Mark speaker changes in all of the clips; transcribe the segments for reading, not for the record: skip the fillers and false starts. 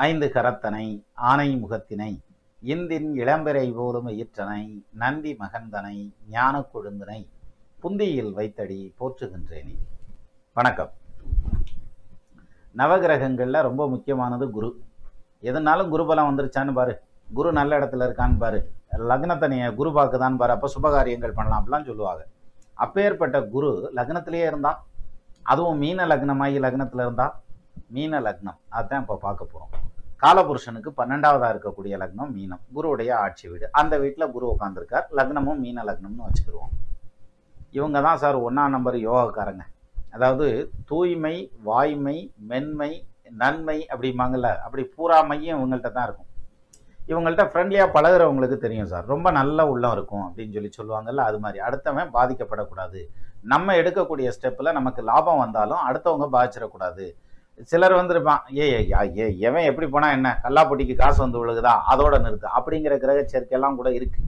Speaker 1: ஐந்து கரத்தனை ஆனை முகத்தினை இந்தின் இளம்பிறை போலும் ஈற்றனை நந்தி மகந்தனை ஞான கொழுந்தனை புந்தியில் வைத்தடி போற்றுகின்றேனே. வணக்கம். நவகிரகங்களில் ரொம்ப முக்கியமானது குரு. எதுனாலும் குரு பலம் வந்துருச்சான்னு பாரு, குரு நல்ல இடத்துல இருக்கான்னு பாரு, லக்னத்தனைய குரு பார்க்குதான்னு பாரு, அப்போ சுபகாரியங்கள் பண்ணலாம் அப்படிலாம் சொல்லுவாங்க. அப்பேற்பட்ட குரு லக்னத்திலேயே இருந்தா, அதுவும் மீன லக்னமாகி லக்னத்தில் இருந்தா, மீன லக்னம் அதுதான் இப்போ பார்க்க போகிறோம். காலபுருஷனுக்கு 12வதா இருக்கக்கூடிய லக்னம் மீனம், குருவுடைய ஆட்சி வீடு. அந்த வீட்டில் குரு உட்காந்துருக்கார், லக்னமும் மீன லக்னம்னு வச்சுக்கிடுவோம். இவங்க தான் சார் 1ஆம் நம்பர் யோகக்காரங்க. அதாவது தூய்மை, வாய்மை, மென்மை, நன்மை அப்படிம்பாங்கல்ல, அப்படி பூரா மையம் இவங்கள்ட்ட தான் இருக்கும். இவங்கள்ட்ட ஃப்ரெண்ட்லியாக பழகிறவங்களுக்கு தெரியும் சார், ரொம்ப நல்ல உள்ளம் இருக்கும் அப்படின்னு சொல்லுவாங்கல்ல. அது மாதிரி அடுத்தவன் பாதிக்கப்படக்கூடாது, நம்ம எடுக்கக்கூடிய ஸ்டெப்பில் நமக்கு லாபம் வந்தாலும் அடுத்தவங்க பாதிச்சிடக்கூடாது. சிலர் வந்துருப்பான், எவன் எப்படி போனால் என்ன, கல்லாப்பட்டிக்கு காசு வந்து விழுகுதா அதோட நிறுத்து அப்படிங்கிற கிரக சேர்க்கையெல்லாம் கூட இருக்குது.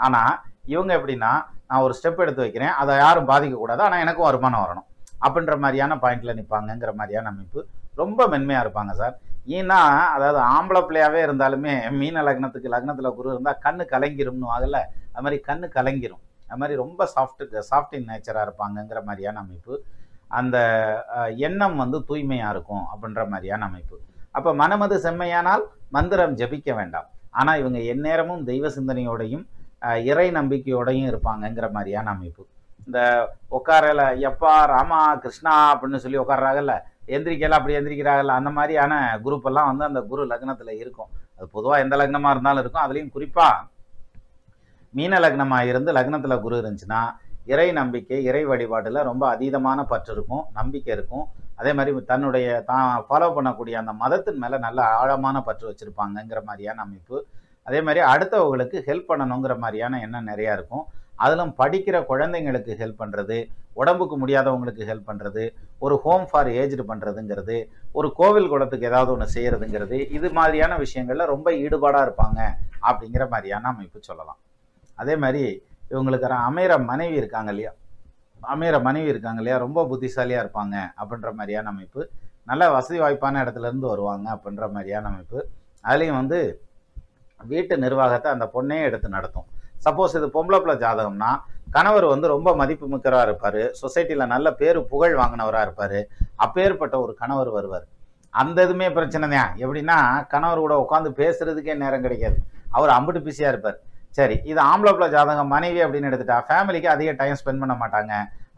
Speaker 1: ஆனால் இவங்க எப்படின்னா, நான் ஒரு ஸ்டெப் எடுத்து வைக்கிறேன், அதை யாரும் பாதிக்கக்கூடாது, ஆனால் எனக்கும் வருமானம் வரணும் அப்படின்ற மாதிரியான பாயிண்டில் நிற்பாங்கங்கிற மாதிரியான அமைப்பு. ரொம்ப மென்மையாக இருப்பாங்க சார். ஏன்னா அதாவது ஆம்பளை பிள்ளையாவே இருந்தாலுமே மீன லக்னத்தில் குரு இருந்தால் கண்ணு கலங்கிரும்னு ஆகல, அது மாதிரி கண்ணு கலங்கிரும். அது மாதிரி ரொம்ப சாஃப்ட் இன் நேச்சராக இருப்பாங்கங்கிற மாதிரியான அமைப்பு. அந்த எண்ணம் வந்து தூய்மையாக இருக்கும் அப்படின்ற மாதிரியான அமைப்பு. அப்போ மனமது செம்மையானால் மந்திரம் ஜபிக்க வேண்டாம். ஆனால் இவங்க எந்நேரமும் தெய்வ சிந்தனையோடையும் இறை நம்பிக்கையோடையும் இருப்பாங்கங்கிற மாதிரியான அமைப்பு. இந்த உட்காரல எப்பா ராமா கிருஷ்ணா அப்படின்னு சொல்லி உட்கார்றாங்கல்ல, எந்திரிக்கலாம் அப்படி எந்திரிக்கிறாங்கல்ல, அந்த மாதிரியான குரூப் எல்லாம் வந்து அந்த குரு லக்னத்தில் இருக்கும். அது பொதுவாக எந்த லக்னமாக இருந்தாலும் இருக்கும். அதுலேயும் குறிப்பாக மீன லக்னமாக இருந்து லக்னத்தில் குரு இருந்துச்சுன்னா இறை நம்பிக்கை, இறை வழிபாட்டில் ரொம்ப அதீதமான பற்று இருக்கும், நம்பிக்கை இருக்கும். அதே மாதிரி தான் ஃபாலோ பண்ணக்கூடிய அந்த மதத்தின் மேலே நல்ல ஆழமான பற்று வச்சுருப்பாங்கங்கிற மாதிரியான அமைப்பு. அதே மாதிரி அடுத்தவங்களுக்கு ஹெல்ப் பண்ணணுங்கிற மாதிரியான எண்ணம் நிறையா இருக்கும். அதிலும் படிக்கிற குழந்தைங்களுக்கு ஹெல்ப் பண்ணுறது, உடம்புக்கு முடியாதவங்களுக்கு ஹெல்ப் பண்ணுறது, ஒரு ஹோம் ஃபார் ஏஜ்டு பண்ணுறதுங்கிறது, ஒரு கோவில் குளத்துக்கு ஏதாவது ஒன்று செய்கிறதுங்கிறது, இது மாதிரியான விஷயங்களில் ரொம்ப ஈடுபாடாக இருப்பாங்க அப்படிங்கிற மாதிரியான அமைப்பு சொல்லலாம். அதே மாதிரி இவங்களுக்கு அமைகிற மனைவி இருக்காங்க இல்லையா, ரொம்ப புத்திசாலியாக இருப்பாங்க அப்படின்ற மாதிரியான அமைப்பு. நல்ல வசதி வாய்ப்பான இடத்துலேருந்து வருவாங்க அப்படின்ற மாதிரியான அமைப்பு. அதுலேயும் வந்து வீட்டு நிர்வாகத்தை அந்த பொண்ணே எடுத்து நடத்தும். சப்போஸ் இது பொம்பளை பிள்ளை ஜாதகம்னா கணவர் வந்து ரொம்ப மதிப்பு மிக்கவராக இருப்பார், சொசைட்டியில் நல்ல பேரு புகழ் வாங்கினவராக இருப்பார். அப்பேற்பட்ட ஒரு கணவர் வருவார். அந்த இதுமே பிரச்சனை தான். எப்படின்னா கணவர் கூட உட்காந்து பேசுறதுக்கே நேரம் கிடைக்காது, அவர் அம்பிட்டு பிஸியாக இருப்பார். சரி, இது ஆம்பளை பிள்ளை ஜாதகம் மனைவி அப்படின்னு எடுத்துட்டா ஃபேமிலிக்கு அதிக டைம் ஸ்பெண்ட் பண்ண மாட்டாங்க.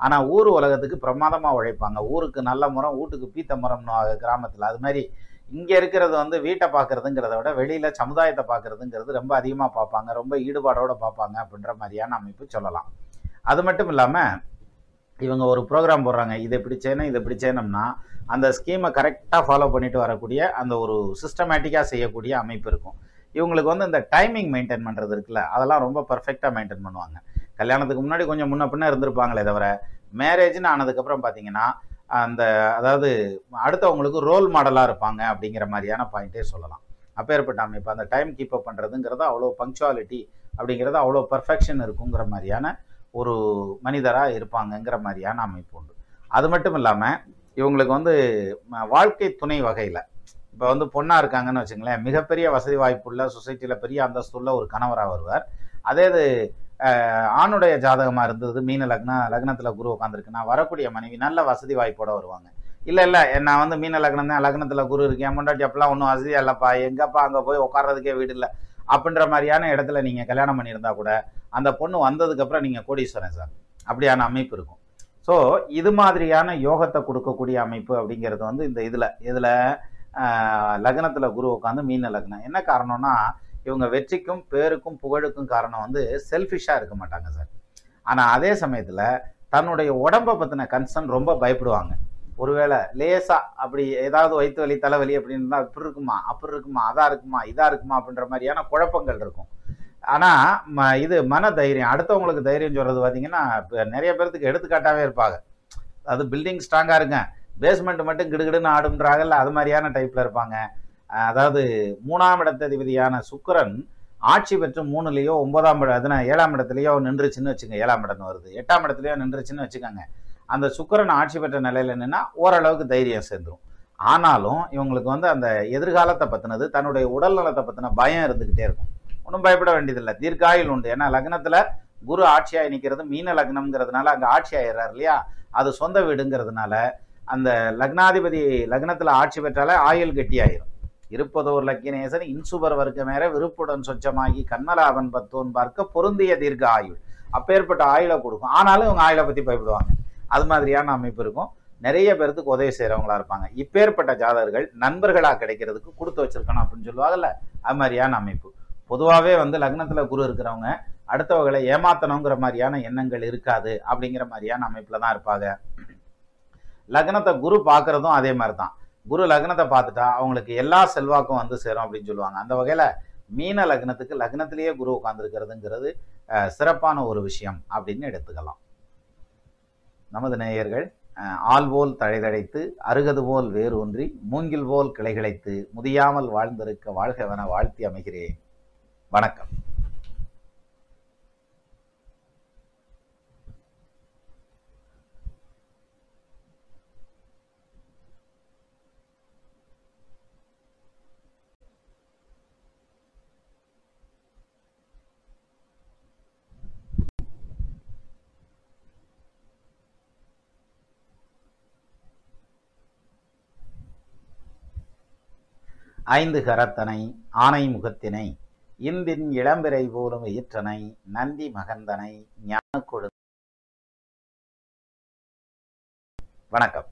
Speaker 1: ஆனால் ஊர் உலகத்துக்கு பிரமாதமாக உழைப்பாங்க. ஊருக்கு நல்ல முறம், வீட்டுக்கு பீத்த முறம்னு கிராமத்தில். அது மாதிரி இங்கே இருக்கிறது வந்து வீட்டை பார்க்குறதுங்கிறத விட வெளியில் சமுதாயத்தை பார்க்குறதுங்கிறது ரொம்ப அதிகமாக பார்ப்பாங்க, ரொம்ப ஈடுபாடோடு பார்ப்பாங்க அப்படின்ற மாதிரியான அமைப்பு சொல்லலாம். அது மட்டும் இல்லாமல் இவங்க ஒரு ப்ரோக்ராம் போடுறாங்க, இதை இப்படி செய்யணும் இதை இப்படி செய்யணும்னா அந்த ஸ்கீமை கரெக்டாக ஃபாலோ பண்ணிட்டு வரக்கூடிய அந்த ஒரு சிஸ்டமேட்டிக்காக செய்யக்கூடிய அமைப்பு இருக்கும். இவங்களுக்கு வந்து இந்த டைமிங் மெயின்டைன் பண்ணுறது இருக்குல்ல, அதெல்லாம் ரொம்ப பர்ஃபெக்டாக மெயின்டைன் பண்ணுவாங்க. கல்யாணத்துக்கு முன்னாடி கொஞ்சம் முன்ன பின்ன இருந்திருப்பாங்களே தவிர, மேரேஜ்னு ஆனதுக்கப்புறம் பார்த்தீங்கன்னா அந்த அதாவது அடுத்தவங்களுக்கு ரோல் மாடலாக இருப்பாங்க அப்படிங்கிற மாதிரியான பாயிண்ட்டே சொல்லலாம். அப்பேற்பட்ட அமைப்பு அந்த டைம் கீப் அப் பண்ணுறதுங்கிறது அவ்வளோ பங்க்சுவாலிட்டி அப்படிங்கிறது அவ்வளோ பர்ஃபெக்ஷன் இருக்குங்கிற மாதிரியான ஒரு மனிதராக இருப்பாங்கங்கிற மாதிரியான அமைப்பு உண்டு. அது மட்டும் இல்லாமல் இவங்களுக்கு வந்து வாழ்க்கை துணை வகையில் இப்போ வந்து பொண்ணாக இருக்காங்கன்னு வச்சுங்களேன், மிகப்பெரிய வசதி வாய்ப்புள்ள சொசைட்டியில் பெரிய அந்தஸ்துள்ள ஒரு கணவராக வருவார். அதே இது ஆணுடைய ஜாதகமாக இருந்தது, மீன லக்னத்தில் குரு உட்காந்துருக்குன்னா வரக்கூடிய மனைவி நல்ல வசதி வாய்ப்போட வருவாங்க. இல்லை நான் வந்து மீன லக்னம் தான், லக்னத்தில் குரு இருக்கேன், முன்னாடி அப்பெல்லாம் ஒன்றும் வசதியாக இல்லைப்பா, எங்கப்பா அங்கே போய் உட்கார்றதுக்கே வீடு இல்லை அப்படின்ற மாதிரியான இடத்துல நீங்கள் கல்யாணம் பண்ணியிருந்தா கூட அந்த பொண்ணு வந்ததுக்கப்புறம் நீங்கள் கோடீஸ்வரன் சார் அப்படியான அமைப்பு இருக்கும். ஸோ இது மாதிரியான யோகத்தை கொடுக்கக்கூடிய அமைப்பு அப்படிங்கிறது வந்து இந்த இதில் லக்னத்தில் குரு உட்காந்து மீன லக்னம். என்ன காரணம்னா இவங்க வெற்றிக்கும் பேருக்கும் புகழுக்கும் காரணம் வந்து செல்ஃபிஷாக இருக்க மாட்டாங்க சார். ஆனால் அதே சமயத்தில் தன்னுடைய உடம்பை பற்றின கன்சர்ன் ரொம்ப பயப்படுவாங்க. ஒருவேளை லேசாக அப்படி ஏதாவது வயிற்று வலி தலைவலி அப்படின்னு இருந்தால் இப்படி இருக்குமா அப்படி இருக்குமா அதாக இருக்குமா இதாக இருக்குமா அப்படின்ற மாதிரியான குழப்பங்கள் இருக்கும். ஆனால் இது மன தைரியம், அடுத்தவங்களுக்கு தைரியம் சொல்கிறது பார்த்தீங்கன்னா நிறைய பேர்த்துக்கு எடுத்துக்காட்டாகவே இருப்பாங்க. அது பில்டிங் ஸ்ட்ராங்காக இருங்க, பேஸ்மெண்ட் மட்டும் கிடுகிடுன்னு ஆடுன்றாங்கல்ல, அது மாதிரியான டைப்பில் இருப்பாங்க. அதாவது 3ஆம் இடத்ததிபதியான சுக்கிரன் ஆட்சி பெற்று 3லேயோ 7ஆம் இடத்துலையோ நின்றுச்சுன்னு வச்சுங்க, 7ஆம் இடம்னு வருது, 8ஆம் இடத்துலையோ நின்றுச்சுன்னு வச்சுக்கோங்க. அந்த சுக்கிரன் ஆட்சி பெற்ற நிலையில் நின்னா ஓரளவுக்கு தைரியம் சேர்ந்துடும். ஆனாலும் இவங்களுக்கு வந்து அந்த எதிர்காலத்தை பற்றினது, தன்னுடைய உடல் நலத்தை பற்றின பயம் இருந்துக்கிட்டே இருக்கும். ஒன்றும் பயப்பட வேண்டியதில்லை, தீர்க்காயுள் உண்டு. ஏன்னா லக்னத்தில் குரு ஆட்சியாகி நிற்கிறது மீன லக்னம்ங்கிறதுனால அங்கே ஆட்சி ஆயிடுறார் இல்லையா, அது சொந்த வீடுங்கிறதுனால அந்த லக்னாதிபதி லக்னத்தில் ஆட்சி பெற்றாலே ஆயுள் கெட்டி ஆயிரும். இருப்பதோர் லக்கினேசன் இன்சுபர் வர்க்க மேற விருப்புடன் சொச்சமாகி கண்மலாபன் பத்தோன் பார்க்க பொருந்திய தீர்க்க ஆயுள், அப்பேற்பட்ட ஆயுளை கொடுக்கும். ஆனாலும் இவங்க ஆயுளை பற்றி பயப்படுவாங்க. அது மாதிரியான அமைப்பு இருக்கும். நிறைய பேருக்கு உதவி செய்கிறவங்களா இருப்பாங்க. இப்பேற்பட்ட ஜாதகர்கள் நண்பர்களாக கிடைக்கிறதுக்கு கொடுத்து வச்சிருக்கணும் அப்படின்னு சொல்லுவாங்கல்ல, அது மாதிரியான அமைப்பு. பொதுவாகவே வந்து லக்னத்தில் குரு இருக்கிறவங்க அடுத்தவர்களை ஏமாத்தணுங்கிற மாதிரியான எண்ணங்கள் இருக்காது அப்படிங்கிற மாதிரியான அமைப்பில் தான் இருப்பாங்க. லக்னத்தை குரு பார்க்குறதும் அதே மாதிரி தான். குரு லக்னத்தை பார்த்துட்டா அவங்களுக்கு எல்லா செல்வாக்கும் வந்து சேரும் அப்படின்னு சொல்லுவாங்க. அந்த வகையில் மீன லக்னத்துக்கு லக்னத்திலேயே குரு உட்கார்ந்துருக்கிறதுங்கிறது சிறப்பான ஒரு விஷயம் அப்படின்னு எடுத்துக்கலாம். நமது நேயர்கள் ஆள் போல் தழைதழைத்து அருகது போல் வேறு ஒன்றி மூங்கில் போல் கிளைகிழைத்து முதியாமல் வாழ்ந்திருக்க வாழ்கவென வாழ்த்தி அமைகிறேன். வணக்கம். ஐந்து கரத்தனை ஆனை முகத்தினை இந்தின் இளம்பிறை போலும் ஈற்றனை நந்தி மகந்தனை ஞான கொடு. வணக்கம்.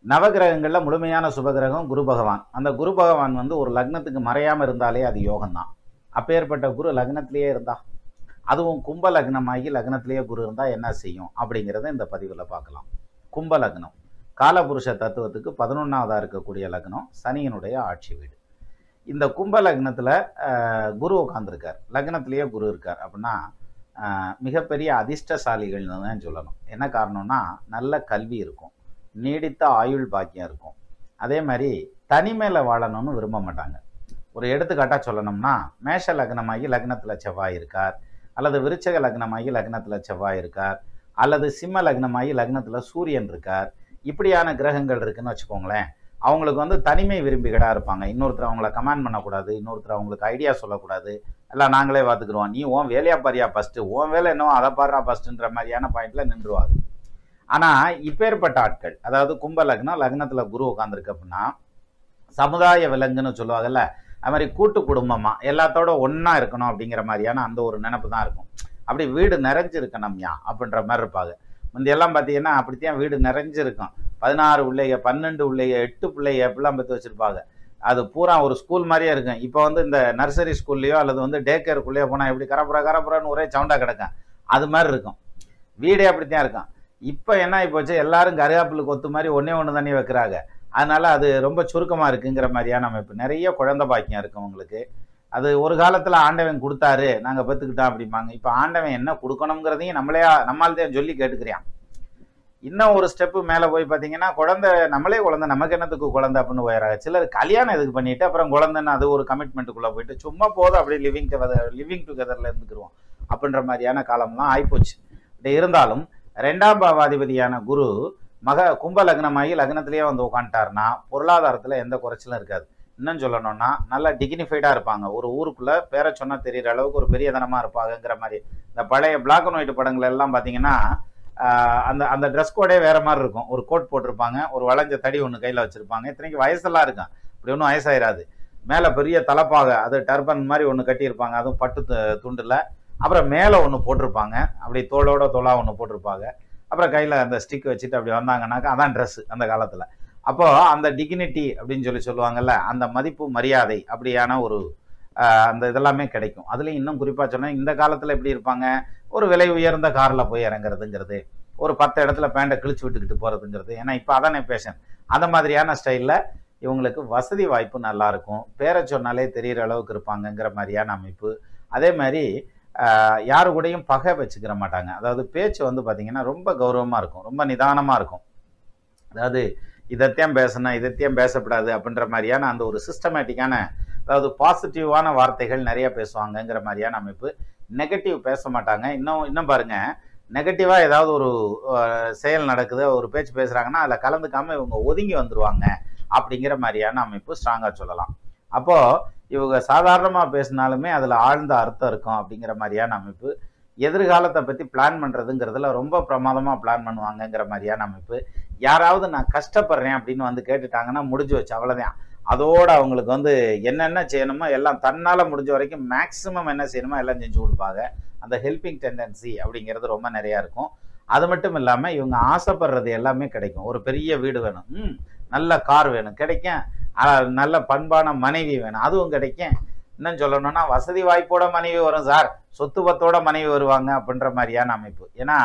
Speaker 1: நவகிரகங்கள்ல முழுமையான சுபகிரகம் குரு பகவான். அந்த குரு பகவான் வந்து ஒரு லக்னத்துக்கு மறையாம இருந்தாலே அது யோகம்தான். அப்பேற்பட்ட குரு லக்னத்திலேயே இருந்தா, அதுவும் கும்ப லக்னமாகி லக்னத்திலேயே குரு இருந்தா என்ன செய்யும் அப்படிங்கிறத இந்த பதிவில் பார்க்கலாம். கும்ப லக்னம் காலபுருஷ தத்துவத்துக்கு 11ஆவதா இருக்கக்கூடிய லக்னம், சனியினுடைய ஆட்சி வீடு. இந்த கும்ப லக்னத்தில் குரு உட்காந்துருக்கார், லக்னத்திலேயே குரு இருக்கார் அப்படின்னா மிகப்பெரிய அதிர்ஷ்டசாலிகள்னு தான் சொல்லணும். என்ன காரணம்னா நல்ல கல்வி இருக்கும், நீடித்த ஆயுள் பாக்கியம் இருக்கும். அதே மாதிரி தனிமையில் வாழணும்னு விரும்ப மாட்டாங்க. ஒரு எடுத்துக்காட்டாக சொல்லணும்னா மேஷ லக்னமாகி லக்னத்தில் செவ்வாய் இருக்கார், அல்லது விருச்சக லக்னமாகி லக்னத்தில் செவ்வாய் இருக்கார், அல்லது சிம்ம லக்னமாகி லக்னத்தில் சூரியன் இருக்கார். இப்படியான கிரகங்கள் இருக்குன்னு வச்சுக்கோங்களேன். அவங்களுக்கு வந்து தனிமை விரும்பிகளாக இருப்பாங்க. இன்னொருத்தர் அவங்கள கமாண்ட் பண்ணக்கூடாது, இன்னொருத்தர் அவங்களுக்கு ஐடியா சொல்லக்கூடாது, எல்லாம் நாங்களே பார்த்துக்குருவோம், நீ உன் வேலையா பாரியா ஃபஸ்ட்டு, உன் வேலை என்னவோ அதை பாடுறா ஃபஸ்ட்டுன்ற மாதிரியான பாயிண்ட்ல நின்றுவாங்க. ஆனால் இப்பேற்பட்ட ஆட்கள், அதாவது கும்ப லக்னம் லக்னத்தில் குரு உட்காந்துருக்கு அப்படின்னா சமுதாய விலங்குன்னு சொல்லுவாங்கல்ல, அது மாதிரி கூட்டு குடும்பமாக எல்லாத்தோட ஒன்றா இருக்கணும் அப்படிங்கிற மாதிரியான அந்த ஒரு நினப்பு தான் இருக்கும். அப்படி வீடு நிறைஞ்சிருக்கணும்யா அப்படின்ற மாதிரி இருப்பாங்க. முந்தையெல்லாம் பார்த்தீங்கன்னா அப்படித்தான் வீடு நிறைஞ்சிருக்கும். 16 பிள்ளைங்க, 12 பிள்ளைங்க, 8 பிள்ளைங்க எப்படிலாம் பற்றி வச்சுருப்பாங்க. அது பூரா ஒரு ஸ்கூல் மாதிரியே இருக்கும். இப்போ வந்து இந்த நர்சரி ஸ்கூல்லையோ அல்லது வந்து டே கேருக்குள்ளேயோ போனால் எப்படி கரப்புறான்னு ஒரே சவுண்டாக கிடக்கும், அது மாதிரி இருக்கும். வீடே அப்படித்தான் இருக்கும். இப்போ என்ன ஆகிப்போச்சு, எல்லாரும் கருகாப்பில் கொத்து மாதிரி ஒன்றே ஒன்று தண்ணி வைக்கிறாங்க. அதனால அது ரொம்ப சுருக்கமாக இருக்குங்கிற மாதிரியான அமைப்பு. நிறைய குழந்தை பாக்கியம் இருக்கும் உங்களுக்கு. அது ஒரு காலத்தில் ஆண்டவன் கொடுத்தாரு, நாங்கள் பெற்றுக்கிட்டோம் அப்படிம்பாங்க. இப்போ ஆண்டவன் என்ன கொடுக்கணுங்கிறதையும் நம்மள்தான் சொல்லி கேட்டுக்கிறான். இன்னும் ஒரு ஸ்டெப்பு மேலே போய் பார்த்தீங்கன்னா குழந்தை நம்மளே குழந்தை, நமக்கு என்னத்துக்கு குழந்தை அப்படின்னு போயிடறாங்க. சிலர் கல்யாணம் இதுக்கு பண்ணிட்டு அப்புறம் குழந்தைன்னு அது ஒரு கமிட்மெண்ட்டுக்குள்ளே போயிட்டு சும்மா போதும் அப்படி லிவிங் டுகெதரில் இருந்துக்கிடுவோம் அப்படின்ற மாதிரியான காலம்லாம் ஆகிப்போச்சு. இப்படி இருந்தாலும் 2ஆம் பாவாதிபதியான குரு கும்ப லக்னமாகி லக்னத்திலேயே வந்து உட்காந்துட்டாருன்னா பொருளாதாரத்தில் எந்த குறைச்சலும் இருக்காது. இன்னும் சொல்லணும்னா நல்லா டிக்னிஃபைடாக இருப்பாங்க. ஒரு ஊருக்குள்ளே பேரை சொன்னால் தெரிகிற அளவுக்கு ஒரு பெரிய தனமாக இருப்பாங்கங்கிற மாதிரி. இந்த பழைய பிளாக் அண்ட் ஒயிட் படங்கள் எல்லாம் பார்த்தீங்கன்னா அந்த அந்த ட்ரெஸ் கோடே வேறு மாதிரி இருக்கும். ஒரு கோட் போட்டிருப்பாங்க, ஒரு வளைஞ்ச தடி ஒன்று கையில் வச்சுருப்பாங்க. இத்தனைக்கு வயசெல்லாம் இருக்கும், இப்படி ஒன்றும் வயசாயிராது. மேலே பெரிய தலைப்பாக அது டர்பன் மாதிரி ஒன்று கட்டியிருப்பாங்க, அதுவும் பட்டு துண்டில். அப்புறம் மேலே ஒன்று போட்டிருப்பாங்க, அப்படி தோளோட தோளாக ஒன்று போட்டிருப்பாங்க. அப்புறம் கையில் அந்த ஸ்டிக் வச்சுட்டு அப்படி வந்தாங்கன்னாக்கா அதான் ட்ரெஸ்ஸு அந்த காலத்தில். அப்போது அந்த டிக்னிட்டி அப்படின்னு சொல்லுவாங்கல்ல, அந்த மதிப்பு மரியாதை அப்படியான ஒரு அந்த இதெல்லாமே கிடைக்கும். அதுலேயும் இன்னும் குறிப்பாக சொன்னால் இந்த காலத்தில் எப்படி இருப்பாங்க, ஒரு விலை உயர்ந்த காரில் போய் இறங்குறதுங்கிறது, ஒரு 10 இடத்துல பேண்டை கிழிச்சு விட்டுக்கிட்டு போகிறதுங்கிறது. ஏன்னா இப்போ அதானே பேஷன். அந்த மாதிரியான ஸ்டைலில் இவங்களுக்கு வசதி வாய்ப்பு நல்லாயிருக்கும். பேரை சொன்னாலே தெரிகிற அளவுக்கு இருப்பாங்கங்கிற மாதிரியான அமைப்பு. அதே மாதிரி யாரு கூடயும் பகை வச்சுக்கிற மாட்டாங்க. அதாவது பேச்சு வந்து பார்த்திங்கன்னா ரொம்ப கௌரவமாக இருக்கும், ரொம்ப நிதானமாக இருக்கும். அதாவது இதைத்தான் பேசணும், இதைத்தான் பேசக்கூடாது அப்படின்ற மாதிரியான அந்த ஒரு சிஸ்டமேட்டிக்கான, அதாவது பாசிட்டிவான வார்த்தைகள் நிறைய பேசுவாங்கங்கிற மாதிரியான அமைப்பு. நெகட்டிவ் பேச மாட்டாங்க. இன்னும் பாருங்க, நெகட்டிவாக ஏதாவது ஒரு செயல் நடக்குது, ஒரு பேச்சு பேசுகிறாங்கன்னா அதில் கலந்துக்காமல் இவங்க ஒதுங்கி வந்துடுவாங்க அப்படிங்கிற மாதிரியான அமைப்பு ஸ்ட்ராங்காக சொல்லலாம். அப்போது இவங்க சாதாரணமாக பேசினாலுமே அதில் ஆழ்ந்த அர்த்தம் இருக்கும் அப்படிங்கிற மாதிரியான அமைப்பு. எதிர்காலத்தை பற்றி பிளான் பண்ணுறதுங்கிறதுல ரொம்ப பிரமாதமாக பிளான் பண்ணுவாங்கங்கிற மாதிரியான அமைப்பு. யாராவது நான் கஷ்டப்படுறேன் அப்படின்னு வந்து கேட்டுட்டாங்கன்னா முடிஞ்சு வச்சு அவ்வளோதான். அதோடு அவங்களுக்கு வந்து என்னென்ன செய்யணுமோ எல்லாம் தன்னால் முடிஞ்ச வரைக்கும் மேக்ஸிமம் என்ன செய்யணுமோ எல்லாம் செஞ்சு கொடுப்பாங்க. அந்த ஹெல்பிங் டெண்டன்சி அப்படிங்கிறது ரொம்ப நிறையா இருக்கும். அது மட்டும் இல்லாமல் இவங்க ஆசைப்படுறது எல்லாமே கிடைக்கும். ஒரு பெரிய வீடு வேணும், நல்ல கார் வேணும், கிடைக்கும். நல்ல பண்பான மனைவி வேணும், அதுவும் கிடைக்கும். இன்னும் சொல்லணும்னா வசதி வாய்ப்போட மனைவி வரும் சார், சொத்து பத்தோட மனைவி வருவாங்க அப்படின்ற மாதிரியான அமைப்பு. ஏன்னா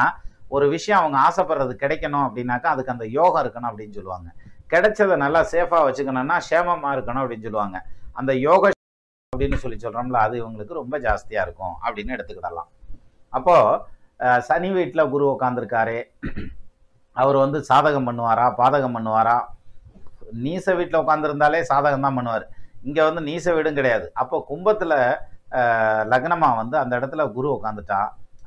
Speaker 1: ஒரு விஷயம் அவங்க ஆசைப்படுறது கிடைக்கணும் அப்படின்னாக்கா அதுக்கு அந்த யோகம் இருக்கணும் அப்படின்னு சொல்லுவாங்க. கிடைச்சதை நல்லா சேஃபாக வச்சுக்கணும்னா சேமமாக இருக்கணும் அப்படின்னு சொல்லுவாங்க. அந்த யோக அப்படின்னு சொல்கிறோம்ல, அது இவங்களுக்கு ரொம்ப ஜாஸ்தியாக இருக்கும் அப்படின்னு எடுத்துக்கிடலாம். அப்போது சனி வீட்டில் குரு உட்காந்துருக்காரு, அவர் வந்து சாதகம் பண்ணுவாரா பாதகம் பண்ணுவாரா? நீச வீட்டில் உட்காந்துருந்தாலே சாதகம் தான் பண்ணுவார். இங்கே வந்து நீச வீடும் கிடையாது. அப்போ கும்பத்தில் லக்னமாக வந்து அந்த இடத்துல குரு உட்காந்துட்டா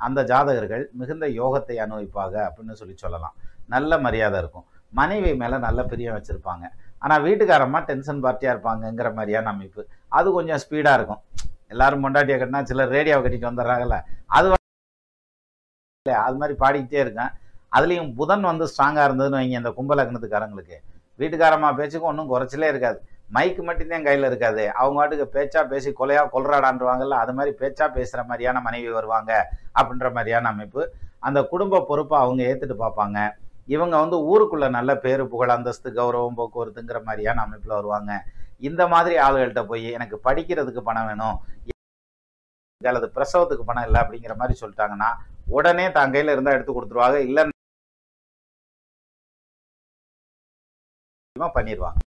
Speaker 1: அந்த ஜாதகர்கள் மிகுந்த யோகத்தை அனுபவிப்பாங்க அப்படின்னு சொல்லலாம். நல்ல மரியாதை இருக்கும், மனைவி மேலே நல்ல பிரியம் வச்சுருப்பாங்க. ஆனால் வீட்டுக்காரம்மா டென்ஷன் பார்ட்டியாக இருப்பாங்கங்கிற மாதிரியான அமைப்பு. அது கொஞ்சம் ஸ்பீடாக இருக்கும். எல்லாரும் பொண்டாட்டியை கட்டினா சிலர் ரேடியோவை கட்டிட்டு வந்துடுறாங்கல்ல, அது அது மாதிரி பாடிக்கிட்டே இருக்கேன். அதுலேயும் புதன் வந்து ஸ்ட்ராங்காக இருந்ததுன்னு வைங்க இந்த கும்ப லக்னத்துக்காரங்களுக்கு, வீட்டுக்காரம்மா பேச்சுக்கும் ஒன்றும் குறைச்சலே இருக்காது. மைக்கு மட்டும்தான் கையில் இருக்காது. அவங்க வாட்டுக்கு பேச்சா பேசி கொலைறாடான்றாங்கல்ல, அது மாதிரி பேச்சா பேசுகிற மாதிரியான மனைவி வருவாங்க அப்படின்ற மாதிரியான அமைப்பு. அந்த குடும்ப பொறுப்பை அவங்க ஏற்றுட்டு பார்ப்பாங்க. இவங்க வந்து ஊருக்குள்ள நல்ல பேரு புகழ் அந்தஸ்து கௌரவம் போக்குவரத்துங்கிற மாதிரியான அமைப்பில் வருவாங்க. இந்த மாதிரி ஆளுகள்கிட்ட போய் எனக்கு படிக்கிறதுக்கு பணம் வேணும் அல்லது பிரசவத்துக்கு பணம் இல்லை அப்படிங்கிற மாதிரி சொல்லிட்டாங்கன்னா உடனே தான் கையில் இருந்தால் எடுத்து கொடுத்துருவாங்க, இல்லைன்னு பண்ணிடுவாங்க.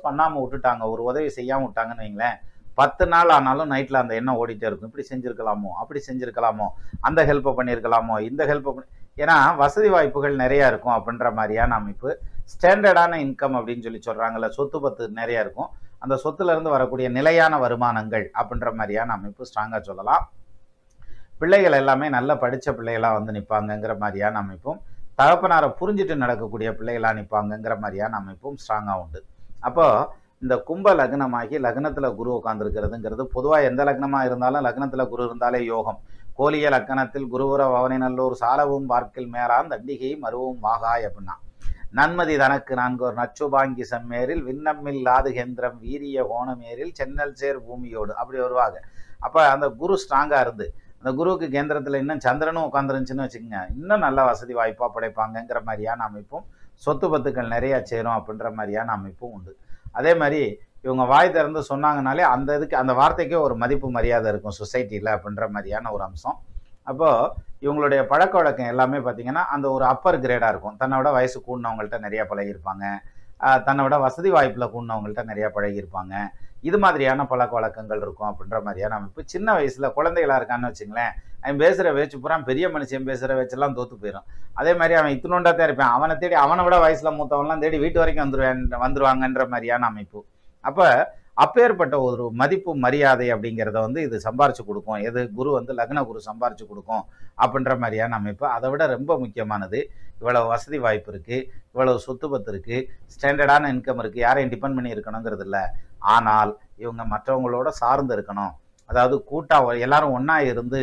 Speaker 1: பண்ணாமல் விட்டுட்டாங்க, ஒரு உதவி செய்யாமல் விட்டாங்கன்னு வைங்களேன், 10 நாள் ஆனாலும் நைட்டில் அந்த எண்ணம் ஓடிட்டே இருக்கும். இப்படி செஞ்சுருக்கலாமோ, அப்படி செஞ்சுருக்கலாமோ, அந்த ஹெல்ப்பை பண்ணியிருக்கலாமோ, இந்த ஹெல்ப்பை பண்ணி. ஏன்னா வசதி வாய்ப்புகள் நிறையா இருக்கும் அப்படின்ற மாதிரியான அமைப்பு. ஸ்டாண்டர்டான இன்கம் அப்படின்னு சொல்கிறாங்கல்ல, சொத்து பத்து நிறையா இருக்கும். அந்த சொத்துலேருந்து வரக்கூடிய நிலையான வருமானங்கள் அப்படின்ற மாதிரியான அமைப்பு ஸ்ட்ராங்காக சொல்லலாம். பிள்ளைகள் எல்லாமே நல்லா படித்த பிள்ளைகளாக வந்து நிற்பாங்கங்கிற மாதிரியான அமைப்பும், தகப்பனாரை புரிஞ்சுட்டு நடக்கக்கூடிய பிள்ளைகளாக நிற்பாங்கங்கிற மாதிரியான அமைப்பும் ஸ்ட்ராங்காக உண்டு. அப்போது இந்த கும்ப லக்னமாகி லக்னத்தில் குரு உட்காந்துருக்கிறதுங்கிறது பொதுவாக எந்த லக்னமாக இருந்தாலும் லக்னத்தில் குரு இருந்தாலே யோகம். கோலிய லக்கணத்தில் குருவுர பவனி நல்லூர் சாலவும் பார்க்கில் மேலான் தண்டிகை மருவும் வாகாய் அப்படின்னா, நன்மதி தனக்கு நான்கோர் நச்சுபாங்கி செம்மேரில் விண்ணம்மில் லாதுகேந்திரம் வீரிய கோணமேரில் சென்னல் சேர் பூமியோடு அப்படி வருவாங்க. அப்போ அந்த குரு ஸ்ட்ராங்காக இருந்து அந்த குருவுக்கு கேந்திரத்தில் இன்னும் சந்திரனும் உட்காந்துருந்துச்சுன்னு வச்சுக்கோங்க, இன்னும் நல்ல வசதி வாய்ப்பாக படைப்பாங்கங்கிற மாதிரியான அமைப்பும், சொத்து பத்துக்கள் நிறையா சேரும் அப்படின்ற மாதிரியான அமைப்பும் உண்டு. அதே மாதிரி இவங்க வாய் திறந்து சொன்னாங்கனாலே அந்த இதுக்கு அந்த வார்த்தைக்கே ஒரு மதிப்பு மரியாதை இருக்கும் சொசைட்டியில் அப்படின்ற மாதிரியான ஒரு அம்சம். அப்போது இவங்களுடைய பழக்க வழக்கம் எல்லாமே பார்த்திங்கன்னா அந்த ஒரு அப்பர் கிரேடாக இருக்கும். தன்னை விட வயசு கூடினவங்கள்ட்ட நிறையா பழகியிருப்பாங்க, தன்னை விட வசதி வாய்ப்பில் கூடினவங்கள்ட்ட நிறையா பழகியிருப்பாங்க. இது மாதிரியான பழக்க வழக்கங்கள் இருக்கும் அப்படின்ற மாதிரியான அமைப்பு. சின்ன வயசில் குழந்தைகளாக இருக்கான்னு வச்சுங்களேன், அவன் பேசுகிற பேச்சு பூரா பெரிய மனுஷன் பேசுகிற பேச்செல்லாம் தோற்று போயிடும். அதே மாதிரி அவன் இத்தினோண்டா தான் இருப்பான், அவனை தேடி அவனை விட வயசில் மூத்தவன்லாம் தேடி வீட்டு வரைக்கும் வந்துருவாங்கன்ற மாதிரியான அமைப்பு. அப்போ அப்பேற்பட்ட ஒரு மதிப்பு மரியாதை அப்படிங்கிறத வந்து இது சம்பாரிச்சு கொடுக்கும். எது குரு வந்து லக்ன குரு சம்பாரிச்சு கொடுக்கும் அப்படின்ற மாதிரியான அமைப்பு. அதை விட ரொம்ப முக்கியமானது, இவ்வளவு வசதி வாய்ப்பு இருக்குது, இவ்வளவு சொத்து பத்து இருக்குது, ஸ்டாண்டர்டான இன்கம் இருக்குது, யாரையும் டிபெண்ட் பண்ணி இருக்கணுங்கிறது இல்லை. ஆனால் இவங்க மற்றவங்களோட சார்ந்து இருக்கணும், அதாவது கூட்டாக எல்லாரும் ஒன்றா இருந்து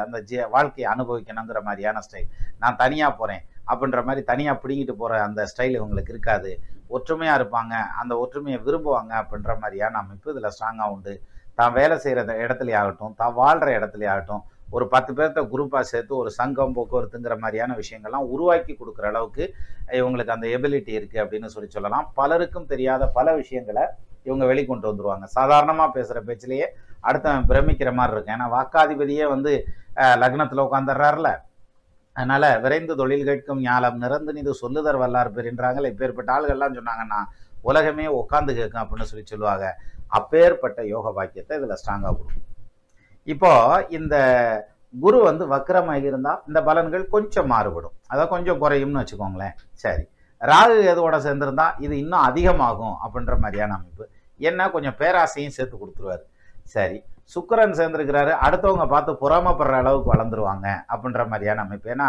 Speaker 1: அந்த வாழ்க்கையை அனுபவிக்கணுங்கிற மாதிரியான ஸ்டைல். நான் தனியாக போகிறேன் அப்படின்ற மாதிரி தனியாக பிடிங்கிட்டு போகிற அந்த ஸ்டைல் இவங்களுக்கு இருக்காது. ஒற்றுமையாக இருப்பாங்க, அந்த ஒற்றுமையை விரும்புவாங்க அப்படின்ற மாதிரியான அமைப்பு இதில் ஸ்ட்ராங்காக உண்டு. தான் வேலை செய்கிற இடத்துலையே ஆகட்டும், தான் வாழ்கிற இடத்துலையே ஆகட்டும், ஒரு 10 பேர்த்த குரூப்பாக சேர்த்து ஒரு சங்கம் போக்குவரத்துங்கிற மாதிரியான விஷயங்கள்லாம் உருவாக்கி கொடுக்குற அளவுக்கு இவங்களுக்கு அந்த எபிலிட்டி இருக்குது அப்படின்னு சொல்லலாம். பலருக்கும் தெரியாத பல விஷயங்களை இவங்க வெளிக்கொண்டு வந்துருவாங்க. சாதாரணமாக பேசுகிற பேச்சிலேயே அடுத்தவன் பிரமிக்கிற மாதிரி இருக்கும். ஏன்னா வாக்காதிபதியே வந்து லக்னத்தில் உட்காந்துடுறாருல, அதனால் விரைந்து தொழில் கேட்கும் ஞாலம் நிறந்து நீது சொல்லுதர் வல்லார் பெறுன்றாங்களே, இப்பேற்பட்ட ஆளுகள்லாம் சொன்னாங்கன்னா உலகமே உட்காந்து கேட்கும் அப்படின்னு சொல்லுவாங்க. அப்பேற்பட்ட யோக பாக்கியத்தை இதில் ஸ்ட்ராங்காக கொடுக்கும். இப்போ இந்த குரு வந்து வக்ரமாக இருந்தால் இந்த பலன்கள் கொஞ்சம் மாறுபடும், அதை கொஞ்சம் குறையும்னு வச்சுக்கோங்களேன். சரி, ராகு எதோட சேர்ந்துருந்தா இது இன்னும் அதிகமாகும் அப்படின்ற மாதிரியான அமைப்பு. என்ன கொஞ்சம் பேராசையும் சேர்த்து கொடுத்துருவாரு. சரி, சுக்கிரன் சேர்ந்திருக்கிறாரு, அடுத்தவங்க பார்த்து பொறாமப்படுற அளவுக்கு வளர்ந்துருவாங்க அப்படின்ற மாதிரியான அமைப்பு. ஏன்னா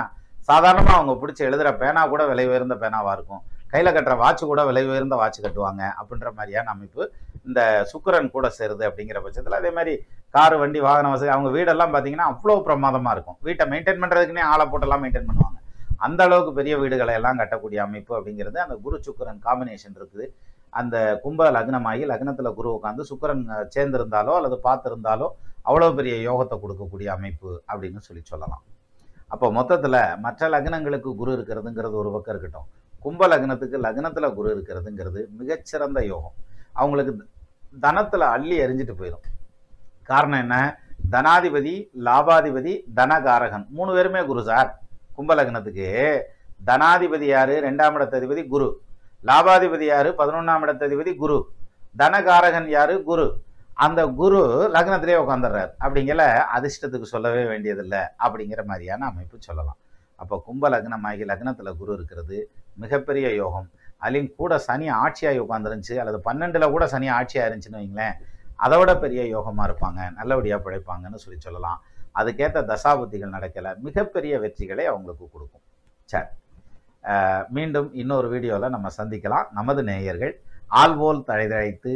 Speaker 1: சாதாரணமாக அவங்க பிடிச்சி எழுதுகிற பேனா கூட விலை உயர்ந்த பேனாவாக இருக்கும், கையில் கட்டுற வாட்ச் கூட விலை உயர்ந்த வாட்ச் கட்டுவாங்க அப்படின்ற மாதிரியான அமைப்பு இந்த சுக்கிரன் கூட சேருது. அப்படிங்கிற பட்சத்தில் அதே மாதிரி காரு வண்டி வாகன வசதி, அவங்க வீடெல்லாம் பார்த்தீங்கன்னா அவ்வளோ பிரமாதமாக இருக்கும். வீட்டை மெயின்டைன் பண்ணுறதுக்குன்னே ஆளை போட்டெல்லாம் மெயின்டைன் பண்ணுவாங்க. அந்த அளவுக்கு பெரிய வீடுகளை எல்லாம் கட்டக்கூடிய அமைப்பு அப்படிங்கிறது அந்த குரு சுக்கிரன் காம்பினேஷன் இருக்குது. அந்த கும்ப லக்னமாகி லக்னத்தில் குரு உட்காந்து சுக்கிரன் சேர்ந்திருந்தாலோ அல்லது பார்த்திருந்தாலோ அவ்வளோ பெரிய யோகத்தை கொடுக்கக்கூடிய அமைப்பு அப்படின்னு சொல்லலாம். அப்போ மொத்தத்தில் மற்ற லக்னங்களுக்கு குரு இருக்கிறதுங்கிறது ஒரு பக்கம் இருக்கட்டும், கும்ப லக்னத்துக்கு லக்னத்தில் குரு இருக்கிறதுங்கிறது மிகச்சிறந்த யோகம். அவங்களுக்கு தனத்தில் அள்ளி எரிஞ்சிட்டு போயிடும். காரணம் என்ன? தனாதிபதி, லாபாதிபதி, தனகாரகன் 3 பேருமே குரு சார். கும்ப லக்னத்துக்கு தனாதிபதி யாரு? 2ஆம் இடத்ததிபதி குரு. லாபாதிபதி யாரு? 11ஆம் இடத்ததிபதி குரு. தனகாரகன் யாரு? குரு. அந்த குரு லக்னத்திலே உட்காந்துடுறாரு. அப்படிங்கிற அதிர்ஷ்டத்துக்கு சொல்லவே வேண்டியதில்லை அப்படிங்கிற மாதிரியான அமைப்பு சொல்லலாம். அப்போ கும்ப லக்னமாகி லக்னத்தில் குரு இருக்கிறது மிகப்பெரிய யோகம். அதுலேயும் கூட சனி ஆட்சியாகி உட்காந்துருந்துச்சு, அல்லது 12ல் கூட சனி ஆட்சியாக இருந்துச்சுன்னு வைங்களேன், அதை விட பெரிய யோகமாக இருப்பாங்க, நல்லபடியாக பிழைப்பாங்கன்னு சொல்லலாம். அதுக்கேற்ற தசாபுத்திகள் நடக்கலை, மிகப்பெரிய வெற்றிகளை அவங்களுக்கு கொடுக்கும். சரி, மீண்டும் இன்னொரு வீடியோவில் நம்ம சந்திக்கலாம். நமது நேயர்கள் ஆள்போல் தழைதழைத்து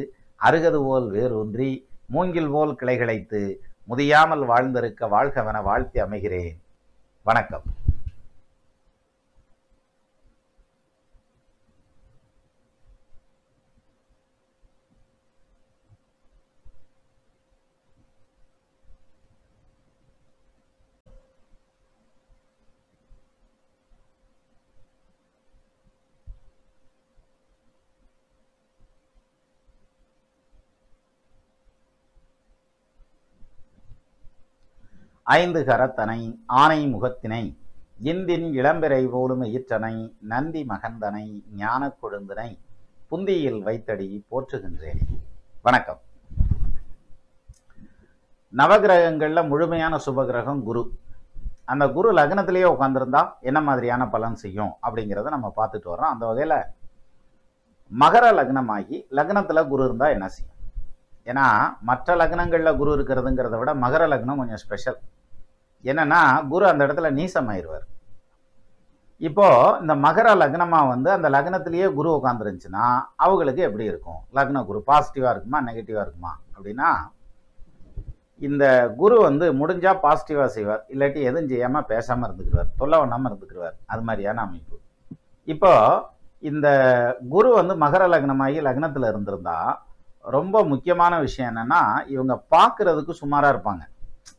Speaker 1: அருகது போல் வேரூன்றி மூங்கில் போல் கிளைகளைத்து முதியாமல் வாழ்ந்திருக்க வாழ்கவென வாழ்த்தி அமைகிறேன். வணக்கம். ஐந்து கரத்தனை ஆனை முகத்தினை இந்தின் இளம்பிறை போலும் ஈற்றனை நந்தி மகந்தனை ஞான கொழுந்தினை புந்தியில் வைத்தடி போற்றுகின்றேன். வணக்கம். நவகிரகங்கள்ல முழுமையான சுபகிரகம் குரு. அந்த குரு லக்னத்திலேயே உட்கார்ந்துருந்தா என்ன மாதிரியான பலன் செய்யும் அப்படிங்கிறத நம்ம பார்த்துட்டு வர்றோம். அந்த வகையில் மகர லக்னமாகி லக்னத்துல குரு இருந்தா என்ன செய்யும்? ஏன்னா மற்ற லக்னங்களில் குரு இருக்கிறதுங்கிறத விட மகர லக்னம் கொஞ்சம் ஸ்பெஷல். என்னன்னா குரு அந்த இடத்துல நீசமாயிருவார். இப்போ இந்த மகர லக்னமா அந்த லக்னத்திலேயே குரு உட்காந்துருந்துச்சுன்னா அவங்களுக்கு எப்படி இருக்கும்? லக்ன குரு பாசிட்டிவா இருக்குமா நெகட்டிவா இருக்குமா அப்படின்னா, இந்த குரு முடிஞ்சா பாசிட்டிவா செய்வார், இல்லாட்டி எதுவும் செய்யாம பேசாம இருந்துக்குவார், தொல்லை பண்ணாம இருந்துக்குவார். அது மாதிரியான அமைப்பு. இப்போ இந்த குரு மகர லக்னமாகி லக்னத்துல இருந்திருந்தா ரொம்ப முக்கியமான விஷயம் என்னன்னா, இவங்க பார்க்கறதுக்கு சுமாரா இருப்பாங்க.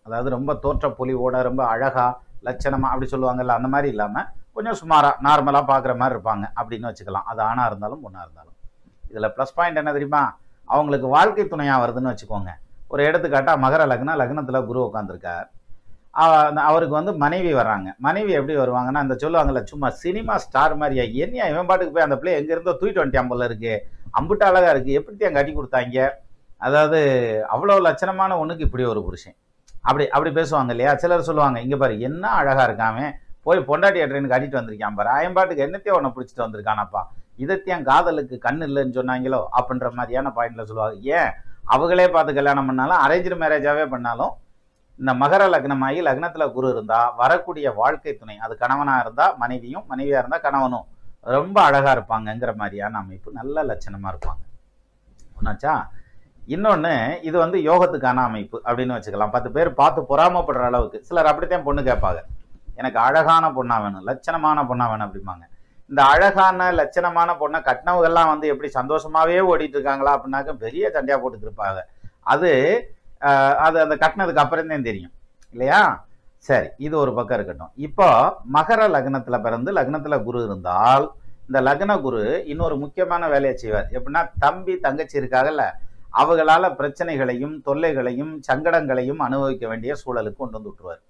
Speaker 1: அதாவது ரொம்ப தோற்ற பொலிவோட ரொம்ப அழகா லட்சணமா அப்படி சொல்லுவாங்கல்ல, அந்த மாதிரி இல்லாம கொஞ்சம் சுமாரா நார்மலா பார்க்குற மாதிரி இருப்பாங்க அப்படின்னு வச்சுக்கலாம். அது ஆணா இருந்தாலும் பொண்ணா இருந்தாலும். இதுல ப்ளஸ் பாயிண்ட் என்ன தெரியுமா? அவங்களுக்கு வாழ்க்கை துணையா வருதுன்னு வச்சுக்கோங்க. ஒரு எடுத்துக்காட்டா மகர லக்னத்துல குரு உட்காந்துருக்கார். அவருக்கு மனைவி வர்றாங்க. மனைவி எப்படி வருவாங்கன்னா, இந்த சொல்லுவாங்கல்ல சும்மா சினிமா ஸ்டார் மாதிரியா, என்னையா இவன் பாட்டுக்கு போய் அந்த பிள்ளை எங்க இருந்தோ தூக்கிட்டு வந்துட்டு அம்பல இருக்கு, அம்புட்டு அழகா இருக்கு, எப்படித்தான் கட்டி கொடுத்தாங்க, அதாவது அவ்வளவு லட்சணமான ஒண்ணுக்கு இப்படி ஒரு புருஷன், அப்படி பேசுவாங்க இல்லையா? சிலர் சொல்லுவாங்க, இங்க பாரு என்ன அழகா இருக்காமே, போய் பொண்டாட்டி ட்ரெயின் கட்டிட்டு வந்திருக்கான் பாரு, அயன்பாட்டுக்கு என்னத்தையும் ஒன்று பிடிச்சிட்டு வந்திருக்கானப்பா, இதத்தையும் காதலுக்கு கண் இல்லைன்னு சொன்னாங்களோ அப்படின்ற மாதிரியான பாயிண்ட்ல சொல்லுவாங்க. ஏன் அவங்களே பார்த்து கல்யாணம் பண்ணாலும் அரேஞ்சு மேரேஜாவே பண்ணாலும் இந்த மகர லக்னமாகி லக்னத்துல குரு இருந்தா வரக்கூடிய வாழ்க்கை துணை, அது கணவனா இருந்தா மனைவியும், மனைவியா இருந்தா கணவனும் ரொம்ப அழகா இருப்பாங்கங்கிற மாதிரியான அமைப்பு, நல்ல லட்சணமா இருப்பாங்க. ஒன்னாச்சா? இன்னொன்று, இது யோகத்துக்கான அமைப்பு அப்படின்னு வச்சுக்கலாம். 10 பேர் பார்த்து பொறாமப்படுற அளவுக்கு. சிலர் அப்படித்தான் பொண்ணு கேட்பாங்க, எனக்கு அழகான பொண்ணா வேணும், லட்சணமான பொண்ணா வேணும் அப்படிம்பாங்க. இந்த அழகான லட்சணமான பொண்ணை கட்டினவங்கெல்லாம் எப்படி சந்தோஷமாவே ஓடிட்டு இருக்காங்களா அப்படின்னாக்க பெரிய சண்டையா போட்டுட்டு இருப்பாங்க. அது அந்த கட்டினதுக்கு அப்புறம் தான் தெரியும் இல்லையா? சரி, இது ஒரு பக்கம் இருக்கட்டும். இப்போ மகர லக்னத்துல பிறந்து லக்னத்துல குரு இருந்தால் இந்த லக்ன குரு இன்னொரு முக்கியமான வேலையை செய்வார். எப்படின்னா, தம்பி தங்கச்சி இருக்காங்கல்ல, அவங்களால பிரச்சனைகளையும் தொல்லைகளையும் சங்கடங்களையும் அனுபவிக்க வேண்டிய சூழலுக்கு கொண்டு விட்டுருவார்.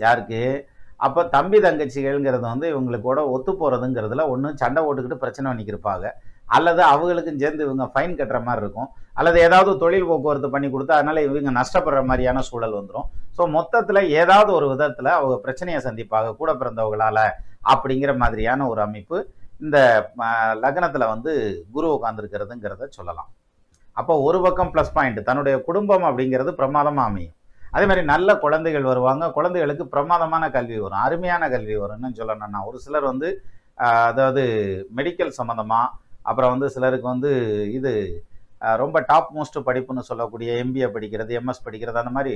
Speaker 1: யாருக்கு? அப்போ தம்பி தங்கச்சிகள்ங்கிறது இவங்களுக்கு கூட ஒத்து போறதுங்கிறதுல ஒன்று சண்டை போட்டுக்கிட்டு பிரச்சனை பண்ணிக்கிருப்பாங்க, அல்லது அவங்களுக்கும் சேர்ந்து இவங்க ஃபைன் கட்டுற மாதிரி இருக்கும், அல்லது ஏதாவது தொழில் போக்குவரத்து பண்ணி கொடுத்தா அதனால இவங்க நஷ்டப்படுற மாதிரியான சூழல் வந்துடும். ஸோ மொத்தத்தில் ஏதாவது ஒரு விதத்தில் அவங்க பிரச்சனையை சந்திப்பாங்க கூட பிறந்தவங்களால அப்படிங்கிற மாதிரியான ஒரு அமைப்பு இந்த லக்னத்தில் குரு உட்கார்ந்துருக்கிறதுங்கிறத சொல்லலாம். அப்போ ஒரு பக்கம் ப்ளஸ் பாயிண்ட், தன்னுடைய குடும்பம் அப்படிங்கிறது பிரமாதமாக அமையும். அதே மாதிரி நல்ல குழந்தைகள் வருவாங்க, குழந்தைகளுக்கு பிரமாதமான கல்வி வரும், அருமையான கல்வி வரும்னு சொல்லணும்னா. ஒரு சிலர் வந்து அதாவது மெடிக்கல் சம்மந்தமாக, அப்புறம் வந்து சிலருக்கு வந்து இது ரொம்ப டாப் மோஸ்ட் படிப்புன்னு சொல்லக்கூடிய எம்பிஏ படிக்கிறது, எம்எஸ் படிக்கிறது, அந்த மாதிரி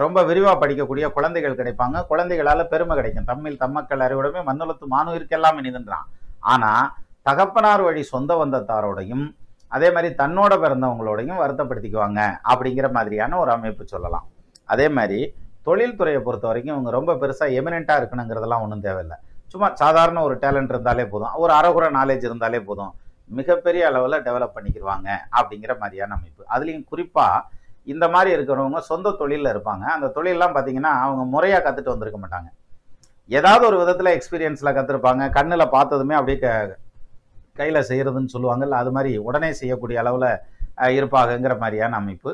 Speaker 1: ரொம்ப விரிவாக படிக்கக்கூடிய குழந்தைகள் கிடைப்பாங்க. குழந்தைகளால் பெருமை கிடைக்கும். தம்மில் தம்மக்கள் அறிவுடைமை மண்ணுலத்து மானுயிர்க்கெல்லாம் இனிதுன்றான். ஆனால் தகப்பனார் வழி சொந்த வந்தத்தாரோடையும் அதே மாதிரி தன்னோட பிறந்தவங்களோடையும் வருத்தப்படுத்திக்குவாங்க அப்படிங்கிற மாதிரியான ஒரு அமைப்பு சொல்லலாம். அதே மாதிரி தொழில்துறையை பொறுத்த வரைக்கும் இவங்க ரொம்ப பெருசாக எமினெண்ட்டாக இருக்கணுங்கிறதெல்லாம் ஒன்றும் தேவையில்லை. சும்மா சாதாரண ஒரு டேலண்ட் இருந்தாலே போதும், ஒரு அரைகுறை நாலேஜ் இருந்தாலே போதும், மிகப்பெரிய அளவில் டெவலப் பண்ணிக்கிடுவாங்க அப்படிங்கிற மாதிரியான அமைப்பு. அதுலேயும் குறிப்பாக இந்த மாதிரி இருக்கிறவங்க சொந்த தொழிலில் இருப்பாங்க. அந்த தொழிலெலாம் பார்த்தீங்கன்னா அவங்க முறையாக கற்றுட்டு வந்திருக்க மாட்டாங்க. ஏதாவது ஒரு விதத்தில் எக்ஸ்பீரியன்ஸில் கற்றுருப்பாங்க. கண்ணில் பார்த்ததுமே அப்படியே கையில் செய்கிறதுன்னு சொல்லுவாங்கல்ல, அது மாதிரி உடனே செய்யக்கூடிய அளவில் இருப்பாங்கங்கிற மாதிரியான அமைப்பு.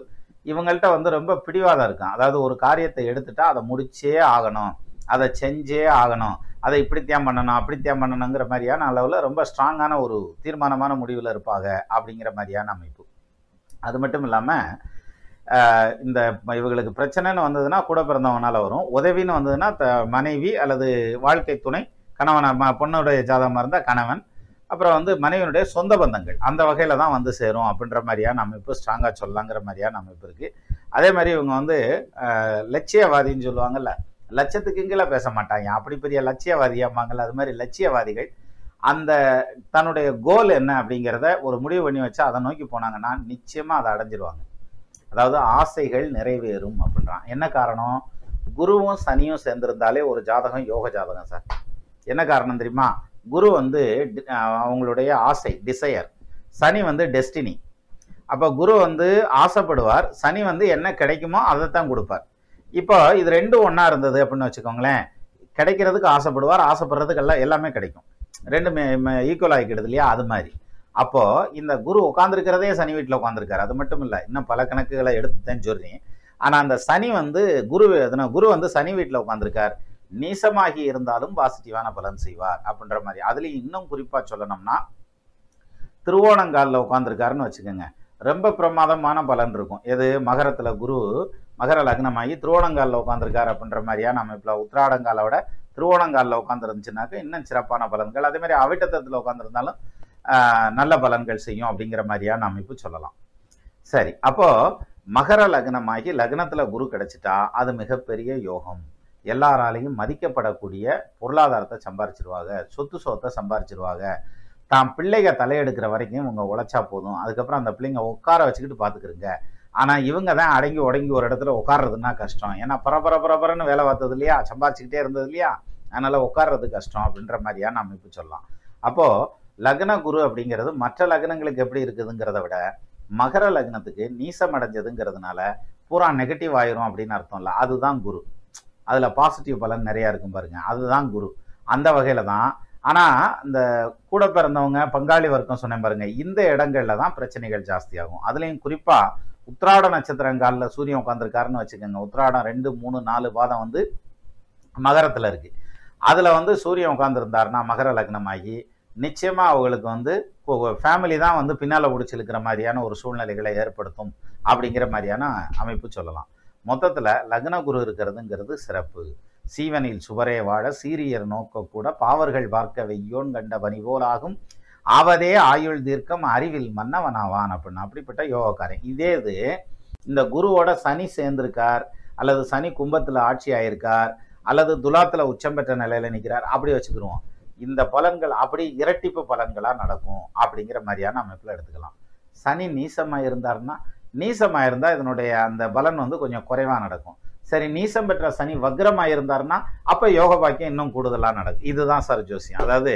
Speaker 1: இவங்கள்ட்ட வந்து ரொம்ப பிடிவாதம் இருக்கும். அதாவது ஒரு காரியத்தை எடுத்துட்டா அதை முடிச்சே ஆகணும், அதை செஞ்சே ஆகணும், அதை இப்படித்தான் பண்ணணும் அப்படித்தான் பண்ணணுங்கிற மாதிரியான அளவில் ரொம்ப ஸ்ட்ராங்கான ஒரு தீர்மானமான முடிவில் இருப்பாங்க அப்படிங்கிற மாதிரியான அமைப்பு. அது மட்டும் இல்லாமல் இந்த இவங்களுக்கு பிரச்சனைன்னு வந்ததுன்னா கூட பிறந்தவங்கனால வரும், உதவின்னு வந்ததுன்னா மனைவி அல்லது வாழ்க்கை துணை, கணவன் பொண்ணுடைய ஜாதகமாக இருந்தால் கணவன், அப்புறம் வந்து மனைவியினுடைய சொந்த பந்தங்கள், அந்த வகையில் தான் வந்து சேரும் அப்படின்ற மாதிரியான அமைப்பு ஸ்ட்ராங்காக சொல்லலாங்கிற மாதிரியான அமைப்பு இருக்குது. அதே மாதிரி இவங்க வந்து லட்சியவாதின்னு சொல்லுவாங்கல்ல, லட்சத்துக்கு கீழே பேச மாட்டாங்க, அப்படி பெரிய லட்சியவாதியாம்பாங்கல்ல, அது மாதிரி லட்சியவாதிகள் அந்த தன்னுடைய கோல் என்ன அப்படிங்கிறத ஒரு முடிவு பண்ணி வச்சா அதை நோக்கி போனாங்கன்னா நிச்சயமாக அதை அடைஞ்சிருவாங்க. அதாவது ஆசைகள் நிறைவேறும் அப்படின்றான். என்ன காரணம்? குருவும் சனியும் சேர்ந்திருந்தாலே ஒரு ஜாதகம் யோக ஜாதகம் சார். என்ன காரணம் தெரியுமா? குரு வந்து அவங்களுடைய ஆசை, டிசையர், சனி வந்து டெஸ்டினி. அப்போ குரு வந்து ஆசைப்படுவார், சனி வந்து என்ன கிடைக்குமோ அதைத்தான் கொடுப்பார். இப்போ இது ரெண்டும் ஒன்றா இருந்தது அப்படின்னு வச்சுக்கோங்களேன், கிடைக்கிறதுக்கு ஆசைப்படுவார், ஆசைப்படுறதுக்கு எல்லாமே கிடைக்கும், ரெண்டுமே ஈக்குவல் ஆகிக்கிடுது இல்லையா? அது மாதிரி அப்போது இந்த குரு உட்காந்துருக்கிறதே சனி வீட்டில் உட்காந்துருக்காரு. அது மட்டும் இல்லை, இன்னும் பல கணக்குகளை எடுத்துத்தேன்னு சொல்கிறேன். ஆனால் அந்த சனி வந்து குரு வந்து சனி வீட்டில் உட்காந்துருக்கார், நீசமாகி இருந்தாலும் பாசிட்டிவான பலன் செய்வார் அப்படின்ற மாதிரி. அதுலேயும் இன்னும் குறிப்பாக சொல்லணும்னா திருவோணங்காலில் உட்காந்துருக்காருன்னு வச்சுக்கோங்க, ரொம்ப பிரமாதமான பலன் இருக்கும். எது? மகரத்தில் குரு மகர லக்னமாகி திருவோணங்காலில் உட்காந்துருக்காரு அப்படின்ற மாதிரியான அமைப்பில் உத்திராடங்காலை விட திருவோணங்காலில் உட்காந்துருந்துச்சுனாக்க இன்னும் சிறப்பான பலன்கள். அதே மாதிரி அவிட்டத்தில் உட்காந்துருந்தாலும் நல்ல பலன்கள் செய்யும் அப்படிங்கிற மாதிரியான அமைப்பு சொல்லலாம். சரி, அப்போது மகர லக்னமாகி லக்னத்தில் குரு கிடைச்சிட்டா அது மிகப்பெரிய யோகம். எல்லாராலையும் மதிக்கப்படக்கூடிய பொருளாதாரத்தை சம்பாரிச்சிருவாங்க, சொத்தை சம்பாரிச்சிருவாங்க. தான் பிள்ளைங்க தலையெடுக்கிற வரைக்கும் இவங்க உழைச்சா போதும், அதுக்கப்புறம் அந்த பிள்ளைங்க உட்கார வச்சுக்கிட்டு பார்த்துக்கிறங்க. ஆனால் இவங்க தான் அடங்கி உடங்கி ஒரு இடத்துல உட்கார்றதுன்னா கஷ்டம். ஏன்னா பரபரன்னு வேலை பார்த்தது இல்லையா, சம்பாரிச்சுக்கிட்டே இருந்தது இல்லையா, அதனால் உட்கார்றது கஷ்டம் அப்படின்ற மாதிரியான அமைப்பு சொல்லலாம். அப்போது லக்ன குரு அப்படிங்கிறது மற்ற லக்னங்களுக்கு எப்படி இருக்குதுங்கிறத விட மகர லக்னத்துக்கு நீசம் அடைஞ்சதுங்கிறதுனால பூரா நெகட்டிவ் ஆயிரும் அப்படின்னு அர்த்தம் இல்லை. அதுதான் குரு. அதில் பாசிட்டிவ் பலன் நிறையா இருக்கும் பாருங்க, அதுதான் குரு. அந்த வகையில் தான். ஆனால் இந்த கூட பிறந்தவங்க பங்காளி வர்க்கம் சொன்னேன் பாருங்க, இந்த இடங்கள்ல தான் பிரச்சனைகள் ஜாஸ்தியாகும். அதுலேயும் குறிப்பாக உத்திராட நட்சத்திரங்காலில் சூரியன் உட்காந்துருக்காருன்னு வச்சுக்கோங்க. உத்திராடம் 2, 3, 4 பாதம் வந்து மகரத்தில் இருக்குது. அதில் வந்து சூரியன் உட்காந்துருந்தாருன்னா மகர லக்னமாகி நிச்சயமாக அவங்களுக்கு வந்து ஃபேமிலி தான் வந்து பின்னால் பிடிச்சிருக்கிற மாதிரியான ஒரு சூழ்நிலைகளை ஏற்படுத்தும் அப்படிங்கிற மாதிரியான அமைப்பு சொல்லலாம். மொத்தத்தில் லக்ன குரு இருக்கிறதுங்கிறது சிறப்பு. சீவனில் சுவரே வாழ சீரியர் நோக்க கூட பாவர்கள் பார்க்க வெய்யோன் கண்ட பணிபோலாகும் ஆவதே ஆயுள் தீர்க்கம் அறிவில் மன்னவனாவான் அப்படின்னு அப்படிப்பட்ட யோகக்காரன். இதே இது இந்த குருவோட சனி சேர்ந்திருக்கார், அல்லது சனி கும்பத்தில் ஆட்சி ஆயிருக்கார், அல்லது துலாத்தில் உச்சம் பெற்ற நிலையில் நிற்கிறார், அப்படி வச்சுக்கிடுவோம். இந்த பலன்கள் அப்படி இரட்டிப்பு பலன்களாக நடக்கும் அப்படிங்கிற மாதிரியான அமைப்பில் எடுத்துக்கலாம். சனி நீசமாக இருந்தார்னா, நீசமாக இருந்தால் இதனுடைய அந்த பலன் வந்து கொஞ்சம் குறைவாக நடக்கும். சரி, நீசம் பெற்ற சனி வக்ரமாக இருந்தார்னா அப்போ யோக பாக்கியம் இன்னும் கூடுதலாக நடக்கும். இதுதான் சார் ஜோசியம். அதாவது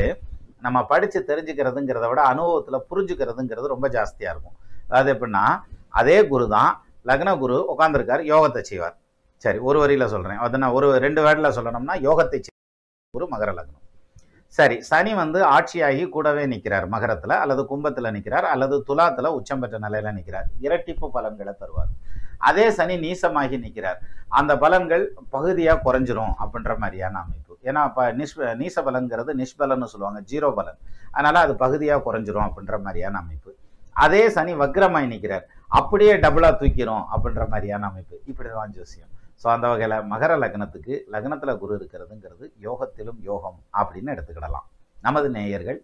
Speaker 1: நம்ம படித்து தெரிஞ்சுக்கிறதுங்கிறத விட அனுபவத்தில் புரிஞ்சுக்கிறதுங்கிறது ரொம்ப ஜாஸ்தியாக இருக்கும். அதாவது எப்படின்னா, அதே குரு தான் லக்ன குரு உட்காந்துருக்கார், யோகத்தை செய்வார். சரி, ஒரு வரியில் சொல்கிறேன், அது நான் ஒரு 2 வேர்டில் சொல்லணும்னா யோகத்தை குரு மகர லக்னம். சரி, சனி வந்து ஆட்சியாகி கூடவே நிற்கிறார், மகரத்தில் அல்லது கும்பத்தில் நிற்கிறார், அல்லது துலாத்தில் உச்சம் பெற்ற நிலையில் நிற்கிறார், இரட்டிப்பு பலன்களை தருவார். அதே சனி நீசமாகி நிற்கிறார், அந்த பலன்கள் பகுதியாக குறைஞ்சிரும் அப்படின்ற மாதிரியான அமைப்பு. ஏன்னா இப்போ நீச பலன்கிறது நிஷ்பலன்னு சொல்லுவாங்க, 0 பலன், அதனால் அது பகுதியாக குறைஞ்சிரும் அப்படின்ற மாதிரியான அமைப்பு. அதே சனி வக்ரமாய் நிற்கிறார், அப்படியே டபுளாக தூக்கிறோம் அப்படின்ற மாதிரியான அமைப்பு. இப்படி தான் ஜோசியம். ஸோ அந்த வகையில் மகர லக்னத்துக்கு லக்னத்தில் குரு இருக்கிறதுங்கிறது யோகத்திலும் யோகம் அப்படின்னு எடுத்துக்கிடலாம். நமது நேயர்கள்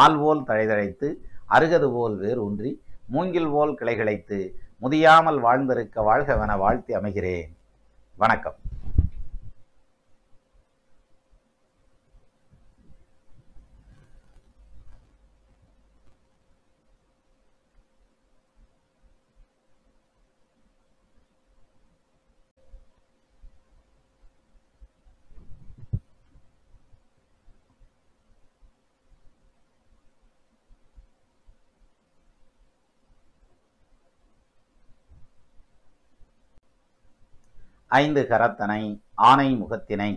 Speaker 1: ஆள் போல் தழைதழைத்து அருகது போல் வேர் ஊன்றி மூங்கில் போல் கிளைகிழைத்து முதியாமல் வாழ்ந்திருக்க வாழ்கவென வாழ்த்தி அமைகிறேன். வணக்கம். ஐந்து கரத்தனை ஆனை முகத்தினை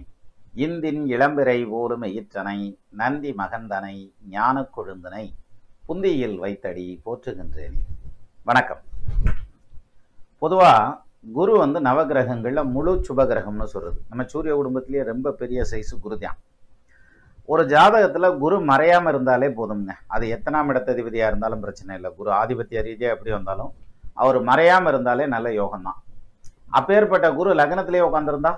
Speaker 1: இந்தின் இளம்பிறை போலும் எயிற்றனை நந்தி மகந்தனை ஞான கொழுந்தனை புந்தியில் வைத்தடி போற்றுகின்றேன். வணக்கம். பொதுவாக குரு நவகிரகங்களில் முழு சுபகிரகம்னு சொல்கிறது. நம்ம சூரிய குடும்பத்திலேயே ரொம்ப பெரிய சைஸு குரு தான். ஒரு ஜாதகத்தில் குரு மறையாமல் இருந்தாலே போதுங்க. அது எத்தனாம் இடத்ததிபதியாக இருந்தாலும் பிரச்சனை இல்லை. குரு ஆதிபத்திய ரீதியாக எப்படி வந்தாலும் அவர் மறையாமல் இருந்தாலே நல்ல யோகம்தான். அப்பேற்பட்ட குரு லக்னத்திலே உட்காந்துருந்தா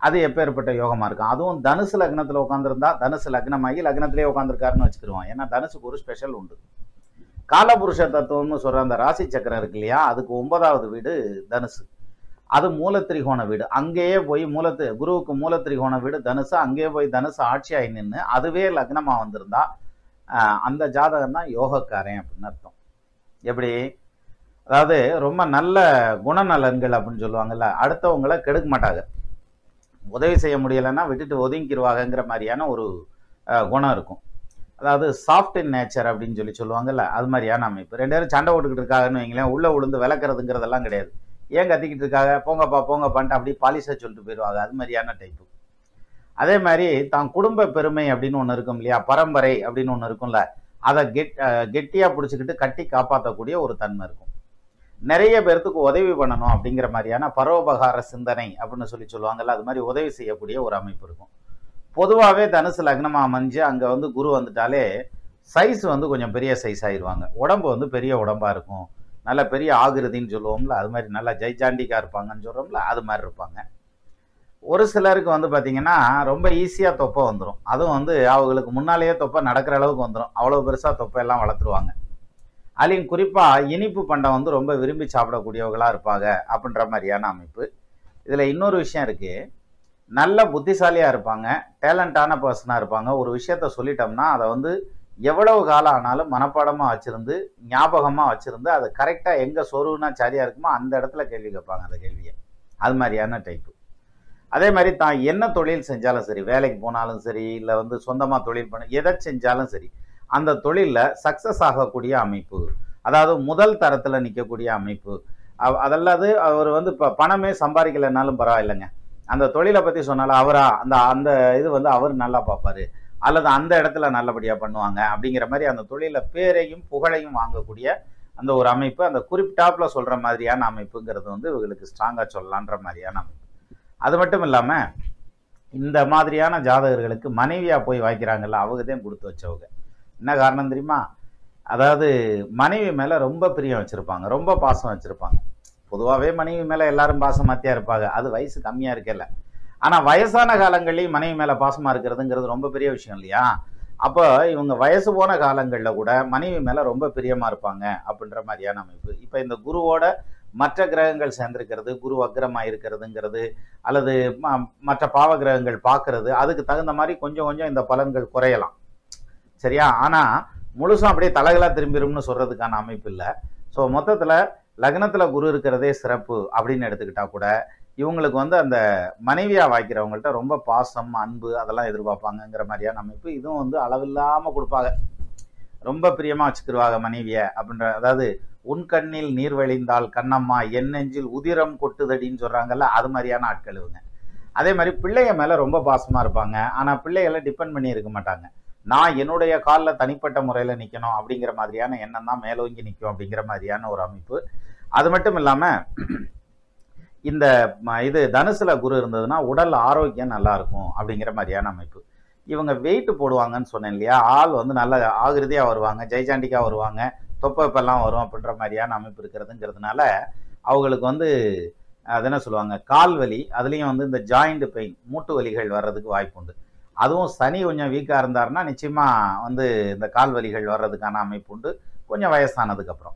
Speaker 1: அது எப்பேற்பட்ட யோகமாக இருக்கும். அதுவும் தனுசு லக்னத்தில் உட்காந்துருந்தா, தனுசு லக்னமாகி லக்னத்திலே உட்காந்துருக்காருன்னு வச்சுக்கிடுவோம். ஏன்னா தனுசுக்கு ஒரு ஸ்பெஷல் உண்டு. காலபுருஷ தத்துவம்னு சொல்கிற அந்த ராசி சக்கரம் இருக்கு இல்லையா, அதுக்கு 9வது வீடு தனுசு. அது மூலத்திரிகோண வீடு. அங்கேயே போய் குருவுக்கு மூலத்திரிகோண வீடு தனுசு. அங்கேயே போய் தனுசு ஆட்சியாகி நின்று அதுவே லக்னமாக வந்திருந்தா அந்த ஜாதகம் தான் யோகக்காரன் அப்படின்னு அர்த்தம். எப்படி? அதாவது ரொம்ப நல்ல குணநலன்கள் அப்படின்னு சொல்லுவாங்கல்ல, அடுத்தவங்களை கெடுக்க மாட்டாங்க. உதவி செய்ய முடியலைன்னா விட்டுட்டு ஒதுங்கிடுவாங்கங்கிற மாதிரியான ஒரு குணம் இருக்கும். அதாவது சாஃப்ட் இன் நேச்சர் அப்படின்னு சொல்லுவாங்கல்ல, அது மாதிரியான அமைப்பு. 2 பேரும் சண்டை போட்டுக்கிட்டு இருக்காங்கன்னு வைங்களேன், உள்ளே உளுந்து விளக்குறதுங்கிறதெல்லாம் கிடையாது. ஏன் கத்திக்கிட்டு இருக்காங்க, போங்கப்பான்ட்டு அப்படி பாலிஷாக சொல்லிட்டு போயிடுவாங்க. அது மாதிரியான டைப்பு. அதே மாதிரி தான் குடும்ப பெருமை அப்படின்னு ஒன்று இருக்கும் இல்லையா, பரம்பரை அப்படின்னு ஒன்று இருக்கும்ல, அதை கெட்டியாக பிடிச்சிக்கிட்டு கட்டி காப்பாற்றக்கூடிய ஒரு தன்மை இருக்கும். நிறைய பேர்த்துக்கு உதவி பண்ணணும் அப்படிங்கிற மாதிரியான பரோபகார சிந்தனை அப்படின்னு சொல்லுவாங்கல்ல, அது மாதிரி உதவி செய்யக்கூடிய ஒரு அமைப்பு இருக்கும். பொதுவாகவே தனுசு லக்னமாக அமைஞ்சு அங்கே குரு வந்துட்டாலே சைஸ் கொஞ்சம் பெரிய சைஸ் ஆயிடுவாங்க. உடம்பு பெரிய உடம்பாக இருக்கும். நல்ல பெரிய ஆகிருதின்னு சொல்லுவோம்ல, அது மாதிரி நல்லா ஜைஜாண்டிக்காக இருப்பாங்கன்னு சொல்கிறோம்ல, அது மாதிரி இருப்பாங்க. ஒரு சிலருக்கு பார்த்தீங்கன்னா ரொம்ப ஈஸியாக தொப்பை வந்துடும். அதுவும் அவங்களுக்கு முன்னாலேயே தொப்பை நடக்கிற அளவுக்கு வந்துடும். அவ்வளோ பெருசாக தொப்பை எல்லாம் வளர்த்துருவாங்க. அதுலேயும் குறிப்பாக இனிப்பு பண்டம் ரொம்ப விரும்பி சாப்பிடக்கூடியவர்களாக இருப்பாங்க அப்படின்ற மாதிரியான அமைப்பு. இதில் இன்னொரு விஷயம் இருக்குது. நல்ல புத்திசாலியாக இருப்பாங்க, டேலண்டான பர்சனாக இருப்பாங்க. ஒரு விஷயத்த சொல்லிட்டோம்னா அதை எவ்வளவு காலம் ஆனாலும் மனப்பாடமாக வச்சுருந்து, ஞாபகமாக வச்சுருந்து, அது கரெக்டாக எங்கே சொருவுனா சரியாக இருக்குமோ அந்த இடத்துல கேள்வி கேட்பாங்க அந்த கேள்வியை. அது மாதிரியான டைப்பு. அதே மாதிரி தான் என்ன தொழில் செஞ்சாலும் சரி, வேலைக்கு போனாலும் சரி, இல்லை சொந்தமாக தொழில் பண்ண எதை செஞ்சாலும் சரி, அந்த தொழிலில் சக்ஸஸ் ஆகக்கூடிய அமைப்பு, அதாவது முதல் தரத்தில் நிற்கக்கூடிய அமைப்பு. அதல்லாது அவர் இப்போ பணமே சம்பாதிக்கலைன்னாலும் பரவாயில்லைங்க, அந்த தொழிலை பற்றி சொன்னாலும் அவரா அந்த இது அவர் நல்லா பார்ப்பார், அல்லது அந்த இடத்துல நல்லபடியாக பண்ணுவாங்க அப்படிங்கிற மாதிரி அந்த தொழிலில் பேரையும் புகழையும் வாங்கக்கூடிய அந்த ஒரு அமைப்பு, அந்த குறிப்பிட்டாப்பில் சொல்கிற மாதிரியான அமைப்புங்கிறது இவங்களுக்கு ஸ்ட்ராங்காக சொல்லலான்ற மாதிரியான அமைப்பு. அது மட்டும் இல்லாமல் இந்த மாதிரியான ஜாதகர்களுக்கு மனைவியாக போய் வாய்க்கிறாங்கல்ல, அவங்க தான் கொடுத்து வச்சவங்க. என்ன காரணம் தெரியுமா? அதாவது மனைவி மேலே ரொம்ப பிரியம் வச்சுருப்பாங்க, ரொம்ப பாசம் வச்சுருப்பாங்க. பொதுவாகவே மனைவி மேலே எல்லாரும் பாசமாத்தியாக இருப்பாங்க, அது வயசு கம்மியாக இருக்கல. ஆனால் வயசான காலங்கள்லேயும் மனைவி மேலே பாசமாக இருக்கிறதுங்கிறது ரொம்ப பெரிய விஷயம் இல்லையா? அப்போ இவங்க வயசு போன காலங்களில் கூட மனைவி மேலே ரொம்ப பிரியமாக இருப்பாங்க அப்படின்ற மாதிரியான அமைப்பு. இப்போ இந்த குருவோட மற்ற கிரகங்கள் சேர்ந்திருக்கிறது, குரு வக்ரமாக இருக்கிறதுங்கிறது, அல்லது மற்ற பாவ கிரகங்கள் பார்க்கறது, அதுக்கு தகுந்த மாதிரி கொஞ்சம் கொஞ்சம் இந்த பலன்கள் குறையலாம். சரியா? ஆனால் முழுசும் அப்படியே தலைகளாக திரும்பிடும்னு சொல்கிறதுக்கான அமைப்பு இல்லை. ஸோ மொத்தத்தில் லக்னத்தில் குரு இருக்கிறதே சிறப்பு அப்படின்னு எடுத்துக்கிட்டா கூட இவங்களுக்கு அந்த மனைவியாக வாய்க்கிறவங்கள்ட்ட ரொம்ப பாசம், அன்பு அதெல்லாம் எதிர்பார்ப்பாங்கங்கிற மாதிரியான அமைப்பு. இதுவும் அளவில்லாமல் கொடுப்பாங்க, ரொம்ப பிரியமாக வச்சுக்கிடுவாங்க மனைவியை அப்படின்ற. அதாவது உன் கண்ணில் நீர் வழிந்தால் கண்ணம்மா என் நெஞ்சில் உதிரம் கொட்டுதடின்னு சொல்கிறாங்கல்ல, அது மாதிரியான ஆட்கள் இவங்க. அதே மாதிரி பிள்ளைய மேலே ரொம்ப பாசமாக இருப்பாங்க. ஆனால் பிள்ளைகளை டிபெண்ட் பண்ணி இருக்க மாட்டாங்க. நான் என்னுடைய காலில் தனிப்பட்ட முறையில் நிற்கணும் அப்படிங்கிற மாதிரியான எண்ணம் தான் மேலோங்கி நிற்கும் அப்படிங்கிற மாதிரியான ஒரு அமைப்பு. அது மட்டும் இல்லாமல் இந்த இது தனுசுல குரு இருந்ததுன்னா உடல் ஆரோக்கியம் நல்லா இருக்கும் அப்படிங்கிற மாதிரியான அமைப்பு. இவங்க வெயிட் போடுவாங்கன்னு சொன்னேன் இல்லையா, ஆள் நல்ல ஆகிருதியாக வருவாங்க, ஜெய்ஜாண்டிக்காக வருவாங்க, தொப்பைப்பெல்லாம் வரும் அப்படின்ற மாதிரியான அமைப்பு இருக்கிறதுங்கிறதுனால அவங்களுக்கு வந்து அது என்ன சொல்லுவாங்க, கால் வலி, அதுலேயும் வந்து இந்த ஜாயிண்ட் பெயின், மூட்டு வலிகள் வர்றதுக்கு வாய்ப்பு உண்டு. அதுவும் சனி கொஞ்சம் வீக்காக இருந்தாருன்னா நிச்சயமாக வந்து இந்த கால் வலிகள் வர்றதுக்கான அமைப்பு உண்டு, கொஞ்சம் வயசானதுக்கப்புறம்.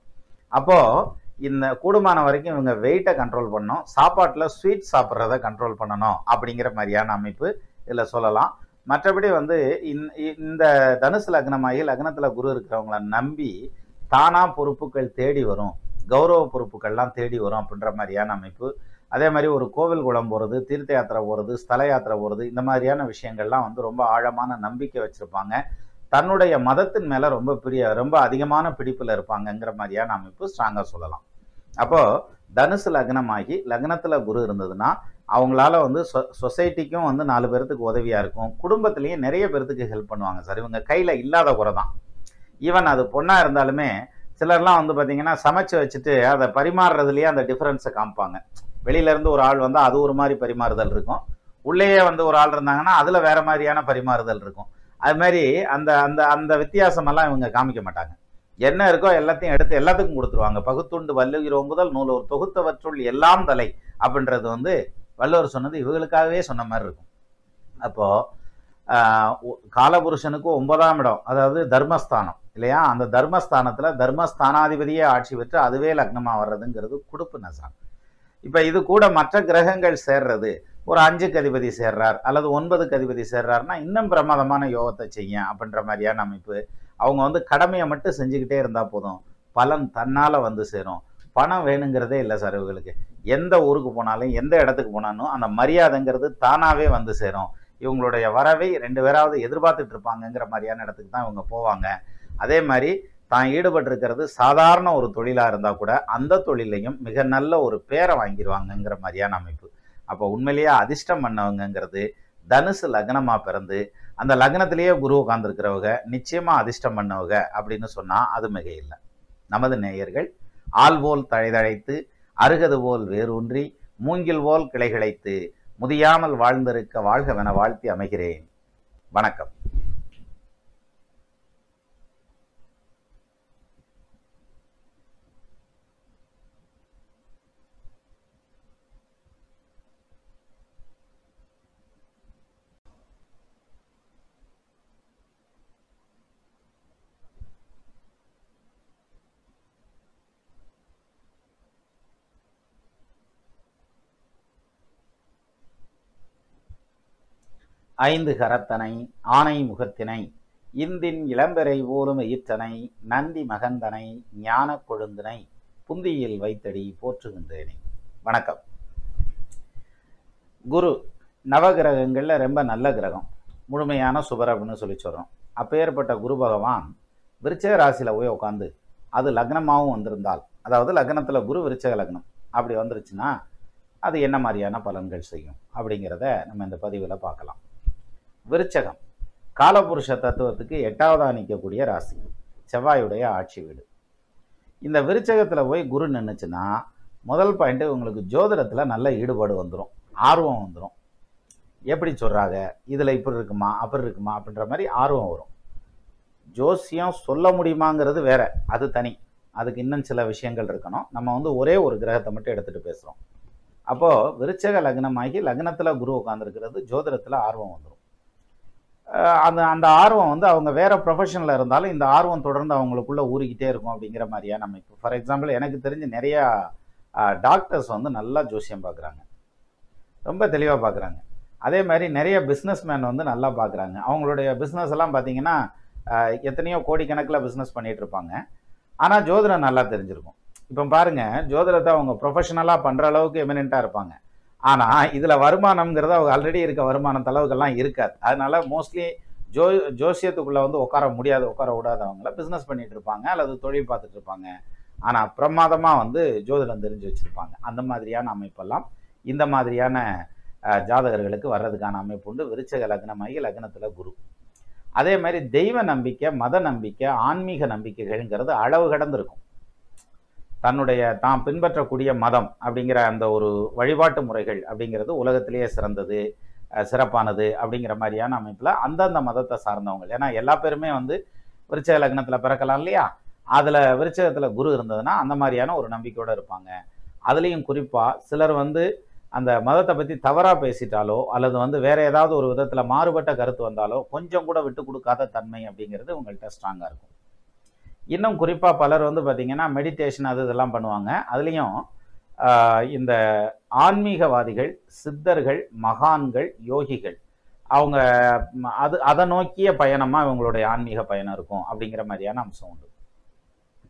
Speaker 1: அப்போது இந்த கூடுமான வரைக்கும் இவங்க வெயிட்டை கண்ட்ரோல் பண்ணணும், சாப்பாட்டில் ஸ்வீட் சாப்பிட்றத கண்ட்ரோல் பண்ணணும் அப்படிங்கிற மாதிரியான அமைப்பு இதில் சொல்லலாம். மற்றபடி வந்து இந்த தனுசு லக்னமாகி லக்னத்தில் குரு இருக்கிறவங்கள நம்பி தானாக பொறுப்புகள் தேடி வரும், கௌரவ பொறுப்புகள்லாம் தேடி வரும் அப்படின்ற மாதிரியான அமைப்பு. அதே மாதிரி ஒரு கோவில் குளம் போகிறது, தீர்த்த யாத்திரை போகிறது, ஸ்தல யாத்திரை போகிறது, இந்த மாதிரியான விஷயங்கள்லாம் வந்து ரொம்ப ஆழமான நம்பிக்கை வச்சுருப்பாங்க. தன்னுடைய மதத்தின் மேலே ரொம்ப அதிகமான பிடிப்பில் இருப்பாங்கங்கிற மாதிரியான அமைப்பு ஸ்ட்ராங்காக சொல்லலாம். அப்போது தனுசு லக்னமாகி லக்னத்தில் குரு இருந்ததுன்னா அவங்களால வந்து சொசைட்டிக்கும் வந்து 4 பேர்த்துக்கு உதவியாக இருக்கும், குடும்பத்துலேயும் நிறைய பேர்த்துக்கு ஹெல்ப் பண்ணுவாங்க சார். இவங்க கையில் இல்லாத குறை தான். ஈவன் அது பொண்ணாக இருந்தாலுமே சிலர்லாம் வந்து பார்த்திங்கன்னா சமைச்சு வச்சுட்டு அதை பரிமாறுறதுலேயே அந்த டிஃப்ரென்ஸை காமிப்பாங்க. வெளியிலேருந்து ஒரு ஆள் வந்தால் அது ஒரு மாதிரி பரிமாறுதல் இருக்கும், உள்ளேயே வந்து ஒரு ஆள் இருந்தாங்கன்னா அதில் வேறு மாதிரியான பரிமாறுதல் இருக்கும். அது மாதிரி அந்த அந்த அந்த வித்தியாசமெல்லாம் இவங்க காமிக்க மாட்டாங்க. என்ன இருக்கோ எல்லாத்தையும் எடுத்து எல்லாத்துக்கும் கொடுத்துருவாங்க. பகுத்துண்டு வள்ளுகிற முதல் நூல் ஒரு தொகுத்தவற்றுள் எல்லாம் தலை அப்படின்றது வந்து வள்ளுவர் சொன்னது இவங்களுக்காகவே சொன்ன மாதிரி இருக்கும். அப்போது காலபுருஷனுக்கு 9ஆம் இடம், அதாவது தர்மஸ்தானம் இல்லையா, அந்த தர்மஸ்தானத்தில் தர்மஸ்தானாதிபதியே ஆட்சி பெற்று அதுவே லக்னமாக வர்றதுங்கிறது குடுப்பு நசான். இப்போ இது கூட மற்ற கிரகங்கள் சேர்றது, ஒரு 5க்கு அதிபதி சேர்றார் அல்லது 9க்கு அதிபதி சேர்றாருன்னா இன்னும் பிரமாதமான யோகத்தை செய்யும் அப்படின்ற மாதிரியான அமைப்பு. அவங்க வந்து கடமையை மட்டும் செஞ்சுக்கிட்டே இருந்தால் போதும், பலன் தன்னால் வந்து சேரும். பணம் வேணுங்கிறதே இல்லை சார் இவங்களுக்கு. எந்த ஊருக்கு போனாலும் எந்த இடத்துக்கு போனாலும் அந்த மரியாதைங்கிறது தானாகவே வந்து சேரும். இவங்களுடைய வரவை 2 பேராவது எதிர்பார்த்துட்டு இருப்பாங்கங்கிற மாதிரியான இடத்துக்கு தான் இவங்க போவாங்க. அதே மாதிரி தான் ஈடுபட்டிருக்கிறது சாதாரண ஒரு தொழிலாக இருந்தால் கூட அந்த தொழிலையும் மிக நல்ல ஒரு பேரை வாங்கிடுவாங்கங்கிற மாதிரியான அமைப்பு. அப்போ உண்மையிலேயே அதிர்ஷ்டம் பண்ணவங்கிறது தனுசு லக்னமாக பிறந்து அந்த லக்னத்திலேயே குரு உட்கார்ந்துருக்கிறவங்க நிச்சயமாக அதிர்ஷ்டம் பண்ணவங்க அப்படின்னு சொன்னால் அது மிக இல்லை. நமது நேயர்கள் ஆள் போல் தழைதழைத்து அருகது போல் வேரூன்றி மூங்கில் போல் கிளைகிழைத்து முதியாமல் வாழ்ந்திருக்க வாழ்கவென வாழ்த்தி அமைகிறேன். வணக்கம். ஐந்து கரத்தனை ஆனை முகத்தினை இந்தின் இளம்பெறை போலும் ஈற்றனை நந்தி மகந்தனை ஞான கொழுந்தினை புந்தியில் வைத்தடி போற்றுகின்றேனே. வணக்கம். குரு நவகிரகங்களில் ரொம்ப நல்ல கிரகம், முழுமையான சுபர் அப்படின்னு சொல்லி சொல்கிறோம். அப்பேற்பட்ட குரு பகவான் விருச்சிக ராசியில் போய் உட்காந்து அது லக்னமாகவும் வந்திருந்தால், அதாவது லக்னத்தில் குரு விருச்சிக லக்னம் அப்படி வந்துருச்சுன்னா அது என்ன மாதிரியான பலன்கள் செய்யும் அப்படிங்கிறத நம்ம இந்த பதிவில் பார்க்கலாம். விருச்சகம் காலபுருஷ தத்துவத்துக்கு 8ஆவதாக நிற்கக்கூடிய ராசி, செவ்வாயுடைய ஆட்சி வீடு. இந்த விருச்சகத்தில் போய் குரு நின்றுச்சுன்னா முதல் பாயிண்ட்டு உங்களுக்கு ஜோதிடத்தில் நல்ல ஈடுபாடு வந்துடும், ஆர்வம் வந்துடும். எப்படி சொல்கிறாங்க, இதில் இப்படி இருக்குமா அப்படி இருக்குமா அப்படின்ற மாதிரி ஆர்வம் வரும். ஜோசியம் சொல்ல முடியுமாங்கிறது வேற, அது தனி, அதுக்கு இன்னும் சில விஷயங்கள் இருக்கணும். நம்ம வந்து ஒரே ஒரு கிரகத்தை மட்டும் எடுத்துகிட்டு பேசுகிறோம். அப்போது விருச்சக லக்னமாகி லக்னத்தில் குரு உட்காந்துருக்கிறது ஜோதிடத்தில் ஆர்வம் வந்துடும். அந்த ஆர்வம் வந்து அவங்க வேறு ப்ரொஃபஷனில் இருந்தாலும் இந்த ஆர்வம் தொடர்ந்து அவங்களுக்குள்ளே ஊறிக்கிட்டே இருக்கும் அப்படிங்கிற மாதிரியான அமைப்பு. ஃபார் எக்ஸாம்பிள் எனக்கு தெரிஞ்ச நிறையா டாக்டர்ஸ் வந்து நல்லா ஜோசியம் பார்க்குறாங்க, ரொம்ப தெளிவாக பார்க்குறாங்க. அதே மாதிரி நிறைய பிஸ்னஸ்மேன் வந்து நல்லா பார்க்குறாங்க. அவங்களுடைய பிஸ்னஸ் எல்லாம் பார்த்திங்கன்னா எத்தனையோ கோடிக்கணக்கில் பிஸ்னஸ் பண்ணிகிட்டு இருப்பாங்க, ஆனால் ஜோதிடம் நல்லா தெரிஞ்சிருக்கும். இப்போ பாருங்கள், ஜோதிடத்தை அவங்க ப்ரொஃபஷனலாக பண்ணுற அளவுக்கு எமினெண்ட்டாக இருப்பாங்க, ஆனால் இதில் வருமானம்ங்கிறது அவங்க ஆல்ரெடி இருக்க வருமானத்த அளவுக்கெல்லாம் இருக்காது. அதனால மோஸ்ட்லி ஜோசியத்துக்குள்ளே வந்து உட்கார விடாதவங்கள பிஸ்னஸ் பண்ணிகிட்டு இருப்பாங்க அல்லது தொழில் பார்த்துட்டு இருப்பாங்க, ஆனால் பிரமாதமாக வந்து ஜோதிடம் தெரிஞ்சு வச்சுருப்பாங்க. அந்த மாதிரியான அமைப்பெல்லாம் இந்த மாதிரியான ஜாதகர்களுக்கு வர்றதுக்கான அமைப்பு உண்டு. விருச்சிக லக்னமாகி லக்னத்தில் குரு. அதே மாதிரி தெய்வ நம்பிக்கை, மத நம்பிக்கை, ஆன்மீக நம்பிக்கைகள்ங்கிறது அளவு கடந்திருக்கும். தான் பின்பற்றக்கூடிய மதம் அப்படிங்கிற அந்த ஒரு வழிபாட்டு முறைகள் அப்படிங்கிறது உலகத்திலேயே சிறந்தது, சிறப்பானது அப்படிங்கிற மாதிரியான அமைப்பில் அந்தந்த மதத்தை சார்ந்தவங்க. ஏன்னா எல்லா பேருமே வந்து விருச்சிக லக்னத்தில் பிறக்கலாம் இல்லையா, அதில் விருச்சகத்தில் குரு இருந்ததுன்னா அந்த மாதிரியான ஒரு நம்பிக்கையோடு இருப்பாங்க. அதுலேயும் குறிப்பாக சிலர் வந்து அந்த மதத்தை பற்றி தவறாக பேசிட்டாலோ அல்லது வந்து வேற ஏதாவது ஒரு விதத்தில் மாறுபட்ட கருத்து வந்தாலோ கொஞ்சம் கூட விட்டு கொடுக்காத தன்மை அப்படிங்கிறது உங்கள்கிட்ட ஸ்ட்ராங்காக இருக்கும். இன்னும் குறிப்பாக பலர் வந்து பார்த்திங்கன்னா மெடிடேஷன் அது இதெல்லாம் பண்ணுவாங்க. அதுலேயும் இந்த ஆன்மீகவாதிகள், சித்தர்கள், மகான்கள், யோகிகள் அவங்க அதை நோக்கிய பயணமாக இவங்களுடைய ஆன்மீக பயணம் இருக்கும் அப்படிங்கிற மாதிரியான அம்சம் உண்டு.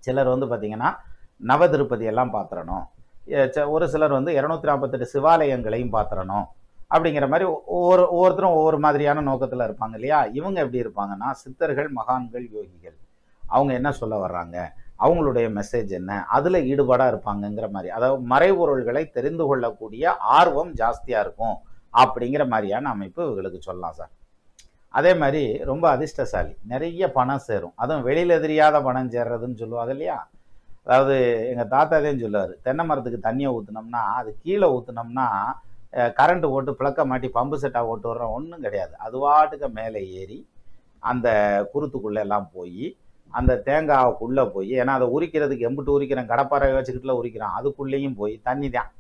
Speaker 1: சிலர் வந்து பார்த்திங்கன்னா நவ திருப்பதி எல்லாம் பார்த்துறணும், ஒரு சிலர் வந்து 248 சிவாலயங்களையும் பார்த்துறணும் அப்படிங்கிற மாதிரி ஒவ்வொருத்தரும் ஒவ்வொரு மாதிரியான நோக்கத்தில் இருப்பாங்க இல்லையா. இவங்க எப்படி இருப்பாங்கன்னா சித்தர்கள், மகான்கள், யோகிகள் அவங்க என்ன சொல்ல வர்றாங்க, அவங்களுடைய மெசேஜ் என்ன, அதில் ஈடுபாடாக இருப்பாங்கங்கிற மாதிரி, அதாவது மறைபொருள்களை தெரிந்து கொள்ளக்கூடிய ஆர்வம் ஜாஸ்தியாக இருக்கும் அப்படிங்கிற மாதிரியான அமைப்பு இவங்களுக்கு சொல்லலாம் சார். அதே மாதிரி ரொம்ப அதிர்ஷ்டசாலி, நிறைய பணம் சேரும், அதுவும் வெளியில் எதிரியாத பணம் சேர்றதுன்னு சொல்லுவாங்க இல்லையா. அதாவது எங்கள் தாத்தாதையும் சொல்லுவார், தென்னை மரத்துக்கு தண்ணியை ஊற்றினோம்னா அது கீழே ஊற்றினோம்னா கரண்ட்டு போட்டு பிளக்க மாட்டி பம்பு செட்டாக ஓட்டு வர்றோம், ஒன்றும் கிடையாது. அது வாட்டுக்கு மேலே ஏறி அந்த குருத்துக்குள்ளே எல்லாம் போய் அந்த தேங்காவுக்குள்ளே போய், ஏன்னா அதை உரிக்கிறதுக்கு எம்பிட்டு உரிக்கிறேன், கடப்பாறை வச்சுக்கிட்டுல உரிக்கிறான், அதுக்குள்ளேயும் போய் தண்ணி தான்,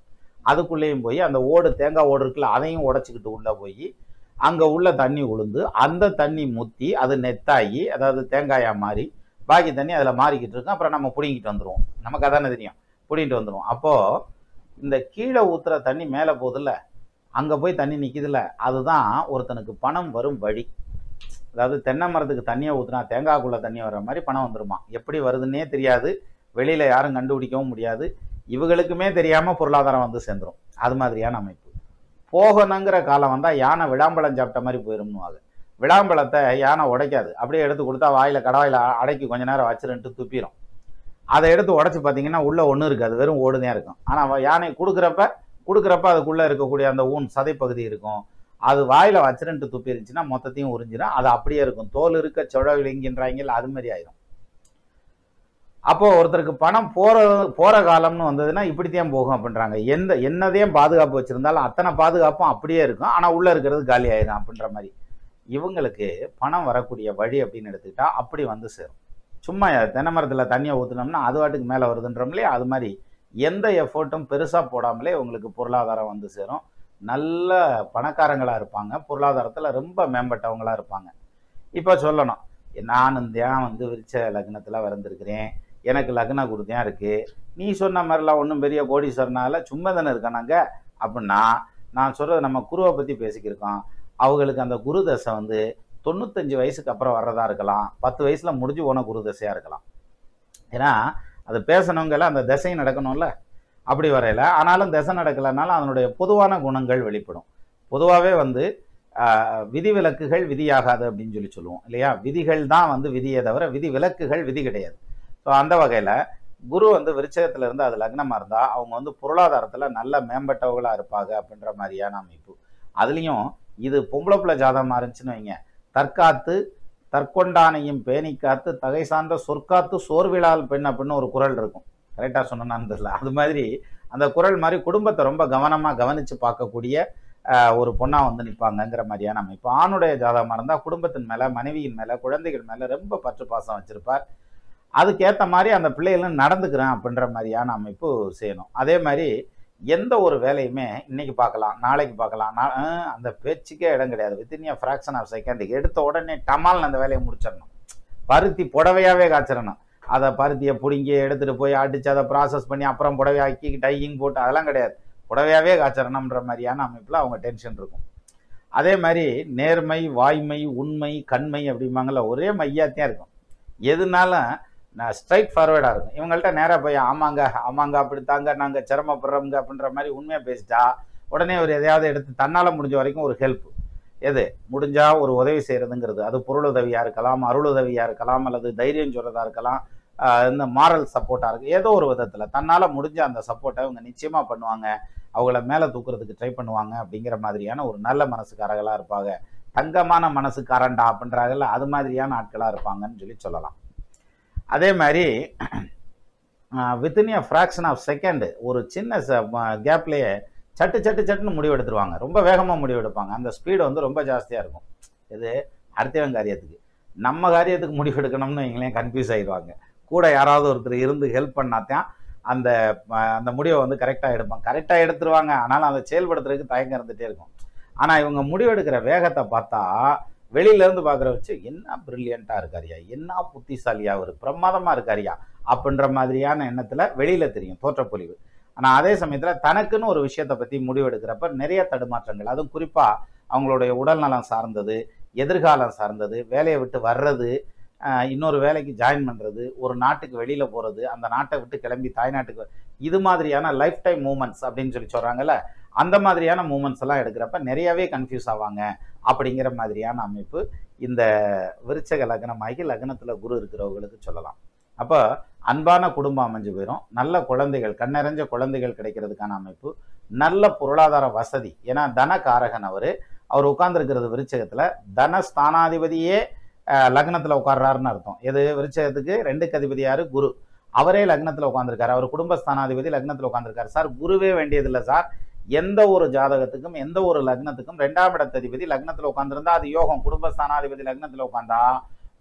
Speaker 1: அதுக்குள்ளேயும் போய் அந்த ஓடு தேங்காய் ஓடு இருக்குல்ல அதையும் உடச்சிக்கிட்டு உள்ளே போய் அங்கே உள்ள தண்ணி உளுந்து அந்த தண்ணி முத்தி அது நெத்தாகி, அதாவது தேங்காயாக மாறி பாக்கி தண்ணி அதில் மாறிக்கிட்டு இருக்கும். அப்புறம் நம்ம பிடிங்கிட்டு வந்துடுவோம், நமக்கு அதானே தெரியும், பிடிங்கிட்டு வந்துடுவோம். அப்போது இந்த கீழே ஊற்றுற தண்ணி மேலே போதில்ல, அங்கே போய் தண்ணி நிற்கிதில்ல, அதுதான் ஒருத்தனுக்கு பணம் வரும் வழி. அதாவது தென்னை மரத்துக்கு தண்ணியை ஊற்றினா தேங்காய்க்குள்ளே தண்ணி வர்ற மாதிரி பணம் வந்துருமா. எப்படி வருதுன்னே தெரியாது, வெளியில் யாரும் கண்டுபிடிக்கவும் முடியாது, இவங்களுக்குமே தெரியாமல் பொருளாதாரம் வந்து சேர்ந்துடும். அது மாதிரியான அமைப்பு. போகணுங்கிற காலம் வந்தால் யானை விளாம்பழம் சாப்பிட்ட மாதிரி போயிடும்னுவாங்க. விளாம்பழத்தை யானை உடைக்காது, அப்படியே எடுத்து கொடுத்தா வாயில் கடாயில் அடைக்கி கொஞ்ச நேரம் வச்சுருன்ட்டு துப்பிடும். அதை எடுத்து உடச்சி பார்த்தீங்கன்னா உள்ளே ஒன்றும் இருக்காது, வெறும் ஓடுதான் இருக்கும். ஆனால் யானை கொடுக்குறப்ப அதுக்குள்ளே இருக்கக்கூடிய அந்த ஊன் சதைப்பகுதி இருக்கும், அது வாயில் வச்சிருன்ட்டு துப்பி இருந்துச்சுன்னா மொத்தத்தையும் உறிஞ்சிடும், அது அப்படியே இருக்கும். தோல் இருக்க சொழவிலிங்கின்றாங்க, அது மாதிரி ஆயிடும். அப்போது ஒருத்தருக்கு பணம் போகிற காலம்னு வந்ததுன்னா இப்படித்தான் போகும் அப்படின்றாங்க. என்னதையும் பாதுகாப்பு வச்சுருந்தாலும் அத்தனை பாதுகாப்பும் அப்படியே இருக்கும், ஆனால் உள்ளே இருக்கிறது காலி ஆயிடும் அப்படின்ற மாதிரி. இவங்களுக்கு பணம் வரக்கூடிய வழி அப்படின்னு எடுத்துக்கிட்டா அப்படி வந்து சேரும். சும்மா தென்னை மரத்தில் தண்ணியை ஊற்றினோம்னா அது வாட்டுக்கு மேலே வருதுன்றோம்லையே, அது மாதிரி எந்த எஃபோர்ட்டும் பெருசாக போடாமலே உங்களுக்கு பொருளாதாரம் வந்து சேரும். நல்ல பணக்காரங்களாக இருப்பாங்க, பொருளாதாரத்தில் ரொம்ப மேம்பட்டவங்களாக இருப்பாங்க. இப்போ சொல்லணும், நான் வந்து விருச்ச லக்னத்தில் வந்திருக்கிறேன், எனக்கு லக்ன குருதியாக இருக்குது, நீ சொன்ன மாதிரிலாம் ஒன்றும் பெரிய கோடீஸ்வரனால சும்மா தானே இருக்கானாங்க அப்படின்னா, நான் சொல்கிறது நம்ம குருவை பற்றி பேசிக்கிருக்கோம். அவங்களுக்கு அந்த குரு தசை வந்து 95 வயசுக்கு அப்புறம் வர்றதா இருக்கலாம், 10 வயசில் முடிஞ்சு போன குரு தசையாக இருக்கலாம். ஏன்னா அது பேசணுங்கெல்லாம் அந்த தசையும் நடக்கணும்ல, அப்படி வரையில. ஆனாலும் தசை நடக்கலைனாலும் அதனுடைய பொதுவான குணங்கள் வெளிப்படும். பொதுவாகவே வந்து விதிவிலக்குகள் விதியாகாது அப்படின்னு சொல்லுவோம் இல்லையா. விதிகள் தான் வந்து விதியை தவிர விதி விலக்குகள் விதி கிடையாது. ஸோ அந்த வகையில் குரு வந்து விருச்சகத்தில் இருந்து அது லக்னமாக இருந்தால் அவங்க வந்து பொருளாதாரத்தில் நல்ல மேம்பட்டவர்களாக இருப்பாங்க அப்படின்ற மாதிரியான அமைப்பு. அதுலேயும் இது பொம்பளை பிள்ளை ஜாதகமாக இருந்துச்சுன்னு வைங்க, தற்காத்து தற்கொண்டானையும் பேணி காத்து தகை சார்ந்த சொற்காத்து சோர்விழால் பெண் அப்படின்னு ஒரு குறள் இருக்கும். கரெக்டாக சொன்னான்னு தெரியல, அது மாதிரி அந்த குறள் மாதிரி குடும்பத்தை ரொம்ப கவனமாக கவனித்து பார்க்கக்கூடிய ஒரு பொண்ணாக வந்து நிற்பாங்கங்கிற மாதிரியான அமைப்பு. ஆணுடைய ஜாதகமாக இருந்தால் குடும்பத்தின் மேலே, மனைவியின் மேலே, குழந்தைகள் மேலே ரொம்ப பற்று பாசம் வச்சுருப்பார். அதுக்கேற்ற மாதிரி அந்த பிள்ளைகளும் நடந்துக்கிறேன் அப்படின்ற மாதிரியான அமைப்பு செய்யணும். அதே மாதிரி எந்த ஒரு வேலையுமே இன்னைக்கு பார்க்கலாம் நாளைக்கு பார்க்கலாம், அந்த பேச்சுக்கே இடம் கிடையாது. Within a fraction of second எடுத்த உடனே டமால்னு அந்த வேலையை முடிச்சிடணும். பருத்தி புடவையாகவே காய்ச்சிடணும். அதை பருத்தியை பிடுங்கி எடுத்துகிட்டு போய் அடித்து அதை ப்ராசஸ் பண்ணி அப்புறம் புடவையாக்கி டையிங் போட்டு அதெல்லாம் கிடையாது, புடவையாகவே காய்ச்சிடணுன்ற மாதிரியான அமைப்பில் அவங்க டென்ஷன் இருக்கும். அதே மாதிரி நேர்மை, வாய்மை, உண்மை, கண்மை அப்படிம்பாங்கள்ல, ஒரே மையாத்தையும் இருக்கும். எதுனாலும் நான் ஸ்ட்ரைட் ஃபார்வேர்டாக இருக்கும். இவங்கள்ட்ட நேராக போய் ஆமாங்க ஆமாங்க அப்படித்தாங்க நாங்கள் சிரமப்படுறோங்க அப்படின்ற மாதிரி உண்மையாக பேசிட்டா உடனே ஒரு எதையாவது எடுத்து தன்னால் முடிஞ்ச வரைக்கும் ஒரு ஹெல்ப், எது முடிஞ்சால் ஒரு உதவி செய்கிறதுங்கிறது, அது பொருள் உதவியாக இருக்கலாம், அருள் உதவியாக இருக்கலாம், அல்லது தைரியம் சொல்கிறதா இருக்கலாம், இந்த மாரல் சப்போர்ட்டாக இருக்குது. ஏதோ ஒரு விதத்தில் தன்னால் முடிஞ்ச அந்த சப்போர்ட்டை அவங்க நிச்சயமாக பண்ணுவாங்க, அவங்கள மேலே தூக்குறதுக்கு ட்ரை பண்ணுவாங்க. அப்படிங்கிற மாதிரியான ஒரு நல்ல மனசுக்காரர்களாக இருப்பாங்க. தங்கமான மனசுக்காரண்டா அப்படின்றாங்கல்ல, அது மாதிரியான ஆட்களாக இருப்பாங்கன்னு சொல்லலாம். அதே மாதிரி within a fraction of second ஒரு சின்ன கேப்லேயே சட்டுன்னு முடிவு எடுத்துருவாங்க. ரொம்ப வேகமாக முடிவு எடுப்பாங்க. அந்த ஸ்பீடு வந்து ரொம்ப ஜாஸ்தியாக இருக்கும். இது அடுத்தவன் காரியத்துக்கு, நம்ம காரியத்துக்கு முடிவு எடுக்கணும்னு இவங்களே கன்ஃபியூஸ் ஆகிடுவாங்க. கூட யாராவது ஒருத்தர் இருந்து ஹெல்ப் பண்ணாதான் அந்த அந்த முடிவை வந்து கரெக்டாக எடுப்பாங்க. கரெக்டாக எடுத்துருவாங்க, ஆனாலும் அதை செயல்படுத்துறதுக்கு தயக்கம் இருந்துகிட்டே இருக்கும். ஆனால் இவங்க முடிவெடுக்கிற வேகத்தை பார்த்தா வெளியிலேருந்து பார்க்குற வச்சு என்ன பிரில்லியண்ட்டாக இருக்காரியா, என்ன புத்திசாலியா, ஒரு பிரமாதமாக இருக்காரியா அப்படின்ற மாதிரியான எண்ணத்தில் வெளியில் தெரியும் தோற்றப்பொழிவு. ஆனால் அதே சமயத்தில் தனக்குன்னு ஒரு விஷயத்தை பற்றி முடிவெடுக்கிறப்ப நிறைய தடுமாற்றங்கள், அதுவும் குறிப்பாக அவங்களுடைய உடல் நலம் சார்ந்தது, எதிர்காலம் சார்ந்தது, வேலையை விட்டு வர்றது, இன்னொரு வேலைக்கு ஜாயின் பண்ணுறது, ஒரு நாட்டுக்கு வெளியில் போகிறது, அந்த நாட்டை விட்டு கிளம்பி தாய்நாட்டுக்கு, இது மாதிரியான லைஃப் டைம் மூமெண்ட்ஸ் அப்படின்னு சொல்லி சொல்கிறாங்கல்ல, அந்த மாதிரியான மூமெண்ட்ஸ் எல்லாம் எடுக்கிறப்ப நிறையவே கன்ஃபியூஸ் ஆவாங்க அப்படிங்கிற மாதிரியான அமைப்பு இந்த விருச்சக லக்னமாகி லக்னத்தில் குரு இருக்கிறவங்களுக்கு சொல்லலாம். அப்போ அன்பான குடும்பம் அமைஞ்சு போயிடும், நல்ல குழந்தைகள், கண்ணறிஞ்ச குழந்தைகள் கிடைக்கிறதுக்கான அமைப்பு, நல்ல பொருளாதார வசதி. ஏன்னா தனகாரகன் அவர் உட்கார்ந்துருக்கிறது விருச்சகத்தில், தனஸ்தானாதிபதியே லக்னத்தில் உட்கார்றாருன்னு அர்த்தம். எது விருச்சகத்துக்கு 2க்கு அதிபதி யாரு? குரு. அவரே லக்னத்தில் உட்காந்துருக்காரு, அவர் குடும்பஸ்தானாதிபதி லக்னத்தில் உட்காந்துருக்காரு. சார் குருவே வேண்டியதில்லை சார், எந்த ஒரு ஜாதகத்துக்கும் எந்த ஒரு லக்னத்துக்கும் 2ஆம் இடத்ததிபதி லக்னத்தில் உட்காந்துருந்தா அது யோகம். குடும்பஸ்தானாதிபதி லக்னத்தில் உட்காந்தா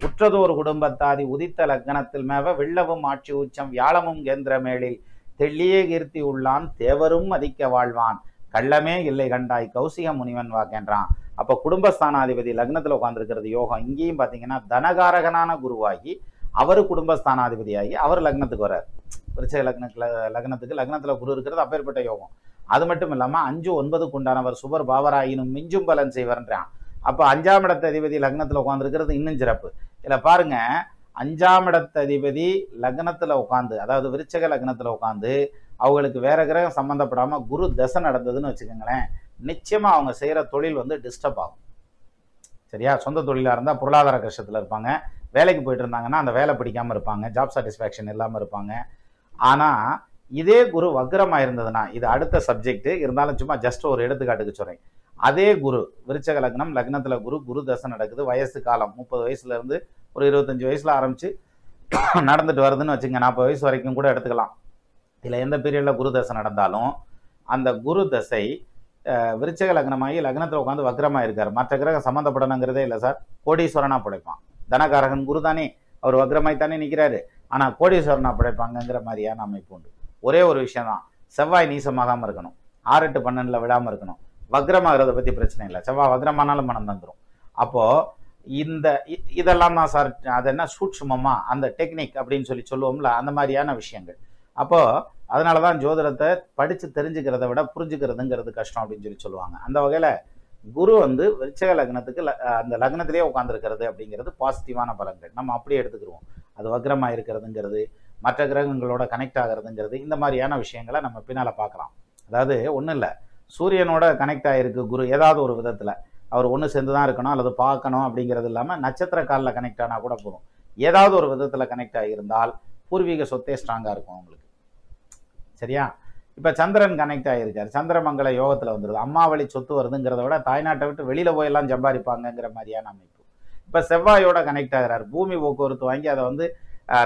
Speaker 1: உற்றதோர் குடும்பத்தாதி உதித்த லக்னத்தில் மேவ வில்லவும் ஆட்சி உச்சம் வியாழமும் கேந்திர மேலில் தெள்ளியே கீர்த்தி உள்ளான் தேவரும் மதிக்க வாழ்வான் கள்ளமே இல்லை கண்டாய் கௌசிக முனிவன் வாக்கேன்றான். அப்போ குடும்பஸ்தானாதிபதி லக்னத்தில் உட்காந்துருக்கிறது யோகம். இங்கேயும் பார்த்தீங்கன்னா தனகாரகனான குருவாகி அவர் குடும்பஸ்தானாதிபதியாகி அவர் லக்னத்துக்கு வர்றார். விருச்சிக லக்னத்தில் குரு இருக்கிறது அப்பேற்பட்ட யோகம். அது மட்டும் இல்லாமல் 5, 9க்கு உண்டானவர் சுபர் பாவராயினும் மிஞ்சும் பலன் செய்வர்ன்றான். அப்போ 5ஆம் இடத்த அதிபதி லக்னத்தில் உட்காந்துருக்கிறது இன்னும் சிறப்பு. இதில் பாருங்க, 5ஆம் இடத்த அதிபதி லக்னத்தில் உட்காந்து, அதாவது விருச்சக லக்னத்தில் உட்காந்து அவங்களுக்கு வேற கிரகம் சம்மந்தப்படாமல் குரு தசை நடந்ததுன்னு வச்சுக்கோங்களேன், நிச்சயமாக அவங்க செய்கிற தொழில் வந்து டிஸ்டர்ப் ஆகும். சரியா? சொந்த தொழிலாக இருந்தால் பொருளாதார கஷ்டத்தில் இருப்பாங்க, வேலைக்கு போயிட்டு இருந்தாங்கன்னா அந்த வேலை பிடிக்காமல் இருப்பாங்க, ஜாப் சாட்டிஸ்ஃபேக்ஷன் இல்லாமல் இருப்பாங்க. ஆனால் இதே குரு வக்ரமாக இருந்ததுன்னா, இது அடுத்த சப்ஜெக்ட் இருந்தாலும் சும்மா ஜஸ்ட் ஒரு எடுத்துக்காட்டுக்கு சொல்கிறேன். அதே குரு விருச்சக லக்னம் லக்னத்தில் குரு தசை நடக்குது, வயசு காலம் 30 வயசுலேருந்து ஒரு 25 வயசில் ஆரம்பித்து நடந்துட்டு வருதுன்னு வச்சுங்க, 40 வயசு வரைக்கும் கூட எடுத்துக்கலாம். இதில் எந்த பீரியடில் குரு தசை நடந்தாலும் அந்த குரு தசை விருச்சக லக்னமாகி லக்னத்தில் உட்காந்து வக்ரமாக இருக்கார். மற்ற கிரகம் சம்மந்தப்படணுங்கிறதே இல்லை சார், கோடீஸ்வரனாக படைப்பான். தனகாரகன் குரு தானே, அவர் வக்ரமாய் தானே நிற்கிறாரு, ஆனால் கோடீஸ்வரனாக படைப்பாங்கங்கிற மாதிரியான அமைப்பு உண்டு. ஒரே ஒரு விஷயம் தான், செவ்வாய் நீசமாகாமல் இருக்கணும், 6, 8, 12 விடாமல் இருக்கணும். வக்ரமாகிறத பற்றி பிரச்சனை இல்லை, செவ்வாய் வக்ரமானாலும் மனம் தந்துடும். அப்போது இதெல்லாம் தான் சார், அது என்ன சூட்சுமமா அந்த டெக்னிக் அப்படின்னு சொல்லுவோம்ல, அந்த மாதிரியான விஷயங்கள். அப்போது அதனால தான் ஜோதிடத்தை படித்து தெரிஞ்சுக்கிறத விட புரிஞ்சுக்கிறதுங்கிறது கஷ்டம் அப்படின்னு சொல்லுவாங்க. அந்த வகையில் குரு வந்து விருச்சிக லக்னத்துக்கு அந்த லக்னத்திலே உட்காந்துருக்கிறது அப்படிங்கிறது பாசிட்டிவான பலன்கள், நம்ம அப்படியே எடுத்துக்கிடுவோம். அது வக்ரமாக இருக்கிறதுங்கிறது, மற்ற கிரகங்களோட கனெக்ட் ஆகிறதுங்கிறது, இந்த மாதிரியான விஷயங்களை நம்ம பின்னால் பார்க்கலாம். அதாவது ஒன்றும் இல்லை, சூரியனோட கனெக்ட் ஆகிருக்கு குரு ஏதாவது ஒரு விதத்தில், அவர் ஒன்று சேர்ந்து தான் இருக்கணும் அல்லது பார்க்கணும் அப்படிங்கிறது இல்லாமல் நட்சத்திர காலில் கனெக்ட் ஆனால் கூட போதும். ஏதாவது ஒரு விதத்தில் கனெக்ட் ஆகியிருந்தால் பூர்வீக சொத்தே ஸ்ட்ராங்காக இருக்கும் அவங்களுக்கு. சரியா? இப்போ சந்திரன் கனெக்ட் ஆகியிருக்காரு, சந்திரமங்கல யோகத்தில் வந்துடுது, அம்மா வழி சொத்து வருதுங்கிறத விட தாய்நாட்டை விட்டு வெளியில் போயெல்லாம் சம்பாதிப்பாங்கங்கிற மாதிரியான அமைப்பு. இப்போ செவ்வாயோட கனெக்ட் ஆகிறார், பூமி போக்குவரத்து வாங்கி அதை வந்து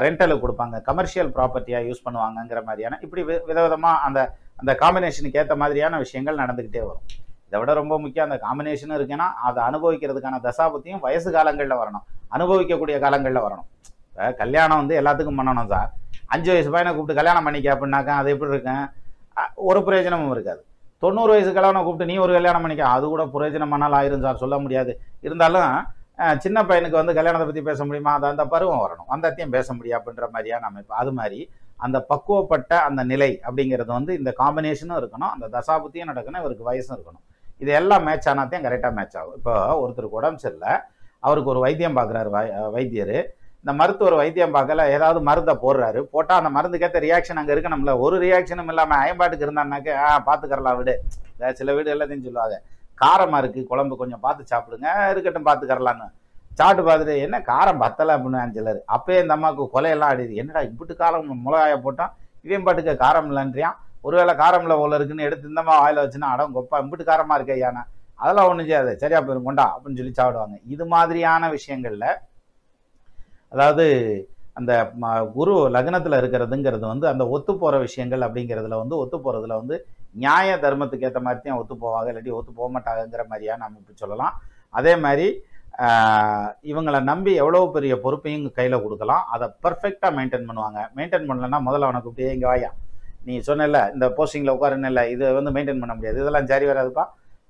Speaker 1: ரெண்டலுக்கு கொடுப்பாங்க, கமர்ஷியல் ப்ராப்பர்ட்டியாக யூஸ் பண்ணுவாங்கங்கிற மாதிரியான, இப்படி விதவிதமாக அந்த அந்த காம்பினேஷனுக்கு ஏற்ற மாதிரியான விஷயங்கள் நடந்துக்கிட்டே வரும். இதை விட ரொம்ப முக்கியம், அந்த காம்பினேஷனும் இருக்குன்னா அதை அனுபவிக்கிறதுக்கான தசாபத்தியும் வயசு காலங்களில் வரணும், அனுபவிக்கக்கூடிய காலங்களில் வரணும். இப்போ கல்யாணம் வந்து எல்லாத்துக்கும் பண்ணணும் சார், 5 வயசு பையனை கூப்பிட்டு கல்யாணம் பண்ணிக்க அப்படின்னாக்கா அது எப்படி இருக்கும்? ஒரு பிரயோஜனமும் இருக்காது. 90 வயசு கல்யாணம் கூப்பிட்டு நீ ஒரு கல்யாணம் பண்ணிக்க, அது கூட பிரயோஜனம் பண்ணாலும் ஆயிரும் சார், சொல்ல முடியாது. இருந்தாலும் சின்ன பையனுக்கு வந்து கல்யாணத்தை பற்றி பேச முடியுமா? அது அந்த பருவம் வரணும், அந்தத்தையும் பேச முடியும் அப்படின்ற மாதிரியான அமைப்பு. அது மாதிரி அந்த பக்குவப்பட்ட அந்த நிலை அப்படிங்கிறது வந்து இந்த காம்பினேஷனும் இருக்கணும், அந்த தசாபுத்தியும் நடக்கணும், இவருக்கு வயசும் இருக்கணும். இது எல்லாம் மேட்ச் ஆனாத்தையும் கரெக்டாக மேட்ச் ஆகும். இப்போ ஒருத்தருக்கு உடம்பு சரியில்லை, அவருக்கு ஒரு வைத்தியம் பார்க்குறாரு வைத்தியர், இந்த மருத்துவர் வைத்தியம் பார்க்கல ஏதாவது மருந்தை போடுறாரு, போட்டால் அந்த மருந்துக்கேற்ற ரியாக்ஷன் அங்கே இருக்கணும்ல, ஒரு ரியாக்ஷனும் இல்லாமல் அயன்பாட்டுக்கு இருந்தான்னாக்க பார்த்துக்கறலாம் விடு. சில வீடு எல்லாத்தையும் சொல்லுவாங்க, காரமாக இருக்குது குழம்பு கொஞ்சம் பார்த்து சாப்பிடுங்க, இருக்கட்டும் பார்த்துக்கறலான்னு. சாப்பிட்டு பார்த்துட்டு என்ன காரம் பத்தலை அப்படின்னு சிலர். அப்பயே இந்த அம்மாவுக்கு கொலையெல்லாம் ஆடிது, என்னடா இப்பட்டு காரம் மிளகாயை போட்டால் இவன் பாட்டுக்கு காரம் இல்லைன்றியான், ஒருவேளை காரம் இல்லை போல இருக்குன்னு எடுத்து இந்தம்மா வாயில் வச்சுன்னா அடம் கொப்பா இம்பிட்டு காரமாக இருக்கு ஐயானா, அதெல்லாம் ஒன்றும் செய்யாது சரியா போயிரும் கொண்டா அப்படின்னு சொல்லி சாப்பிடுவாங்க. இது மாதிரியான விஷயங்களில் அதாவது அந்த குரு லக்னத்தில் இருக்கிறதுங்கிறது வந்து அந்த ஒத்து போகிற விஷயங்கள் அப்படிங்கிறதுல வந்து ஒத்து போகிறதுல வந்து நியாய தர்மத்துக்கு ஏற்ற மாதிரி தான் ஒத்து போவாங்க, இல்லாட்டி ஒத்து போக மாட்டாங்கங்கிற மாதிரியான அமைப்பு சொல்லலாம். அதே மாதிரி இவங்களை நம்பி எவ்வளோ பெரிய பொறுப்பையும் கையில் கொடுக்கலாம். அதை பர்ஃபெக்டாக மெயின்டைன் பண்ணுவாங்க. மெயின்டைன் பண்ணலன்னா முதல்ல அவனை கூப்பிட்டு இங்கே வாயா, நீ சொன்னல இந்த போஸ்டிங்கில் உட்காருன்னு இல்லை, இது வந்து மெயின்டைன் பண்ண முடியாது, இதெல்லாம் சரி வராதுப்பா,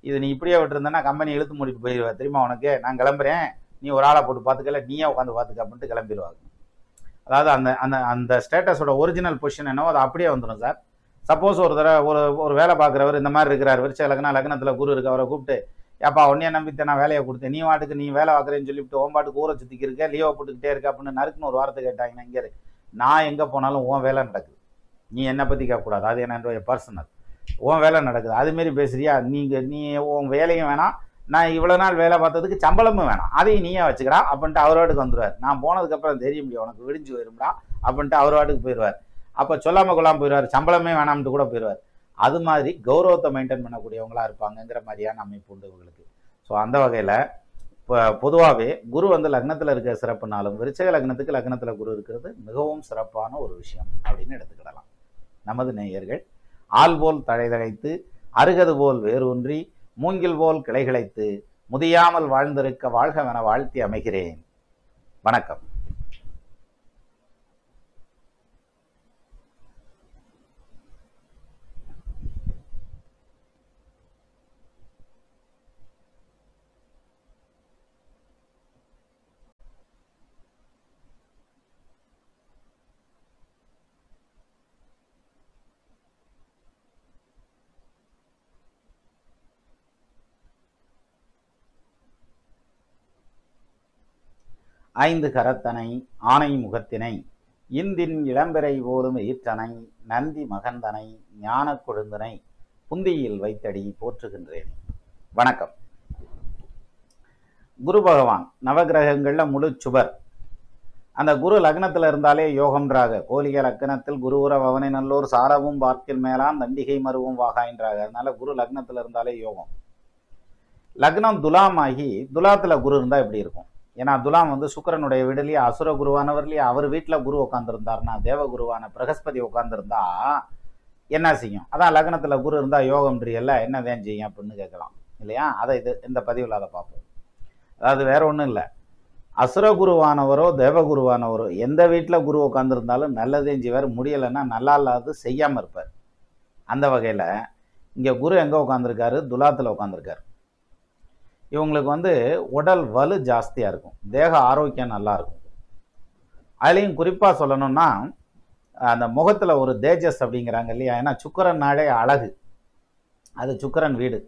Speaker 1: இது நீ இப்படியே விட்டுருந்தேன்னா கம்பெனி இழுத்து மூடிட்டு போயிடுவா தெரியுமா உனக்கு, நான் கிளம்புறேன், நீ ஒரு ஆளை போட்டு பார்த்துக்கல, நீயே உட்காந்து பார்த்துக்க அப்படின்ட்டு கிளம்பிடுவாங்க. அதாவது அந்த அந்த அந்த ஸ்டேட்டஸோட ஒரிஜினல் பொசிஷன் என்னவோ அது அப்படியே வந்துடும் சார். சப்போஸ் ஒரு தடவை ஒரு வேலை பார்க்குறவர் இந்த மாதிரி இருக்கிறார், விருச்ச லக்னத்தில் குரு இருக்கு, அவரை கூப்பிட்டு ஏப்பா உன்னைய நம்பித்தான் நான் வேலையை கொடுத்தேன், நீ வாட்டுக்கு நீ வேலை பார்க்குறேன்னு சொல்லிவிட்டு ஓம்பாட்டுக்கு ஊரை சுற்றிக்கு இருக்க, லீவை போட்டுக்கிட்டே இருக்க அப்படின்னு நறுக்குன்னு ஒரு வார்த்தை கேட்டாங்கன்னா இங்கே இருக்கு, நான் எங்கே போனாலும் உன் வேலை நடக்குது, நீ என்னை பற்றி கேட்கக்கூடாது, அது என்னுடைய பர்சனல், உன் வேலை நடக்குது, அதுமாரி பேசுறியா, நீ உன் வேலையும் வேணாம், நான் இவ்வளோ நாள் வேலை பார்த்ததுக்கு சம்பளமும் வேணாம், அதையும் நீயே வச்சுக்கிறா அப்படின்ட்டு அவர் வாட்டுக்கு வந்துடுவார். நான் போனதுக்கப்புறம் தெரிய முடியும் உனக்கு விடிஞ்சு போயிரும்டா அப்படின்ட்டு அவர் வாட்டுக்கு போயிடுவார். அப்போ சொல்லாமல் கொள்ளாமல் போயிடுவார், சம்பளமே வேணாம்ட்டு கூட போயிடுவார். அது மாதிரி கௌரவத்தை மெயின்டைன் பண்ணக்கூடியவங்களா இருப்பாங்கங்கிற மாதிரியான அமைப்பு உண்டு இவங்களுக்கு. ஸோ அந்த வகையில் இப்போ பொதுவாகவே குரு வந்து லக்னத்தில் இருக்கிற சிறப்புனாலும் விருச்சிக லக்னத்துக்கு லக்னத்தில் குரு இருக்கிறது மிகவும் சிறப்பான ஒரு விஷயம் அப்படின்னு எடுத்துக்கிடலாம். நமது நேயர்கள் ஆள் போல் தழைதழைத்து அருகது போல் வேரூன்றி மூங்கில் போல் கிளைகிழைத்து முதியாமல் வாழ்ந்திருக்க வாழ்கவென வாழ்த்தி அமைகிறேன். வணக்கம். ஐந்து கரத்தனை ஆனை முகத்தினை இந்தின் இளம்பிறை போலும் ஈற்றனை நந்தி மகந்தனை ஞான கொழுந்தனை புந்தியில் வைத்தடி போற்றுகின்றேன். வணக்கம். குரு பகவான் நவகிரகங்கள்ல முழு சுபர். அந்த குரு லக்னத்தில் இருந்தாலே யோகம்ன்றாக. கோலிக லக்னத்தில் குருவுர பவனை நல்லோர் சாரவும் பார்க்கில் மேலான் தண்டிகை மருவும் வாகாயின்றாக. அதனால குரு லக்னத்தில் இருந்தாலே யோகம். லக்னம் துலாமாகி துலாத்துல குரு இருந்தா எப்படி இருக்கும்? ஏன்னா துலாம் வந்து சுக்கிரனுடைய வீடுலயே அசுர குருவானவர்லயே அவர் வீட்டில் குரு உட்காந்துருந்தாருன்னா தேவகுருவான பிரகஸ்பதி உட்காந்துருந்தா என்ன செய்யும்? அதான் லக்னத்தில் குரு இருந்தால் யோகம்ன்றீங்கல்ல, என்னதான் செய்யும் அப்படின்னு கேட்கலாம் இல்லையா? அதை இந்த பதிவில் அதை பார்ப்போம். அதாவது வேற ஒன்றும் இல்லை, அசுரகுருவானவரோ தேவகுருவானவரோ எந்த வீட்டில் குரு உட்காந்துருந்தாலும் நல்லதையும் செய்வார், முடியலைன்னா நல்லா இல்லாது செய்யாமல் இருப்பார். அந்த வகையில் இங்கே குரு எங்கே உட்காந்துருக்காரு? துலாத்தில் உட்காந்துருக்காரு. இவங்களுக்கு வந்து உடல் வலு ஜாஸ்தியாக இருக்கும், தேக ஆரோக்கியம் நல்லா இருக்கும். அதுலேயும் குறிப்பாக சொல்லணும்னா அந்த முகத்தில் ஒரு தேஜஸ் அப்படிங்கிறாங்க இல்லையா? ஏன்னா சுக்கிரன் நாளே அழகு, அது சுக்கிரன் வீடு.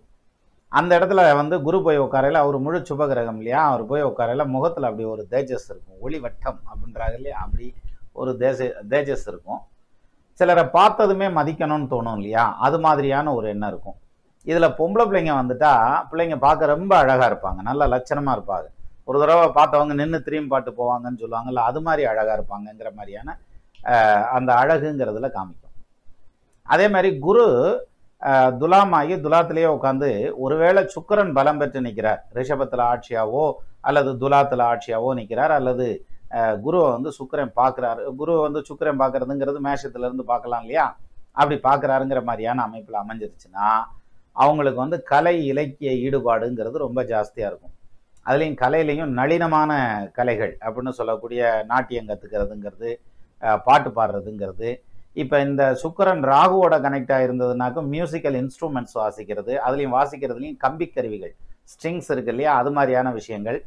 Speaker 1: அந்த இடத்துல வந்து குரு போய் உட்காரையில், அவர் முழு சுபகிரகம் இல்லையா, அவர் போய் உட்காரையில் முகத்தில் அப்படி ஒரு தேஜஸ் இருக்கும், ஒளி வட்டம் அப்படின்றாங்க இல்லையா, அப்படி ஒரு தேஜஸ் இருக்கும். சிலரை பார்த்ததுமே மதிக்கணும்னு தோணும் இல்லையா, அது மாதிரியான ஒரு எண்ணம் இருக்கும். இதில் பொம்பளை பிள்ளைங்க வந்துட்டா பிள்ளைங்க பார்க்க ரொம்ப அழகாக இருப்பாங்க, நல்ல லட்சணமாக இருப்பாங்க. ஒரு தடவை பார்த்தவங்க நின்று திரும்பி பாட்டு போவாங்கன்னு சொல்லுவாங்கல்ல, அது மாதிரி அழகாக இருப்பாங்கங்கிற மாதிரியான அந்த அழகுங்கிறதுல காமிக்கும். அதே மாதிரி குரு துலாமாகி துலாத்திலேயே உட்காந்து ஒருவேளை சுக்கிரன் பலம் பெற்று நிற்கிறார், ரிஷபத்தில் ஆட்சியாவோ அல்லது துலாத்தில் ஆட்சியாவோ நிற்கிறார், அல்லது குருவை வந்து சுக்கிரன் பார்க்குறாரு. குருவை வந்து சுக்கிரன் பார்க்குறதுங்கிறது மேஷத்துலேருந்து பார்க்கலாம் இல்லையா, அப்படி பார்க்குறாருங்கிற மாதிரியான அமைப்பில் அமைஞ்சிருச்சுன்னா அவங்களுக்கு வந்து கலை இலக்கிய ஈடுபாடுங்கிறது ரொம்ப ஜாஸ்தியாக இருக்கும். அதுலேயும் கலையிலையும் நளினமான கலைகள் அப்படின்னு சொல்லக்கூடிய நாட்டியம் கற்றுக்கிறதுங்கிறது, பாட்டு பாடுறதுங்கிறது. இப்போ இந்த சுக்கிரன் ராகுவோட கனெக்டாக இருந்ததுனாக்கும் மியூசிக்கல் இன்ஸ்ட்ருமெண்ட்ஸ் வாசிக்கிறது, அதுலேயும் வாசிக்கிறதுலையும் கம்பி கருவிகள் ஸ்ட்ரிங்ஸ் இருக்கு இல்லையா, அது மாதிரியான விஷயங்கள்.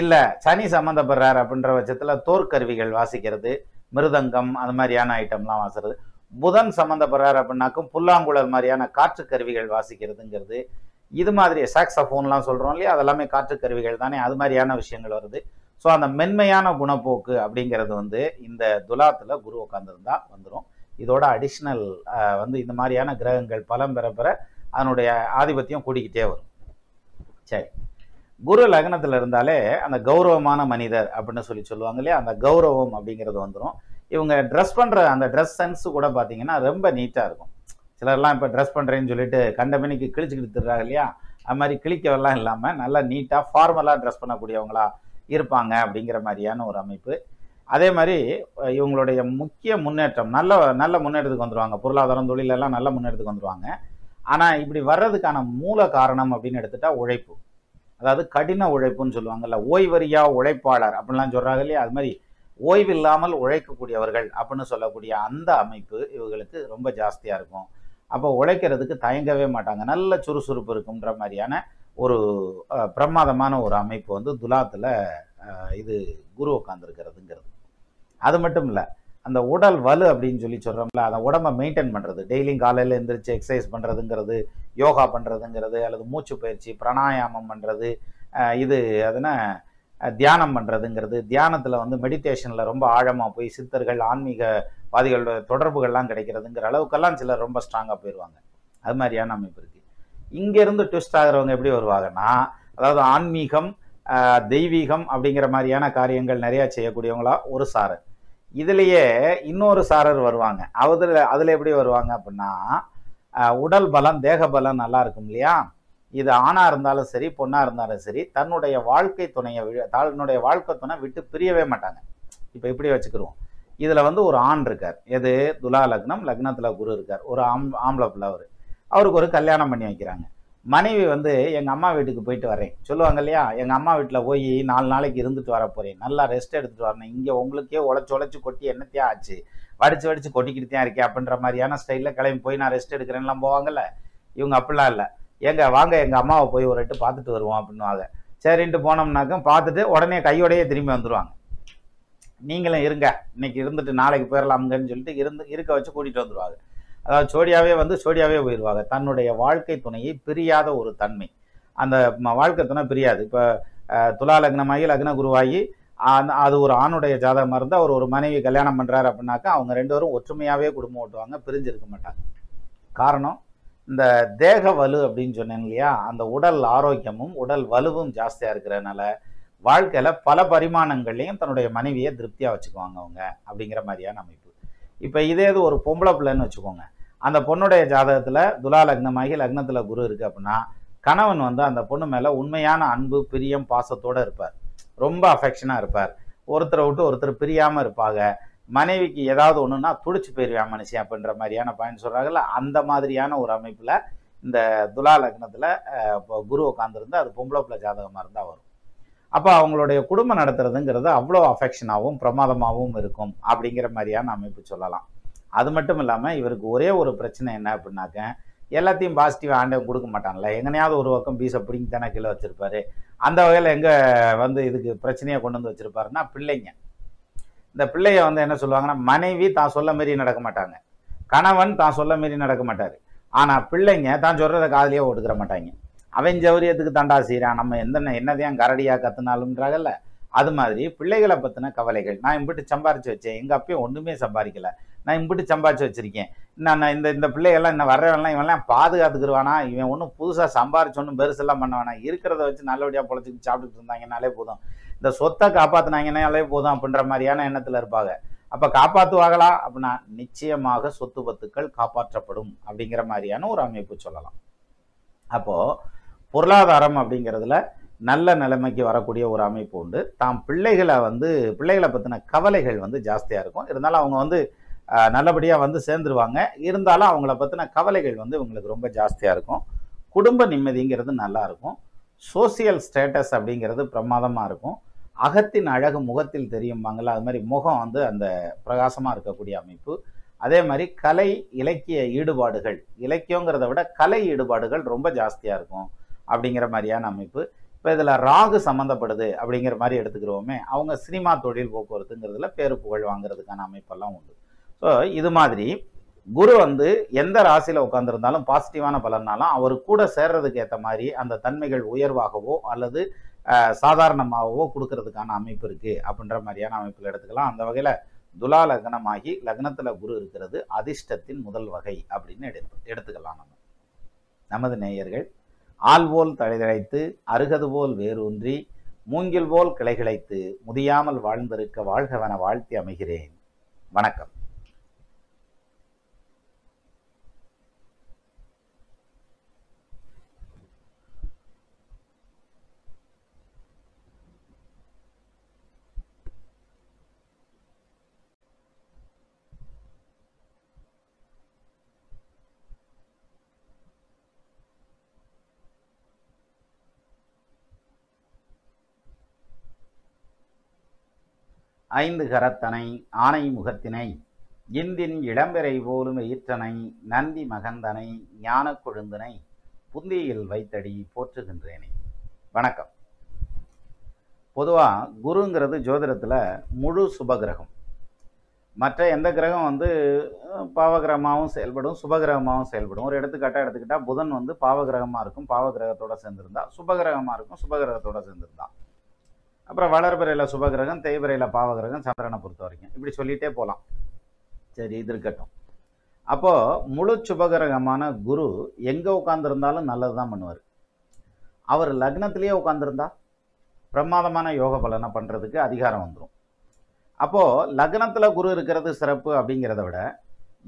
Speaker 1: இல்லை சனி சம்மந்தப்படுறார் அப்படின்ற பட்சத்தில் தோற்கருவிகள் வாசிக்கிறது, மிருதங்கம் அது மாதிரியான ஐட்டம்லாம் வாசிக்கிறது. புதன் சம்மந்தப்படுறார் அப்படின்னாக்கும் புல்லாங்குழல் மாதிரியான காற்று கருவிகள் வாசிக்கிறதுங்கிறது, இது மாதிரி சாக்ஸஃபோன்லாம் சொல்கிறோம் இல்லையா, அதெல்லாமே காற்று கருவிகள் தானே, அது மாதிரியான விஷயங்கள் வருது. ஸோ அந்த மென்மையான குணப்போக்கு அப்படிங்கிறது வந்து இந்த துலாத்தில் குரு உட்காந்துருந்தா வந்துடும். இதோட அடிஷ்னல் வந்து இந்த மாதிரியான கிரகங்கள் பலம் பெற பெற அதனுடைய ஆதிபத்தியம் கூடிக்கிட்டே வரும். சரி, குரு லக்னத்தில் இருந்தாலே அந்த கௌரவமான மனிதர் அப்படின்னு சொல்லுவாங்க இல்லையா, அந்த கௌரவம் அப்படிங்கிறது வந்துடும். இவங்க ட்ரெஸ் பண்ணுற அந்த ட்ரெஸ் சென்ஸு கூட பார்த்தீங்கன்னா ரொம்ப நீட்டாக இருக்கும். சிலர்லாம் இப்போ ட்ரெஸ் பண்ணுறேன்னு சொல்லிட்டு கண்ட மணிக்கு கிழிச்சுக்கிட்டு திடுறாங்க இல்லையா, அது மாதிரி கிழிக்கவெல்லாம் இல்லாமல் நல்லா நீட்டாக ஃபார்மலாக ட்ரெஸ் பண்ணக்கூடியவங்களா இருப்பாங்க அப்படிங்கிற மாதிரியான ஒரு அமைப்பு. அதே மாதிரி இவங்களுடைய முக்கிய முன்னேற்றம் நல்ல முன்னேற்றத்துக்கு வந்துடுவாங்க, பொருளாதாரம் தொழிலெல்லாம் நல்ல முன்னேற்றத்துக்கு வந்துடுவாங்க. ஆனால் இப்படி வர்றதுக்கான மூல காரணம் அப்படின்னு எடுத்துட்டா உழைப்பு. அதாவது கடின உழைப்புன்னு சொல்லுவாங்கல்ல, ஓய்வறியா உழைப்பாளர் அப்படின்லாம் சொல்றாங்க இல்லையா, அது மாதிரி ஓய்வு இல்லாமல் உழைக்கக்கூடியவர்கள் அப்படின்னு சொல்லக்கூடிய அந்த அமைப்பு இவங்களுக்கு ரொம்ப ஜாஸ்தியாக இருக்கும். அப்போ உழைக்கிறதுக்கு தயங்கவே மாட்டாங்க, நல்ல சுறுசுறுப்பு இருக்குன்ற மாதிரியான ஒரு பிரமாதமான ஒரு அமைப்பு வந்து துலாத்தில் இது குரு உட்காந்துருக்கிறதுங்கிறது. அது மட்டும் இல்லை, அந்த உடல் வலு அப்படின்னு சொல்லி சொல்கிறோம்ல, அந்த உடம்பை மெயின்டைன் பண்ணுறது, டெய்லியும் காலையில் எழுந்திரிச்சு எக்ஸசைஸ் பண்ணுறதுங்கிறது, யோகா பண்ணுறதுங்கிறது, அல்லது மூச்சு பயிற்சி பிராணாயாமம் பண்ணுறது, இது அதுனா தியானம் பண்ணுறதுங்கிறது, தியானத்தில் வந்து மெடிடேஷனில் ரொம்ப ஆழமாக போய் சித்தர்கள் ஆன்மீகவாதிகளோட தொடர்புகள்லாம் கிடைக்கிறதுங்கிற அளவுக்கெல்லாம் சிலர் ரொம்ப ஸ்ட்ராங்காக போயிடுவாங்க. அது மாதிரியான அமைப்பு இருக்குது. இங்கேருந்து ட்விஸ்ட் ஆகிறவங்க எப்படி வருவாங்கன்னா, அதாவது ஆன்மீகம் தெய்வீகம் அப்படிங்கிற மாதிரியான காரியங்கள் நிறையா செய்யக்கூடியவங்களா ஒரு சாரர். இதுலேயே இன்னொரு சாரர் வருவாங்க. அதில் எப்படி வருவாங்க அப்படின்னா, உடல் பலம் தேக பலம் நல்லா இருக்கும் இல்லையா, இது ஆணாக இருந்தாலும் சரி பொண்ணாக இருந்தாலும் சரி, தன்னுடைய வாழ்க்கை துணையை தன்னுடைய வாழ்க்கை துணை விட்டு பிரியவே மாட்டாங்க. இப்போ இப்படி வச்சுக்கிடுவோம், இதில் வந்து ஒரு ஆண் இருக்கார், எது துலா லக்னம், லக்னத்தில் குரு இருக்கார், ஒரு ஆம்பளை பிள்ளை, அவருக்கு ஒரு கல்யாணம் பண்ணி வைக்கிறாங்க. மனைவி வந்து எங்கள் அம்மா வீட்டுக்கு போயிட்டு வரேன் சொல்லுவாங்க இல்லையா, எங்கள் அம்மா வீட்டில் போய் 4 நாளைக்கு இருந்துட்டு வர போகிறேன், நல்லா ரெஸ்ட் எடுத்துகிட்டு வரணும், இங்கே உங்களுக்கே உழைச்சி கொட்டி என்னத்தையா ஆச்சு, வடித்து கொட்டிக்கிட்டு தான் இருக்கேன் அப்படின்ற மாதிரியான ஸ்டைலில் கிளம்பி போய் நான் ரெஸ்ட் எடுக்கிறேன்லாம் போவாங்கல்ல. இவங்க அப்படிலாம் இல்லை, வாங்க எங்கள் அம்மாவை போய் ஒரு எட்டு பார்த்துட்டு வருவோம் அப்படின்னுவாங்க. சரின்ட்டு போனோம்னாக்க பார்த்துட்டு உடனே கையோடையே திரும்பி வந்துடுவாங்க. நீங்களும் இருங்க, இன்னைக்கு இருந்துட்டு நாளைக்கு போயிடலாமுங்கன்னு சொல்லிட்டு இருக்க வச்சு கூட்டிகிட்டு வந்துடுவாங்க. அதாவது சோடியாவே போயிடுவாங்க. தன்னுடைய வாழ்க்கை துணையை பிரியாத ஒரு தன்மை, அந்த வாழ்க்கை துணை பிரியாது. இப்போ துலா லக்னமாகி லக்ன குருவாகி அது ஒரு ஆணுடைய ஜாதகமாக இருந்தால் அவர் ஒரு மனைவி கல்யாணம் பண்ணுறாரு அப்படின்னாக்கா அவங்க 2 பேரும் ஒற்றுமையாகவே குடும்பம் ஓட்டுவாங்க, பிரிஞ்சிருக்க மாட்டாங்க. காரணம், இந்த தேக வலு அப்படின்னு சொன்னேன் இல்லையா, அந்த உடல் ஆரோக்கியமும் உடல் வலுவும் ஜாஸ்தியாக இருக்கிறதுனால வாழ்க்கையில் பல பரிமாணங்கள்லையும் தன்னுடைய மனைவியை திருப்தியாக வச்சுக்குவாங்க அவங்க அப்படிங்கிற மாதிரியான அமைப்பு. இப்போ இதே இது ஒரு பொம்பளை பிள்ளைன்னு வச்சுக்கோங்க, அந்த பொண்ணுடைய ஜாதகத்தில் துலா லக்னமாகி லக்னத்தில் குரு இருக்குது அப்படின்னா, கணவன் வந்து அந்த பொண்ணு மேலே உண்மையான அன்பு பிரியம் பாசத்தோடு இருப்பார், ரொம்ப அஃபெக்ஷனாக இருப்பார், ஒருத்தரை விட்டு ஒருத்தர் பிரியாமல் இருப்பாங்க. மனைவிக்கு ஏதாவது ஒன்றுனா துடிச்சு போயிடுவேன் மனுஷன் அப்படின்ற மாதிரியான பாயிண்ட் சொல்கிறாங்கல்ல, அந்த மாதிரியான ஒரு அமைப்பில் இந்த துலா லக்னத்தில் குரு உட்காந்துருந்து அது பொம்பளை பிள்ளை ஜாதகமாக இருந்தால் வரும். அப்போ அவங்களுடைய குடும்பம் நடத்துறதுங்கிறது அவ்வளோ அஃபெக்ஷனாகவும் பிரமாதமாகவும் இருக்கும் அப்படிங்கிற மாதிரியான அமைப்பு சொல்லலாம். அது மட்டும் இல்லாமல் இவருக்கு ஒரே ஒரு பிரச்சனை என்ன அப்படின்னாக்க, எல்லாத்தையும் பாசிட்டிவாக ஆண்டவன் கொடுக்க மாட்டான்ல, எங்கனையாவது ஒரு பக்கம் பீஸை பிடிங்கி தானே கீழே வச்சுருப்பாரு. அந்த வகையில் எங்கே வந்து இதுக்கு பிரச்சனையை கொண்டு வந்து வச்சுருப்பாருன்னா பிள்ளைங்க. இந்த பிள்ளைய வந்து என்ன சொல்லுவாங்கன்னா, மனைவி தான் சொல்ல மாரி நடக்க மாட்டாங்க, கணவன் தான் சொல்ல மாரி நடக்க மாட்டார், ஆனால் பிள்ளைங்க தான் சொல்கிறத காதலியே ஓட்டுக்கிற மாட்டாங்க. அவன் ஜவுரியத்துக்கு தாண்டா செய்கிறான், நம்ம என்னதையும் கரடியாக கற்றுனாலும்ன்றாங்கல்ல, அது மாதிரி பிள்ளைகளை பற்றின கவலைகள். நான் இம்பிட்டு சம்பாரித்து வச்சேன், எங்கள் அப்பயும் ஒன்றுமே சம்பாதிக்கலை, நான் இம்பிட்டு சம்பாதிச்சு வச்சுருக்கேன், நான் இந்த பிள்ளைகள்லாம் இன்னும் வர்றவன்லாம் இவன்லாம் பாதுகாத்துக்குருவானா, இவன் ஒன்றும் புதுசாக சம்பாரிச்சு ஒன்றும் பெருசெல்லாம் பண்ண வேணாம், இருக்கிறத வச்சு நல்லபடியாக பொழைச்சிக்கிட்டு சாப்பிட்டுட்டு இருந்தாங்கன்னாலே போதும், இந்த சொத்தை காப்பாற்றினாங்கன்னாலே போதும் அப்படின்ற மாதிரியான எண்ணத்தில் இருப்பாங்க. அப்போ காப்பாற்றுவாங்களா அப்படின்னா, நிச்சயமாக சொத்து பத்துக்கள் காப்பாற்றப்படும் அப்படிங்கிற மாதிரியான ஒரு அமைப்பு சொல்லலாம். அப்போது பொருளாதாரம் அப்படிங்கிறதுல நல்ல நிலைமைக்கு வரக்கூடிய ஒரு அமைப்பு உண்டு. தாம் பிள்ளைகளை பற்றின கவலைகள் வந்து ஜாஸ்தியாக இருக்கும். இருந்தாலும் அவங்க வந்து நல்லபடியாக வந்து சேர்ந்துருவாங்க. இருந்தாலும் அவங்கள பற்றின கவலைகள் வந்து இவங்களுக்கு ரொம்ப ஜாஸ்தியாக இருக்கும். குடும்ப நிம்மதிங்கிறது நல்லா இருக்கும். சோசியல் ஸ்டேட்டஸ் அப்படிங்கிறது பிரமாதமாக இருக்கும். அகத்தின் அழகு முகத்தில் தெரியும்பாங்கள்ல, அது மாதிரி முகம் வந்து அந்த பிரகாசமாக இருக்கக்கூடிய அமைப்பு. அதே மாதிரி கலை இலக்கிய ஈடுபாடுகள், இலக்கியங்கிறத விட கலை ஈடுபாடுகள் ரொம்ப ஜாஸ்தியாக இருக்கும் அப்படிங்கிற மாதிரியான அமைப்பு. இப்போ இதில் ராகு சம்மந்தப்படுது அப்படிங்கிற மாதிரி எடுத்துக்கிறோமே, அவங்க சினிமா தொழில் போக்குவரத்துங்கிறதுல பேரு புகழ் வாங்குறதுக்கான அமைப்பெல்லாம் உண்டு. ஸோ இது மாதிரி குரு வந்து எந்த ராசியில் உட்காந்துருந்தாலும் பாசிட்டிவான பலனாலும் அவர் கூட சேர்றதுக்கு ஏற்ற மாதிரி அந்த தன்மைகள் உயர்வாகவோ அல்லது சாதாரணமாகவோ கொடுக்கறதுக்கான அமைப்பு இருக்குது அப்படின்ற மாதிரியான அமைப்பில் எடுத்துக்கலாம். அந்த வகையில் துலா லக்னமாகி லக்னத்தில் குரு இருக்கிறது அதிர்ஷ்டத்தின் முதல் வகை அப்படின்னு எடுத்துக்கலாம். நமது நேயர்கள் ஆள் போல் தழைதழைத்து அருகது போல் வேரூன்றி மூங்கில் போல் கிளைகிளைத்து முதியாமல் வாழ்ந்திருக்க வாழ்கவென வாழ்த்தி அமைகிறேன். வணக்கம். ஐந்து கரத்தனை ஆனை முகத்தினை இந்தின் இளம்பெறை போலும் ஈற்றனை நந்தி மகந்தனை ஞான கொழுந்தனை புந்தியில் வைத்தடி போற்றுகின்றேனே. வணக்கம். பொதுவாக குருங்கிறது ஜோதிடத்தில் முழு சுபகிரகம். மற்ற எந்த கிரகம் வந்து பாவகிரகமாகவும் செயல்படும், சுபகிரகமாகவும் செயல்படும். ஒரு எடுத்துக்காட்டாக எடுத்துக்கிட்டால் புதன் வந்து பாவகிரகமாக இருக்கும், பாவகிரகத்தோடு சேர்ந்துருந்தா. சுபகிரகமாக இருக்கும், சுபகிரகத்தோடு சேர்ந்துருந்தா. அப்புறம் வளர்பிறையில் சுபகிரகம், தேய்பிறையில் பாவகிரகம், சந்திரனை பொறுத்த வரைக்கும் இப்படி சொல்லிகிட்டே போகலாம். சரி, இது இருக்கட்டும். அப்போது முழு சுபகிரகமான குரு எங்கே உட்காந்துருந்தாலும் நல்லது தான் பண்ணுவார். அவர் லக்னத்திலேயே உட்காந்துருந்தா பிரமாதமான யோக பலனை பண்ணுறதுக்கு அதிகாரம் வந்துடும். அப்போது லக்னத்தில் குரு இருக்கிறது சிறப்பு அப்படிங்கிறத விட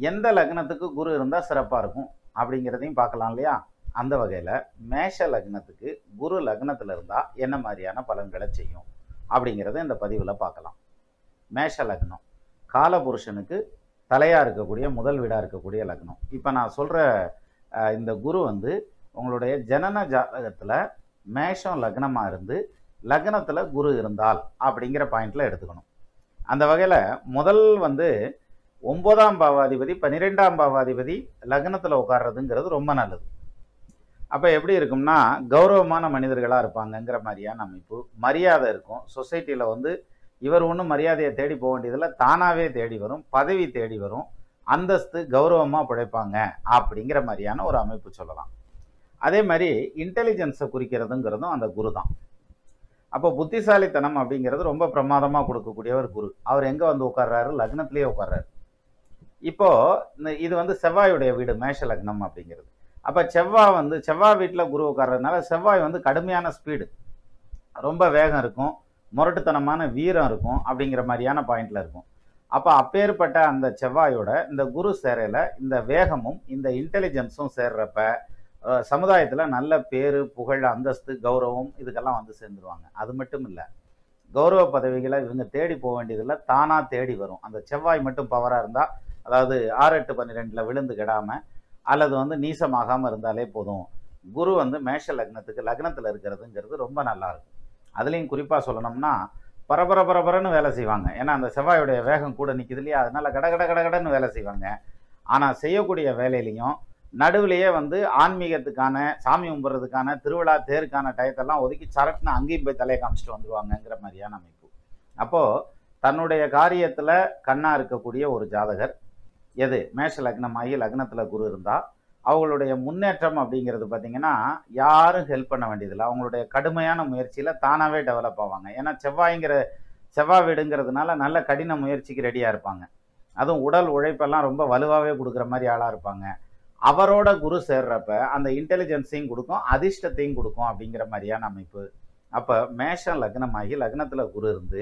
Speaker 1: எந்த லக்னத்துக்கு குரு இருந்தால் சிறப்பாக இருக்கும் அப்படிங்கிறதையும் பார்க்கலாம் இல்லையா? அந்த வகையில் மேஷ லக்னத்துக்கு குரு லக்னத்தில் இருந்தால் என்ன மாதிரியான பலன்களை செய்யும் அப்படிங்கிறத இந்த பதிவில் பார்க்கலாம். மேஷ லக்னம் காலபுருஷனுக்கு தலையாக இருக்கக்கூடிய முதல் வீடாக இருக்கக்கூடிய லக்னம். இப்போ நான் சொல்கிற இந்த குரு வந்து உங்களுடைய ஜனன ஜாதகத்தில் மேஷம் லக்னமாக இருந்து லக்னத்தில் குரு இருந்தால் அப்படிங்கிற பாயிண்டில் எடுத்துக்கணும். அந்த வகையில் முதல் வந்து 9ஆம் பாவாதிபதி 12ஆம் பாவாதிபதி லக்னத்தில் உட்கார்றதுங்கிறது ரொம்ப நல்லது. அப்போ எப்படி இருக்கும்னா கௌரவமான மனிதர்களாக இருப்பாங்கங்கிற மாதிரியான அமைப்பு, மரியாதை இருக்கும். சொசைட்டியில் வந்து இவர் ஒன்றும் மரியாதையை தேடி போக வேண்டியதில்லை, தானாகவே தேடி வரும், பதவி தேடி வரும், அந்தஸ்து கௌரவமாக பிழைப்பாங்க அப்படிங்கிற மாதிரியான ஒரு அமைப்பு சொல்லலாம். அதே மாதிரி இன்டெலிஜென்ஸை குறிக்கிறதுங்கிறதும் அந்த குரு தான். அப்போ புத்திசாலித்தனம் அப்படிங்கிறது ரொம்ப பிரமாதமாக கொடுக்கக்கூடியவர் குரு. அவர் எங்கே வந்து உட்கார்றாரு? லக்னத்திலேயே உட்கார்றாரு. இப்போது இது வந்து செவ்வாயுடைய வீடு மேஷ லக்னம் அப்படிங்கிறது. அப்போ செவ்வாய் வீட்டில் குரு உட்கார்றதுனால செவ்வாய் வந்து கடுமையான ஸ்பீடு, ரொம்ப வேகம் இருக்கும், முரட்டுத்தனமான வீரம் இருக்கும் அப்படிங்கிற மாதிரியான பாயிண்டில் இருக்கும். அப்போ அப்பேற்பட்ட அந்த செவ்வாயோட இந்த குரு சேரையில் இந்த வேகமும் இந்த இன்டெலிஜென்ஸும் சேர்றப்ப சமுதாயத்தில் நல்ல பேரு, புகழ், அந்தஸ்து, கௌரவம் இதுக்கெல்லாம் வந்து சேர்ந்துருவாங்க. அது மட்டும் இல்லை, கௌரவ பதவிகளை இவங்க தேடி போக வேண்டியதில்லை, தானாக தேடி வரும். அந்த செவ்வாய் மட்டும் பவராக இருந்தால், அதாவது 6, 8, 12 விழுந்து கெடாமல் அல்லது வந்து நீசமாகாமல் இருந்தாலே போதும். குரு வந்து மேஷ லக்னத்துக்கு லக்னத்தில் இருக்கிறதுங்கிறது ரொம்ப நல்லாயிருக்கும். அதுலேயும் குறிப்பாக சொல்லணும்னா பரபரன்னு வேலை செய்வாங்க. ஏன்னா அந்த செவ்வாயுடைய வேகம் கூட நிற்குது இல்லையா? அதனால் கடன்னு வேலை செய்வாங்க. ஆனால் செய்யக்கூடிய வேலையிலையும் நடுவிலேயே வந்து ஆன்மீகத்துக்கான, சாமி கும்பிட்றதுக்கான, திருவிழா தேருக்கான டயத்தெல்லாம் ஒதுக்கி சரக்குன்னு அங்கேயும் போய் தலையை காமிச்சிட்டு வந்துடுவாங்கங்கிற மாதிரியான அமைப்பு. அப்போது தன்னுடைய காரியத்தில் கண்ணாக இருக்கக்கூடிய ஒரு ஜாதகர் எது மேஷ லக்னமாகி லக்னத்தில் குரு இருந்தால் அவங்களுடைய முன்னேற்றம் அப்படிங்கிறது பார்த்திங்கன்னா யாரும் ஹெல்ப் பண்ண வேண்டியதில்லை. அவங்களுடைய கடுமையான முயற்சியில் தானாகவே டெவலப் ஆவாங்க. ஏன்னா செவ்வாய் வீடுங்கிறதுனால நல்ல கடின முயற்சிக்கு ரெடியாக இருப்பாங்க. அதுவும் உடல் உழைப்பெல்லாம் ரொம்ப வலுவாகவே கொடுக்குற மாதிரி ஆளாக இருப்பாங்க. அவரோட குரு சேர்றப்ப அந்த இன்டெலிஜென்ஸையும் கொடுக்கும், அதிர்ஷ்டத்தையும் கொடுக்கும் அப்படிங்கிற மாதிரியான அமைப்பு. அப்போ மேஷம் லக்னமாகி லக்னத்தில் குரு இருந்து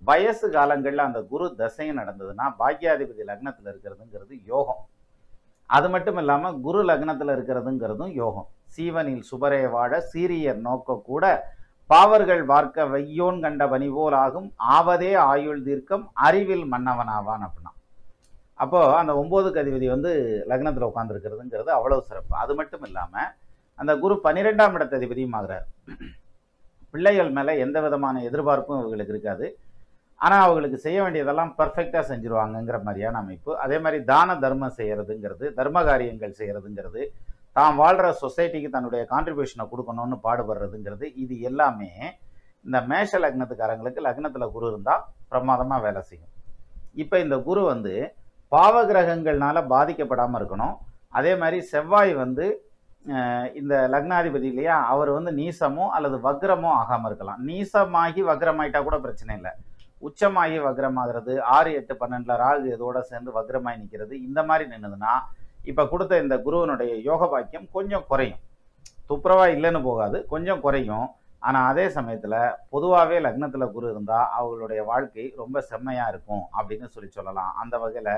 Speaker 1: வயசு காலங்களில் அந்த குரு தசையும் நடந்ததுன்னா பாக்கியாதிபதி லக்னத்தில் இருக்கிறதுங்கிறது யோகம். அது மட்டும் இல்லாமல் குரு லக்னத்தில் இருக்கிறதுங்கிறதும் யோகம். சீவனில் சுபரே வாழ சீரியர் நோக்க கூட பாவர்கள் பார்க்க வையோன் கண்ட பனிபோல் ஆகும் ஆவதே ஆயுள் தீர்க்கம் அறிவில் மன்னவனாவான் அப்படின்னா. அப்போது அந்த 9க்கு அதிபதி வந்து லக்னத்தில் உட்காந்துருக்கிறதுங்கிறது அவ்வளோ சிறப்பு. அது மட்டும் இல்லாமல் அந்த குரு 12ஆம் இடத்து அதிபதியும் ஆகிறார். பிள்ளைகள் மேலே எந்த விதமான எதிர்பார்ப்பும் இவங்களுக்கு இருக்காது. ஆனால் அவங்களுக்கு செய்ய வேண்டியதெல்லாம் பர்ஃபெக்டாக செஞ்சுருவாங்கங்கிற மாதிரியான அமைப்பு. அதே மாதிரி தான தர்மம் செய்கிறதுங்கிறது, தர்ம காரியங்கள் செய்கிறதுங்கிறது, தாம் வாழ்கிற சொசைட்டிக்கு தன்னுடைய கான்ட்ரிபியூஷனை கொடுக்கணும்னு பாடுபடுறதுங்கிறது, இது எல்லாமே இந்த மேஷ லக்னத்துக்காரங்களுக்கு லக்னத்தில் குரு இருந்தால் பிரமாதமாக வேலை செய்யும். இப்போ இந்த குரு வந்து பாவகிரகங்கள்னால பாதிக்கப்படாமல் இருக்கணும். அதே மாதிரி செவ்வாய் வந்து இந்த லக்னாதிபதி இல்லையா, அவர் வந்து நீசமோ அல்லது வக்ரமோ ஆகாமல் இருக்கலாம். நீசமாகி வக்ரமாயிட்டா கூட பிரச்சனை இல்லை. உச்சமாகி வக்ரமாகிறது, 6, 8, 12 ராகு இதோட சேர்ந்து வக்ரமாகி நிற்கிறது, இந்த மாதிரி நின்றுதுன்னா இப்போ கொடுத்த இந்த குருவனுடைய யோக பாக்கியம் கொஞ்சம் குறையும். துப்புரவாக இல்லைன்னு போகாது, கொஞ்சம் குறையும். ஆனால் அதே சமயத்தில் பொதுவாகவே லக்னத்தில் குரு இருந்தால் அவங்களுடைய வாழ்க்கை ரொம்ப செம்மையாக இருக்கும் அப்படின்னு சொல்லலாம். அந்த வகையில்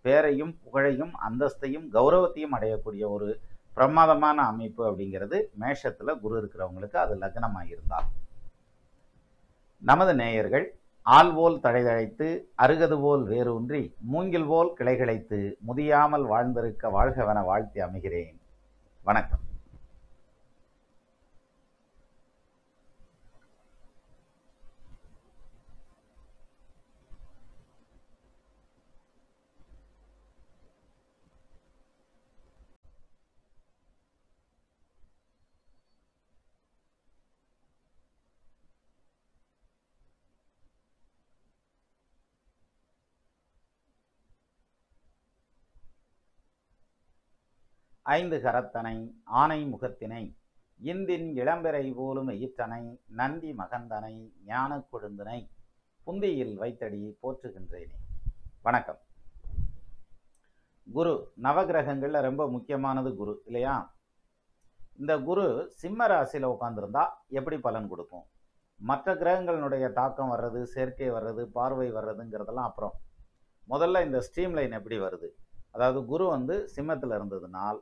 Speaker 1: பேரையும் புகழையும் அந்தஸ்தையும் கௌரவத்தையும் அடையக்கூடிய ஒரு பிரமாதமான அமைப்பு அப்படிங்கிறது மேஷத்தில் குரு இருக்கிறவங்களுக்கு அது லக்னமாக இருந்தால். நமது நேயர்கள் ஆள்போல் தழைதழைத்து அருகது போல் வேரூன்றி மூங்கில் போல் கிளைகிழைத்து முதியாமல் வாழ்ந்திருக்க வாழ்கவென வாழ்த்தி அமைகிறேன். வணக்கம். ஐந்து கரத்தனை ஆனை முகத்தினை இந்தின் இளம்பிறை போலும் ஈற்றனை நந்தி மகந்தனை ஞான கொழுந்தனை புந்தியில் வைத்தடி போற்றுகின்றேனே. வணக்கம். குரு நவகிரகங்கள்ல ரொம்ப முக்கியமானது குரு இல்லையா? இந்த குரு சிம்ம ராசியில உட்கார்ந்துருந்தா எப்படி பலன் கொடுக்கும்? மற்ற கிரகங்களினுடைய தாக்கம் வர்றது, சேர்க்கை வர்றது, பார்வை வர்றதுங்கிறதெல்லாம் அப்புறம். முதல்ல இந்த ஸ்ட்ரீம் லைன் எப்படி வருது, அதாவது குரு சிம்மத்தில் இருந்ததுனால்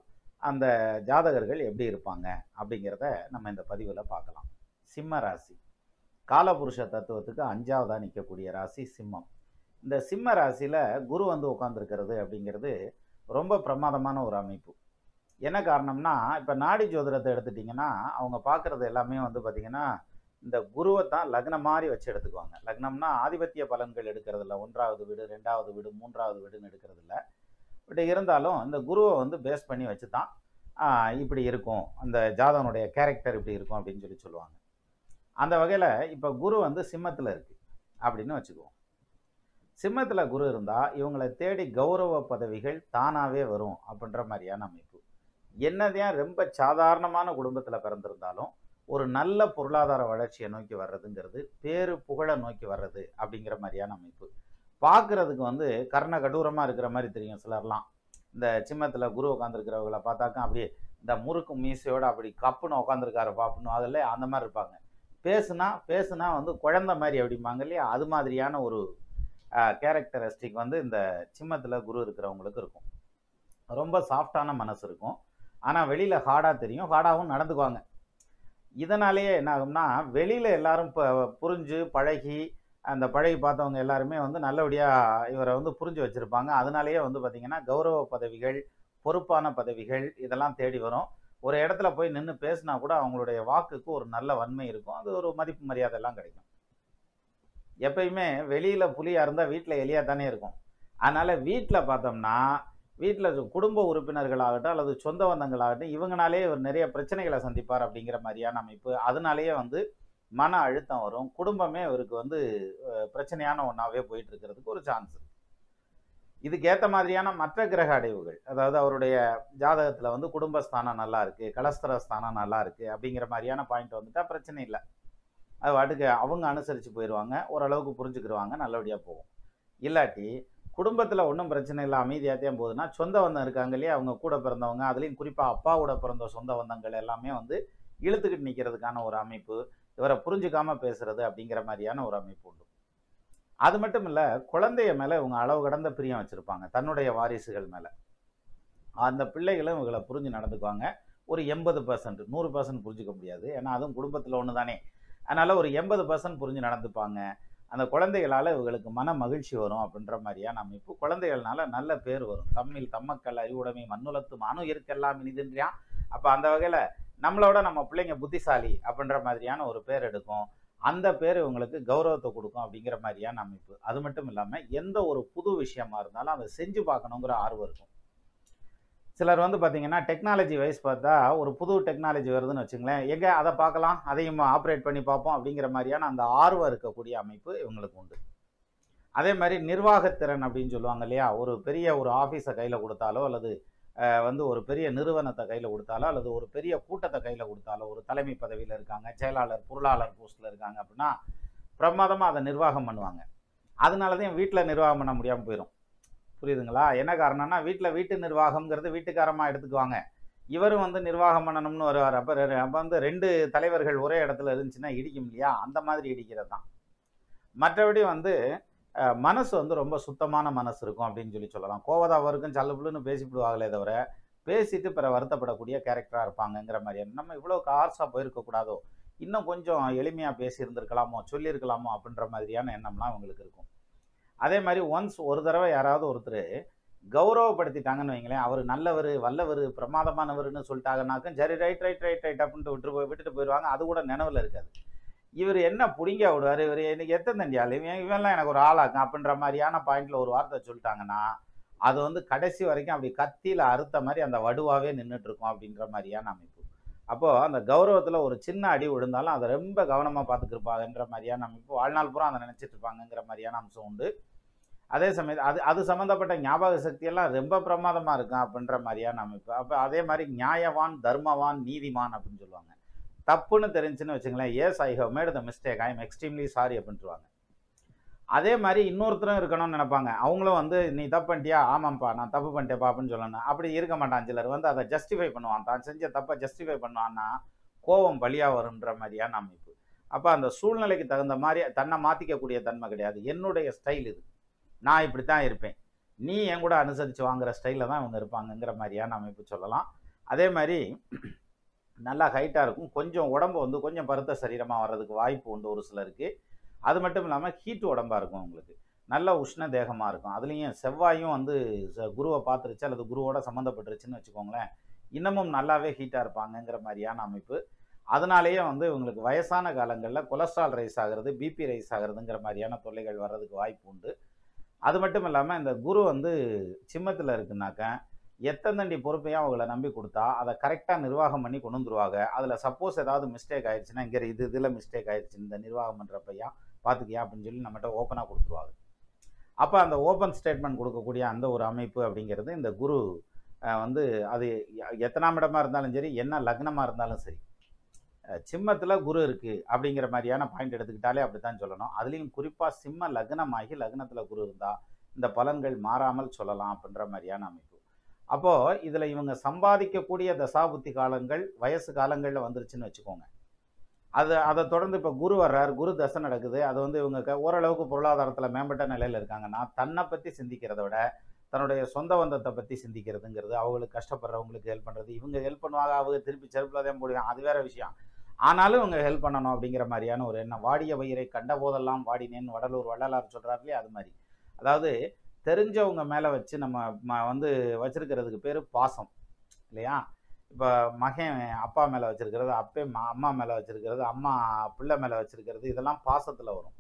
Speaker 1: அந்த ஜாதகர்கள் எப்படி இருப்பாங்க அப்படிங்கிறத நம்ம இந்த பதிவில் பார்க்கலாம். சிம்ம ராசி காலபுருஷ தத்துவத்துக்கு 5வதா நிற்கக்கூடிய ராசி சிம்மம். இந்த சிம்ம ராசியில் குரு உட்காந்துருக்கிறது அப்படிங்கிறது ரொம்ப பிரமாதமான ஒரு அமைப்பு. என்ன காரணம்னா, இப்போ நாடி ஜோதிடத்தை எடுத்துட்டிங்கன்னா அவங்க பார்க்குறது எல்லாமே பார்த்திங்கன்னா இந்த குருவை தான் லக்னம் மாதிரி வச்சு எடுத்துக்குவாங்க. லக்னம்னா ஆதிபத்திய பலன்கள் எடுக்கிறது இல்லை, 1வது வீடு 2வது வீடு 3வது வீடுன்னு எடுக்கிறது இல்லை. பட் இருந்தாலும் இந்த குருவை பேஸ் பண்ணி வச்சு தான் இப்படி இருக்கும், அந்த ஜாதகனுடைய கேரக்டர் இப்படி இருக்கும் அப்படின்னு சொல்லுவாங்க. அந்த வகையில் இப்போ குரு சிம்மத்தில் இருக்குது அப்படின்னு வச்சுக்குவோம். சிம்மத்தில் குரு இருந்தால் இவங்களை தேடி கௌரவ பதவிகள் தானாகவே வரும் அப்படின்ற மாதிரியான அமைப்பு. என்னதான் ரொம்ப சாதாரணமான குடும்பத்தில் பிறந்திருந்தாலும் ஒரு நல்ல பொருளாதார வளர்ச்சியை நோக்கி வர்றதுங்கிறது, பேரு புகழை நோக்கி வர்றது அப்படிங்கிற மாதிரியான அமைப்பு. பார்க்குறதுக்கு கர்ண கடூரமாக இருக்கிற மாதிரி தெரியும் சிலர்லாம். இந்த சிம்மத்தில் குரு உட்காந்துருக்கிறவங்களை பார்த்தாக்கா அப்படியே இந்த முறுக்கு மீசையோடு அப்படி கப்புன்னு உட்காந்துருக்காரு பாப்புன்னு, அதில் அந்த மாதிரி இருப்பாங்க. பேசுனா குழந்தை மாதிரி அப்படிம்பாங்க இல்லையா, அது மாதிரியான ஒரு கேரக்டரிஸ்டிக் இந்த சிம்மத்தில் குரு இருக்கிறவங்களுக்கு இருக்கும். ரொம்ப சாஃப்டான மனசு இருக்கும், ஆனால் வெளியில் ஹார்டாக தெரியும், ஹார்டாகவும் நடந்துக்குவாங்க. இதனாலேயே என்ன ஆகும்னா, வெளியில் எல்லாரும் புரிஞ்சு பழகி அந்த பழகி பார்த்தவங்க எல்லாருமே நல்லபடியாக இவரை புரிஞ்சு வச்சுருப்பாங்க. அதனாலேயே பார்த்திங்கன்னா கௌரவ பதவிகள், பொறுப்பான பதவிகள் இதெல்லாம் தேடி வரும். ஒரு இடத்துல போய் நின்று பேசினா கூட அவங்களுடைய வாக்குக்கு ஒரு நல்ல வன்மை இருக்கும், அது ஒரு மதிப்பு மரியாதை எல்லாம் கிடைக்கும். எப்பயுமே வெளியில் புலியாக இருந்தால் வீட்டில் எலியாக தானே இருக்கும். அதனால் வீட்டில் பார்த்தோம்னா, வீட்டில் குடும்ப உறுப்பினர்களாகட்டும் அல்லது சொந்த பந்தங்களாகட்டும் இவங்கனாலே இவர் நிறைய பிரச்சனைகளை சந்திப்பார் அப்படிங்கிற மாதிரியான அமைப்பு. அதனாலேயே மன அழுத்தம் வரும், குடும்பமே இவருக்கு பிரச்சனையான ஒன்றாவே போயிட்டு இருக்கிறதுக்கு ஒரு சான்ஸ். இதுக்கேற்ற மாதிரியான மற்ற கிரக அடைவுகள், அதாவது அவருடைய ஜாதகத்தில் குடும்பஸ்தானம் நல்லா இருக்குது, கலஸ்தர ஸ்தானம் நல்லா இருக்குது அப்படிங்கிற மாதிரியான பாயிண்ட் வந்துட்டால் பிரச்சனை இல்லை. அது வாட்டுக்கு அவங்க அனுசரித்து போயிடுவாங்க, ஓரளவுக்கு புரிஞ்சுக்கிடுவாங்க, நல்லபடியாக போகும். இல்லாட்டி குடும்பத்தில் ஒன்றும் பிரச்சனை இல்லை, அமைதியாகத்தான் போகுதுன்னா சொந்த பந்தம் இருக்காங்க இல்லையா, அவங்க கூட பிறந்தவங்க, அதுலேயும் குறிப்பாக அப்பாவோட பிறந்த சொந்த பந்தங்கள் எல்லாமே இழுத்துக்கிட்டு நிற்கிறதுக்கான ஒரு அமைப்பு, இவரை புரிஞ்சுக்காமல் பேசுறது அப்படிங்கிற மாதிரியான ஒரு அமைப்பு உண்டு. அது மட்டும் இல்லை, குழந்தைய மேலே இவங்க அளவு கடந்த பிரியம் வச்சுருப்பாங்க, தன்னுடைய வாரிசுகள் மேலே. அந்த பிள்ளைகளும் இவங்களை புரிஞ்சு நடந்துக்குவாங்க. ஒரு 80%, 100% புரிஞ்சிக்க முடியாது, ஏன்னா அதுவும் குடும்பத்தில் ஒன்று தானே. அதனால் ஒரு 80% புரிஞ்சு நடந்துப்பாங்க. அந்த குழந்தைகளால் இவங்களுக்கு மன மகிழ்ச்சி வரும் அப்படின்ற மாதிரியான அமைப்பு. குழந்தைகள்னால நல்ல பேர் வரும். தம்மில் தம்மக்கள் அறிவுடைமை மண்ணுலத்து மனு இருக்கெல்லாம் இனிதுன்றியான். அப்போ அந்த வகையில் நம்மளோட நம்ம பிள்ளைங்க புத்திசாலி அப்படின்ற மாதிரியான ஒரு பேர் எடுக்கும். அந்த பேர் இவங்களுக்கு கௌரவத்தை கொடுக்கும் அப்படிங்கிற மாதிரியான அமைப்பு. அது மட்டும் இல்லாமல் எந்த ஒரு புது விஷயமா இருந்தாலும் அதை செஞ்சு பார்க்கணுங்கிற ஆர்வம் இருக்கும். சிலர் பார்த்தீங்கன்னா டெக்னாலஜி வைஸ் பார்த்தா ஒரு புது டெக்னாலஜி வருதுன்னு வச்சுங்களேன், எங்கே அதை பார்க்கலாம், அதையும் ஆப்ரேட் பண்ணி பார்ப்போம் அப்படிங்கிற மாதிரியான அந்த ஆர்வம் இருக்கக்கூடிய அமைப்பு இவங்களுக்கு உண்டு. அதே மாதிரி நிர்வாகத்திறன் அப்படின்னு சொல்லுவாங்க இல்லையா, ஒரு பெரிய ஒரு ஆஃபீஸை கையில் கொடுத்தாலோ அல்லது ஒரு பெரிய நிறுவனத்தை கையில் கொடுத்தாலோ அல்லது ஒரு பெரிய கூட்டத்தை கையில் கொடுத்தாலோ, ஒரு தலைமை பதவியில் இருக்காங்க, செயலாளர் பொருளாளர் போஸ்ட்டில் இருக்காங்க அப்படின்னா பிரமாதமாக அதை நிர்வாகம் பண்ணுவாங்க. அதனால தான் வீட்டில் நிர்வாகம் பண்ண முடியாமல் போயிடும். புரியுதுங்களா? என்ன காரணம்னா, வீட்டு நிர்வாகம்ங்கிறது வீட்டுக்காரமாக எடுத்துக்குவாங்க, இவரும் நிர்வாகம் பண்ணணும்னு வருவார். அப்போ 2 தலைவர்கள் ஒரே இடத்துல இருந்துச்சுன்னா இடிக்கும் இல்லையா, அந்த மாதிரி இடிக்கிறது தான். மற்றபடி மனசு ரொம்ப சுத்தமான மனசு இருக்கும் அப்படின்னு சொல்லலாம். கோவதாவருக்கும் சல்லுப்புள்ளுன்னு பேசிவிடுவாங்களே தவிர பேசிட்டு பிற வருத்தப்படக்கூடிய கேரக்டராக இருப்பாங்கங்கிற மாதிரியான. நம்ம இவ்வளோ கார்ஸாக போயிருக்கக்கூடாதோ, இன்னும் கொஞ்சம் எளிமையாக பேசியிருந்திருக்கலாமோ, சொல்லியிருக்கலாமோ அப்படின்ற மாதிரியான எண்ணம்லாம் அவங்களுக்கு இருக்கும். அதே மாதிரி ஒரு தடவை யாராவது ஒருத்தர் கௌரவப்படுத்திட்டாங்கன்னு வைங்களேன், அவர் நல்லவர் வல்லவர் பிரமாதமானவர்னு சொல்லிட்டாங்கன்னாக்கும் சரி ரைட் ரைட் ரைட் ரைட் அப்படின்ட்டு விட்டுட்டு போயிடுவாங்க. அது கூட நினைவில் இருக்காது. இவர் என்ன பிடிங்க விடுவார், இவர் எனக்கு எத்தனை தண்டியால் இவன்லாம் எனக்கு ஒரு ஆளாக்கும் அப்படின்ற மாதிரியான பாயிண்டில் ஒரு வார்த்தை சொல்லிட்டாங்கன்னா அது கடைசி வரைக்கும் அப்படி கத்தியில் அறுத்த மாதிரி அந்த வடுவாகவே நின்றுட்டுருக்கும் அப்படின்ற மாதிரியான அமைப்பு. அப்போது அந்த கௌரவத்தில் ஒரு சின்ன அடி விழுந்தாலும் அதை ரொம்ப கவனமாக பார்த்துக்கிருப்பாங்கன்ற மாதிரியான அமைப்பு. வாழ்நாள் பூரா அதை நினச்சிட்டு இருப்பாங்கங்கிற மாதிரியான அம்சம் உண்டு. அதே சமயம் அது அது சம்மந்தப்பட்ட ஞாபக சக்தியெல்லாம் ரொம்ப பிரமாதமாக இருக்கும் அப்படின்ற மாதிரியான அமைப்பு. அப்போ அதே மாதிரி நியாயவான், தர்மவான், நீதிமான் அப்படின்னு சொல்லுவாங்க. தப்புன்னு தெரிஞ்சுன்னு வச்சுங்களேன், yes I have made the mistake, I am extremely sorry அப்படின்ட்டுருவாங்க. அதே மாதிரி இன்னொருத்தரும் இருக்கணும்னு நினைப்பாங்க. அவங்களும் வந்து நீ தப்பு பண்ணிட்டியா? ஆமாம்ப்பா நான் தப்பு பண்ணிட்டேன்ப்பா அப்படின்னு சொல்லணும். அப்படி இருக்க மாட்டான் சிலர். வந்து அதை ஜஸ்டிஃபை பண்ணுவான். தான் செஞ்ச தப்பை ஜஸ்டிஃபை பண்ணுவான்னா கோபம் பலியா வரும்ன்ற மாதிரியான அமைப்பு. அப்போ அந்த சூழ்நிலைக்கு தகுந்த மாதிரி தன்னை மாற்றிக்கக்கூடிய தன்மை கிடையாது. என்னுடைய ஸ்டைல் இது, நான் இப்படி தான் இருப்பேன், நீ என் கூட அனுசரித்து வாங்குற ஸ்டைலில் தான் இவங்க இருப்பாங்கங்கிற மாதிரியான அமைப்பு சொல்லலாம். அதே மாதிரி நல்லா ஹைட்டாக இருக்கும். கொஞ்சம் உடம்பு வந்து கொஞ்சம் பருத்த சரீரமாக வர்றதுக்கு வாய்ப்பு உண்டு ஒரு சிலருக்கு. அது மட்டும் இல்லாமல் ஹீட் உடம்பாக இருக்கும் உங்களுக்கு. நல்ல உஷ்ண தேகமாக இருக்கும். அதுலேயும் செவ்வாயும் வந்து குருவை பார்த்துருச்சு அல்லது குருவோட சம்மந்தப்பட்டுருச்சுன்னு வச்சுக்கோங்களேன், இன்னமும் நல்லாவே ஹீட்டாக இருப்பாங்கங்கிற மாதிரியான அமைப்பு. அதனாலேயே வந்து இவங்களுக்கு வயசான காலங்களில் கொலஸ்ட்ரால் ரைஸ் ஆகிறது, பிபி ரைஸ் ஆகிறதுங்கிற மாதிரியான தொல்லைகள் வர்றதுக்கு வாய்ப்பு உண்டு. அது மட்டும் இல்லாமல் இந்த குரு வந்து சிம்மத்தில் இருக்குனாக்க எத்தந்தண்டி பொறுப்பையும் அவங்கள நம்பி கொடுத்தா அதை கரெக்டாக நிர்வாகம் பண்ணி கொண்டு வந்துருவாங்க. அதில் சப்போஸ் ஏதாவது மிஸ்டேக் ஆயிடுச்சுன்னா, இங்கே இதில் மிஸ்டேக் ஆயிடுச்சு, இந்த நிர்வாகம் பண்ணுறப்பையா பார்த்துக்கியா அப்படின்னு சொல்லி நம்மகிட்ட ஓப்பனாக கொடுத்துருவாங்க. அப்போ அந்த ஓப்பன் ஸ்டேட்மெண்ட் கொடுக்கக்கூடிய அந்த ஒரு அமைப்பு அப்படிங்கிறது இந்த குரு வந்து அது எத்தனாம் இடமா இருந்தாலும் சரி, என்ன லக்னமாக இருந்தாலும் சரி, சிம்மத்தில் குரு இருக்குது அப்படிங்கிற மாதிரியான பாயிண்ட் எடுத்துக்கிட்டாலே அப்படி தான் சொல்லணும். அதுலேயும் குறிப்பாக சிம்ம லக்னமாகி லக்னத்தில் குரு இருந்தால் இந்த பலன்கள் மாறாமல் சொல்லலாம் அப்படின்ற மாதிரியான அமைப்பு. அப்போது இதில் இவங்க சம்பாதிக்கக்கூடிய தசாபுத்தி காலங்கள் வயசு காலங்களில் வந்துருச்சுன்னு வச்சுக்கோங்க. அதை தொடர்ந்து இப்போ குரு வர்றார், குரு தசை நடக்குது. அது வந்து இவங்க ஓரளவுக்கு பொருளாதாரத்தில் மேம்பட்ட நிலையில் இருக்காங்கன்னா, தன்னை பற்றி சிந்திக்கிறத விட தன்னுடைய சொந்த பந்தத்தை பற்றி சிந்திக்கிறதுங்கிறது, அவங்களுக்கு கஷ்டப்படுறவங்களுக்கு ஹெல்ப் பண்ணுறது. இவங்க ஹெல்ப் பண்ணுவாங்க, அவங்க திருப்பி செருப்பில் தான் போடுவாங்க, அது வேற விஷயம். ஆனாலும் இவங்க ஹெல்ப் பண்ணணும் அப்படிங்கிற மாதிரியான ஒரு எண்ணம். வாடிய வயிறை கண்ட போதெல்லாம் வாடினேன்னு வடலூர் வள்ளலார் சொல்கிறார் இல்லையா, அது மாதிரி. அதாவது தெரிஞ்சவங்க மேலே வச்சு நம்ம வந்து வச்சிருக்கிறதுக்கு பேர் பாசம் இல்லையா. இப்போ மகன் அப்பா மேலே வச்சிருக்கிறது, அப்பே அம்மா மேலே வச்சிருக்கிறது, அம்மா பிள்ளை மேலே வச்சிருக்கிறது, இதெல்லாம் பாசத்தில் வரும்.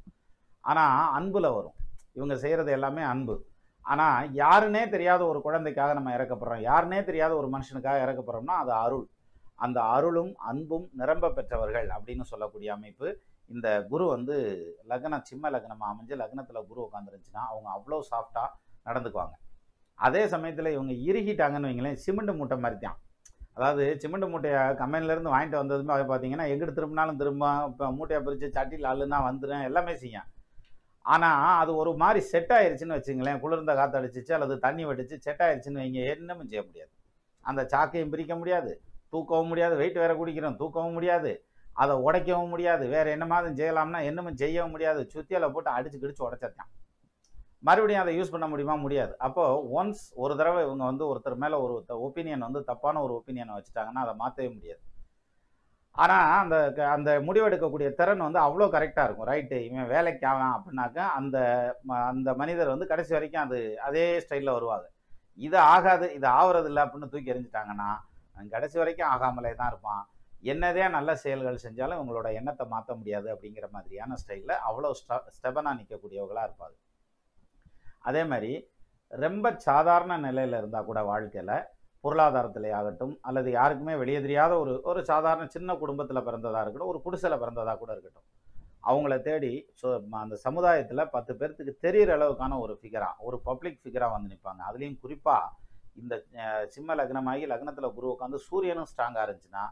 Speaker 1: ஆனால் அன்பில் வரும். இவங்க செய்கிறது எல்லாமே அன்பு. ஆனால் யாருன்னே தெரியாத ஒரு குழந்தைக்காக நம்ம இறக்கப்படுறோம், யாருன்னே தெரியாத ஒரு மனுஷனுக்காக இறக்கப்படுறோம்னா அது அருள். அந்த அருளும் அன்பும் நிரம்ப பெற்றவர்கள் அப்படின்னு சொல்லக்கூடிய அமைப்பு. இந்த குரு வந்து லக்னம் சிம்ம லக்னமாக அமைஞ்சு லக்னத்தில் குரு உட்காந்துருந்துச்சுன்னா அவங்க அவ்வளோ சாஃப்டாக நடந்துக்குவாங்க. அதே சமயத்தில் இவங்க இறுகிட்டாங்கன்னு வைங்களேன், சிமெண்ட் மூட்டை மாதிரி தான். அதாவது சிமெண்ட் மூட்டையை கம்பெனிலேருந்து வாங்கிட்டு வந்ததுமே அதை பார்த்தீங்கன்னா எங்கிட்டு திரும்பினாலும் திரும்ப இப்போ மூட்டையை பிரித்து சட்டியில் அள்ளுனா வந்துடும், எல்லாமே செய்யும். ஆனால் அது ஒரு மாதிரி செட் ஆயிடுச்சுன்னு வச்சுங்களேன், குளிர்ந்த காற்று அடிச்சிச்சு அல்லது தண்ணி வெடிச்சு செட் ஆயிடுச்சுன்னு வைங்க, என்னமும் செய்ய முடியாது. அந்த சாக்கையும் பிரிக்க முடியாது, தூக்கவும் முடியாது, வெயிட் வேற குடிக்கிறோம், தூக்கவும் முடியாது, அதை உடைக்கவும் முடியாது, வேற என்ன மாதிரி செய்யலாம்னா என்னமும் செய்யவும் முடியாது. சுத்தியில் போட்டு அடிச்சு கிடிச்சு உடைச்சாத்தான். மறுபடியும் அதை யூஸ் பண்ண முடியுமா? முடியாது. அப்போது ஒன்ஸ் ஒரு தடவை இவங்க வந்து ஒருத்தர் மேலே ஒரு ஒப்பீனியன் வந்து தப்பான ஒரு ஒப்பீனியனை வச்சுட்டாங்கன்னா அதை மாற்றவே முடியாது. ஆனால் அந்த அந்த முடிவெடுக்கக்கூடிய திறன் வந்து அவ்வளோ கரெக்டாக இருக்கும். ரைட்டு, இவன் வேலைக்கு ஆவான் அப்படின்னாக்கா அந்த அந்த மனிதர் வந்து கடைசி வரைக்கும் அதே ஸ்டைலில் வருவாங்க. இது ஆகாது, இது ஆகிறது இல்லை அப்படின்னு தூக்கி எறிஞ்சிட்டாங்கன்னா கடைசி வரைக்கும் ஆகாமலே தான் இருப்பான். என்னதே நல்ல செயல்கள் செஞ்சாலும் இவங்களோட எண்ணத்தை மாற்ற முடியாது அப்படிங்கிற மாதிரியான ஸ்டைலில் அவ்வளோ ஸ்டெபனாக நிற்கக்கூடியவர்களாக இருப்பாங்க. அதே மாதிரி ரொம்ப சாதாரண நிலையில் இருந்தால் கூட வாழ்க்கையில் பொருளாதாரத்திலே ஆகட்டும் அல்லது யாருக்குமே வெளியே தெரியாத ஒரு சாதாரண சின்ன குடும்பத்தில் பிறந்ததாக இருக்கட்டும், ஒரு குடிசையில் பிறந்ததாக கூட இருக்கட்டும், அவங்கள தேடி அந்த சமுதாயத்தில் 10 பேர்த்துக்கு தெரிகிற அளவுக்கான ஒரு ஃபிகராக, ஒரு பப்ளிக் ஃபிகராக வந்து நிற்பாங்க. அதுலேயும் குறிப்பாக இந்த சிம்ம லக்னமாகி லக்னத்தில் குரு உட்காந்து சூரியனும் ஸ்ட்ராங்காக இருந்துச்சுன்னா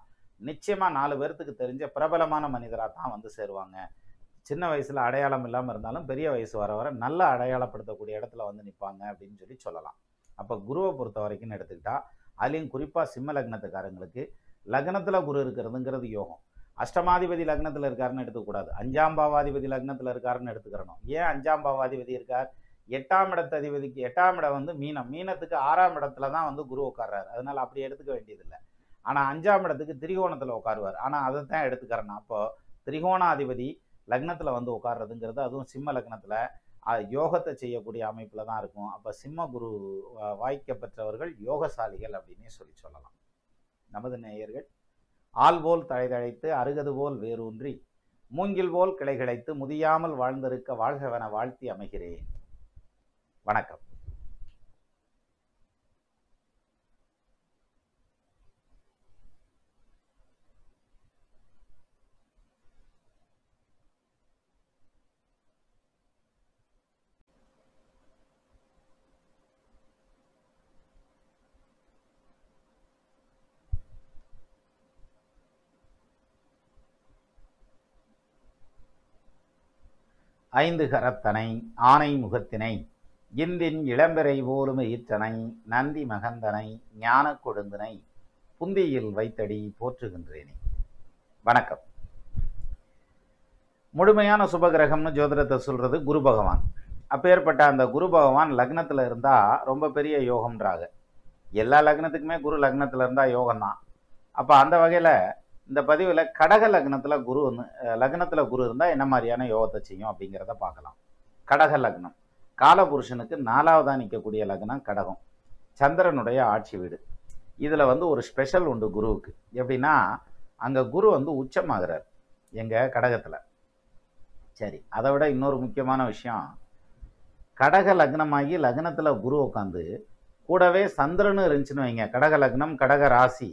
Speaker 1: நிச்சயமாக 4 பேர்த்துக்கு தெரிஞ்ச பிரபலமான மனிதராக தான் வந்து சேருவாங்க. சின்ன வயசில் அடையாளம் இல்லாமல் இருந்தாலும் பெரிய வயசு வர வர நல்ல அடையாளப்படுத்தக்கூடிய இடத்துல வந்து நிற்பாங்க அப்படின்னு சொல்லலாம். அப்போ குருவை பொறுத்த வரைக்கும்னு எடுத்துக்கிட்டா, அதுலேயும் குறிப்பாக சிம்ம லக்னத்துக்காரங்களுக்கு லக்னத்தில் குரு இருக்கிறதுங்கிறது யோகம். அஷ்டமாதிபதி லக்னத்தில் இருக்காருன்னு எடுத்துக்கூடாது, 5ஆம் பாவாதிபதி லக்னத்தில் இருக்காருன்னு எடுத்துக்கிறணும். ஏன் 5ஆம் பாவாதிபதி இருக்கார்? 8ஆம் இடத்து அதிபதிக்கு 8ஆம் இடம் வந்து மீனம், மீனத்துக்கு 6ஆம் இடத்துல தான் வந்து குரு உட்கார்றாரு. அதனால் அப்படி எடுத்துக்க வேண்டியதில்லை. ஆனால் 5ஆம் இடத்துக்கு திரிகோணத்தில் உட்காருவார். ஆனால் அதை தான் எடுத்துக்கிறேன். அப்போது திரிகோணாதிபதி லக்னத்தில் வந்து உட்கார்றதுங்கிறது, அதுவும் சிம்ம லக்னத்தில் யோகத்தை செய்யக்கூடிய அமைப்பில் தான் இருக்கும். அப்போ சிம்ம குரு வாய்க்க பெற்றவர்கள் யோகசாலிகள் அப்படின்னே சொல்லலாம். நமது நேயர்கள் ஆள் போல் தழைதழைத்து அருகது போல் வேரூன்றி மூங்கில் போல் கிளைகிழைத்து முதியாமல் வாழ்ந்திருக்க வாழ்கவென வாழ்த்தி அமைகிறேன். வணக்கம். ஐந்து கரத்தனை ஆனை முகத்தினை இந்தின் இளம்பிறை போலும் ஈற்றனை நந்தி மகந்தனை ஞான கொழுந்தனை புந்தியில் வைத்தடி போற்றுகின்றேனே. வணக்கம். முழுமையான சுபகிரகம்னு ஜோதிடத்தை சொல்றது குரு பகவான். அப்பேற்பட்ட அந்த குரு பகவான் லக்னத்தில் இருந்தால் ரொம்ப பெரிய யோகம்ன்றாங்க. எல்லா லக்னத்துக்குமே குரு லக்னத்தில் இருந்தால் யோகம்தான். அப்போ அந்த வகையில் இந்த பதிவில் கடக லக்னத்தில் குரு லக்னத்தில் குரு இருந்தால் என்ன மாதிரியான யோகத்தை செய்யும் அப்படிங்கிறத பார்க்கலாம். கடக லக்னம் காலபுருஷனுக்கு 4வதாக நிற்கக்கூடிய லக்னம் கடகம், சந்திரனுடைய ஆட்சி வீடு. இதில் ஒரு ஸ்பெஷல் உண்டு குருவுக்கு. எப்படின்னா அங்கே குரு உச்சமாகிறார் எங்கள் கடகத்தில். சரி, அதை விட இன்னொரு முக்கியமான விஷயம், கடக லக்னமாகி லக்னத்தில் குரு உட்காந்து கூடவே சந்திரனும் இருந்துச்சுன்னு வைங்க, கடக லக்னம் கடக ராசி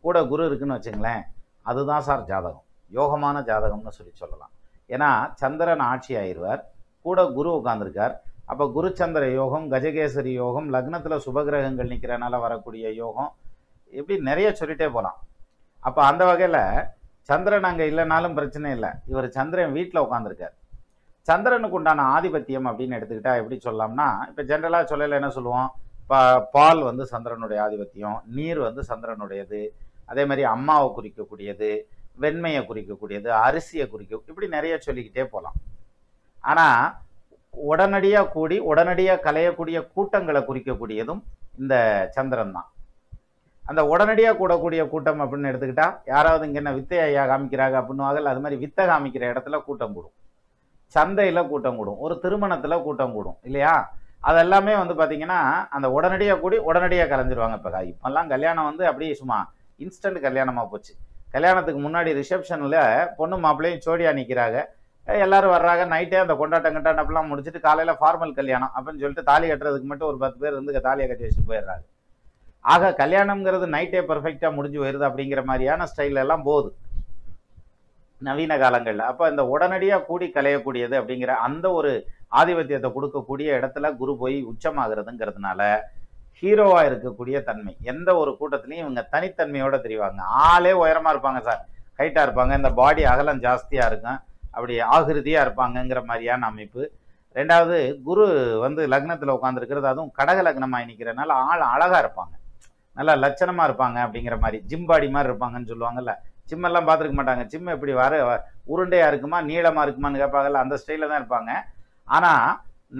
Speaker 1: கூட குரு இருக்குன்னு வச்சுங்களேன், அதுதான் சார் ஜாதகம், யோகமான ஜாதகம்னு சொல்லலாம். ஏன்னா சந்திரன் ஆட்சி ஆயிடுவார், கூட குரு உட்காந்துருக்கார். அப்போ குருச்சந்திர யோகம், கஜகேசரி யோகம், லக்னத்தில் சுபகிரகங்கள் நிற்கிறனால வரக்கூடிய யோகம், இப்படி நிறைய சொல்லிட்டே போகலாம். அப்போ அந்த வகையில் சந்திரன் அங்கே இல்லைனாலும் பிரச்சனை இல்லை. இவர் சந்திரன் வீட்டில் உட்காந்துருக்கார். சந்திரனுக்கு உண்டான ஆதிபத்தியம் அப்படின்னு எடுத்துக்கிட்டா எப்படி சொல்லலாம்னா, இப்போ ஜென்ரலாக சொல்லலை என்ன சொல்லுவோம், பால் சந்திரனுடைய ஆதிபத்தியம், நீர் சந்திரனுடையது, அதே மாதிரி அம்மாவை குறிக்கக்கூடியது, வெண்மையை குறிக்கக்கூடியது, அரிசியை இப்படி நிறைய சொல்லிக்கிட்டே போகலாம். ஆனால் உடனடியாக கூடி உடனடியாக கலையக்கூடிய கூட்டங்களை குறிக்கக்கூடியதும் இந்த சந்திரன் தான். அந்த உடனடியாக கூடக்கூடிய கூட்டம் அப்படின்னு எடுத்துக்கிட்டா, யாராவது இங்கே என்ன வித்தை ஐயா காமிக்கிறாங்க அப்படின்னுவாங்க, அது மாதிரி வித்தை காமிக்கிற இடத்துல கூட்டம் கூடும், சந்தையில் கூட்டம் கூடும், ஒரு திருமணத்தில் கூட்டம் கூடும் இல்லையா. அதெல்லாமே பார்த்தீங்கன்னா அந்த உடனடியாக கூடி உடனடியாக கலைஞ்சிருவாங்க. இப்போல்லாம் கல்யாணம் அப்படியே சும்மா இன்ஸ்டன்ட் கல்யாணமாக போச்சு. கல்யாணத்துக்கு முன்னாடி ரிசப்ஷனில் பொண்ணு மாப்பிள்ளையும் சோடியாக நிற்கிறாங்க, எல்லாரும் வர்றாங்க, நைட்டே அந்த கொண்டாட்டம்லாம் முடிச்சுட்டு காலையில் ஃபார்மல் கல்யாணம் அப்படின்னு சொல்லிட்டு தாலி கட்டுறதுக்கு மட்டும் ஒரு 10 பேர் தாலியை கட்டி வச்சுட்டு போயிடுறாங்க. ஆக கல்யாணம்ங்கிறது நைட்டே பர்ஃபெக்டாக முடிஞ்சு போயிடுது அப்படிங்கிற மாதிரியான ஸ்டைல் எல்லாம் போகுது நவீன காலங்களில். அப்போ இந்த உடனடியாக கூடி கலையக்கூடியது அப்படிங்கிற அந்த ஒரு ஆதிபத்தியத்தை கொடுக்கக்கூடிய இடத்துல குரு போய் உச்சமாகிறதுங்கிறதுனால ஹீரோவாக இருக்கக்கூடிய தன்மை, எந்த ஒரு கூட்டத்துலையும் இவங்க தனித்தன்மையோடு தெரிவாங்க. ஆளே உயரமாக இருப்பாங்க சார், ஹைட்டாக இருப்பாங்க, இந்த பாடி அகலம் ஜாஸ்தியாக இருக்கும், அப்படி ஆகிருதியாக இருப்பாங்கங்கிற மாதிரியான அமைப்பு. ரெண்டாவது, குரு லக்னத்தில் உட்காந்துருக்கிறது, அதுவும் கடக லக்னமாக நிற்கிறதுனால ஆள் அழகாக இருப்பாங்க, நல்லா லட்சணமாக இருப்பாங்க அப்படிங்கிற மாதிரி, ஜிம் பாடி மாதிரி இருப்பாங்கன்னு சொல்லுவாங்கல்ல. ஜிம்மெல்லாம் பார்த்துருக்க மாட்டாங்க, ஜிம் எப்படி உருண்டையாக இருக்குமா நீளமாக இருக்குமான்னு கேட்பாங்கல்ல, அந்த ஸ்டைலில் தான் இருப்பாங்க. ஆனால்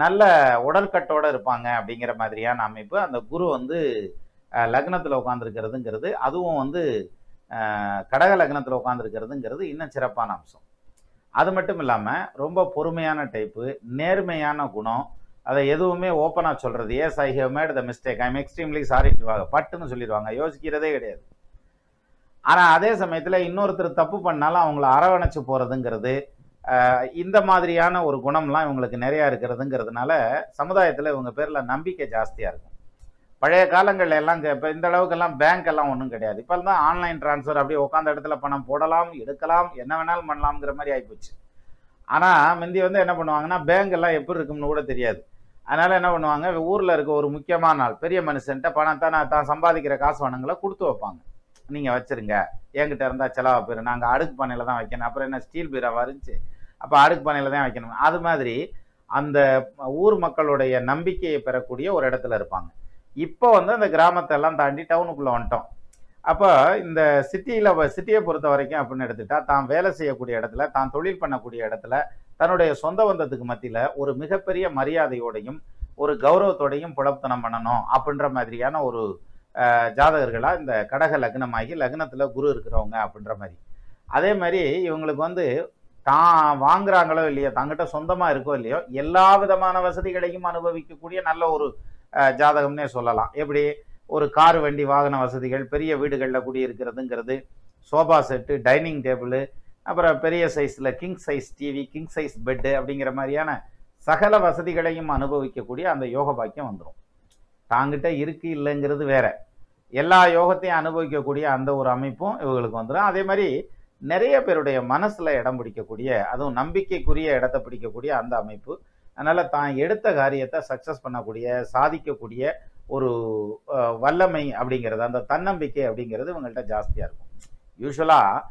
Speaker 1: நல்ல உடற்கட்டோடு இருப்பாங்க அப்படிங்கிற மாதிரியான அமைப்பு. அந்த குரு லக்னத்தில் உட்காந்துருக்கிறதுங்கிறது, அதுவும் கடக லக்னத்தில் உட்காந்துருக்கிறதுங்கிறது இன்னும் சிறப்பான அம்சம். அது மட்டும் இல்லாமல் ரொம்ப பொறுமையான டைப்பு, நேர்மையான குணம், அதை எதுவுமே ஓப்பனாக சொல்கிறது, yes I have made the mistake, I am extremely சாரிட்டுருவாங்க, பட்டுன்னு சொல்லிடுவாங்க, யோசிக்கிறதே கிடையாது. ஆனால் அதே சமயத்தில் இன்னொருத்தர் தப்பு பண்ணாலும் அவங்கள அரவணைச்சு போகிறதுங்கிறது, இந்த மாதிரியான ஒரு குணம்லாம் இவங்களுக்கு நிறையா இருக்கிறதுங்கிறதுனால சமுதாயத்தில் இவங்க பேரில் நம்பிக்கை ஜாஸ்தியாக இருக்கும். பழைய காலங்களில் எல்லாம் இப்போ இந்த அளவுக்கெல்லாம் பேங்க் எல்லாம் ஒன்றும் கிடையாது. இப்போ தான் ஆன்லைன் ட்ரான்ஸ்ஃபர், அப்படியே உட்காந்த இடத்துல பணம் போடலாம், எடுக்கலாம், என்ன வேணாலும் பண்ணலாம்ங்கிற மாதிரி ஆகிப்போச்சு. ஆனால் முந்தி என்ன பண்ணுவாங்கன்னா, பேங்க் எல்லாம் எப்படி இருக்கும்னு கூட தெரியாது. அதனால் என்ன பண்ணுவாங்க, ஊரில் இருக்க ஒரு முக்கியமான நாள் பெரிய மனுஷன்ட்ட பணத்தை தான் சம்பாதிக்கிற காசு பணங்களை கொடுத்து வைப்பாங்க, நீங்கள் வச்சுருங்க, என்கிட்ட இருந்தால் செலவாக போயிடும், நாங்கள் அடுக்கு பானையில் தான் வைக்கணும், அப்புறம் என்ன ஸ்டீல் பீராவாக இருந்துச்சு, அப்போ அடுக்கு பானையில் தான் வைக்கணும். அது மாதிரி அந்த ஊர் மக்களுடைய நம்பிக்கையை பெறக்கூடிய ஒரு இடத்துல இருப்பாங்க. இப்போ அந்த கிராமத்தை எல்லாம் தாண்டி டவுனுக்குள்ளே வந்துட்டோம். அப்போ இந்த சிட்டியை பொறுத்த வரைக்கும் அப்படின்னு எடுத்துட்டா, தான் வேலை செய்யக்கூடிய இடத்துல, தான் தொழில் பண்ணக்கூடிய இடத்துல, தன்னுடைய சொந்த பந்தத்துக்கு மத்தியில் ஒரு மிகப்பெரிய மரியாதையோடையும் ஒரு கௌரவத்தோடையும் புலப்தனம் பண்ணணும் அப்படின்ற மாதிரியான ஒரு ஜாதகர்களாக இந்த கடக லக்னமாகி லக்னத்தில் குரு இருக்கிறவங்க அப்படின்ற மாதிரி. அதே மாதிரி இவங்களுக்கு தான் வாங்குறாங்களோ இல்லையோ, தங்கிட்ட சொந்தமாக இருக்கோ இல்லையோ, எல்லா விதமான வசதிகளையும் அனுபவிக்கக்கூடிய நல்ல ஒரு ஜாதகம்னே சொல்லலாம். எப்படி ஒரு கார் வண்டி வாகன வசதிகள், பெரிய வீடுகளில் குடியிருக்கிறதுங்கிறது, சோபா செட்டு, டைனிங் டேபிள், அப்புறம் பெரிய சைஸில் king size TV, king size bed அப்படிங்கிற மாதிரியான சகல வசதிகளையும் அனுபவிக்கக்கூடிய அந்த யோக பாக்கியம் வந்துடும். தாங்கிட்ட இருக்கு இல்லைங்கிறது வேற, எல்லா யோகத்தையும் அனுபவிக்கக்கூடிய அந்த ஒரு அமைப்பும் இவங்களுக்கு வந்துடும். அதே மாதிரி நிறைய பேருடைய மனசில் இடம் பிடிக்கக்கூடிய, அதுவும் நம்பிக்கைக்குரிய இடத்தை பிடிக்கக்கூடிய அந்த அமைப்பு. அதனால் தான் எடுத்த காரியத்தை சக்ஸஸ் பண்ணக்கூடிய, சாதிக்கக்கூடிய ஒரு வல்லமை அப்படிங்கிறது, அந்த தன்னம்பிக்கை அப்படிங்கிறது இவங்கள்ட்ட ஜாஸ்தியாக இருக்கும். யூஸ்வலாக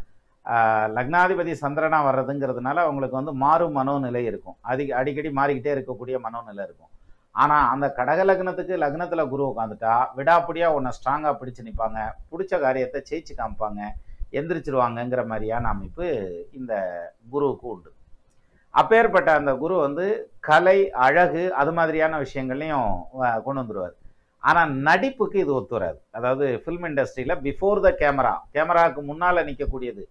Speaker 1: லக்னாதிபதி சந்திரனா வர்றதுங்கிறதுனால அவங்களுக்கு வந்து மாறும் மனோநிலை இருக்கும். அடிக்கடி மாறிக்கிட்டே இருக்கக்கூடிய மனோநிலை இருக்கும். ஆனால் அந்த கடக லக்னத்துக்கு லக்னத்தில் குரு உட்காந்துட்டா விடாப்பிடியாக உன்னை ஸ்ட்ராங்காக பிடிச்சு நிற்பாங்க, பிடிச்ச காரியத்தை ஜெயிச்சு காமிப்பாங்க, எந்திரிச்சிருவாங்கங்கிற மாதிரியான அமைப்பு இந்த குருவுக்கு உண்டு. அப்பேற்பட்ட அந்த குரு வந்து கலை, அழகு அது மாதிரியான விஷயங்கள்லையும் கொண்டு வந்துடுவார். ஆனால் நடிப்புக்கு இது ஒத்து வராது. அதாவது ஃபில்ம் இண்டஸ்ட்ரியில் பிஃபோர் த கேமராவுக்கு முன்னால் நிற்கக்கூடியது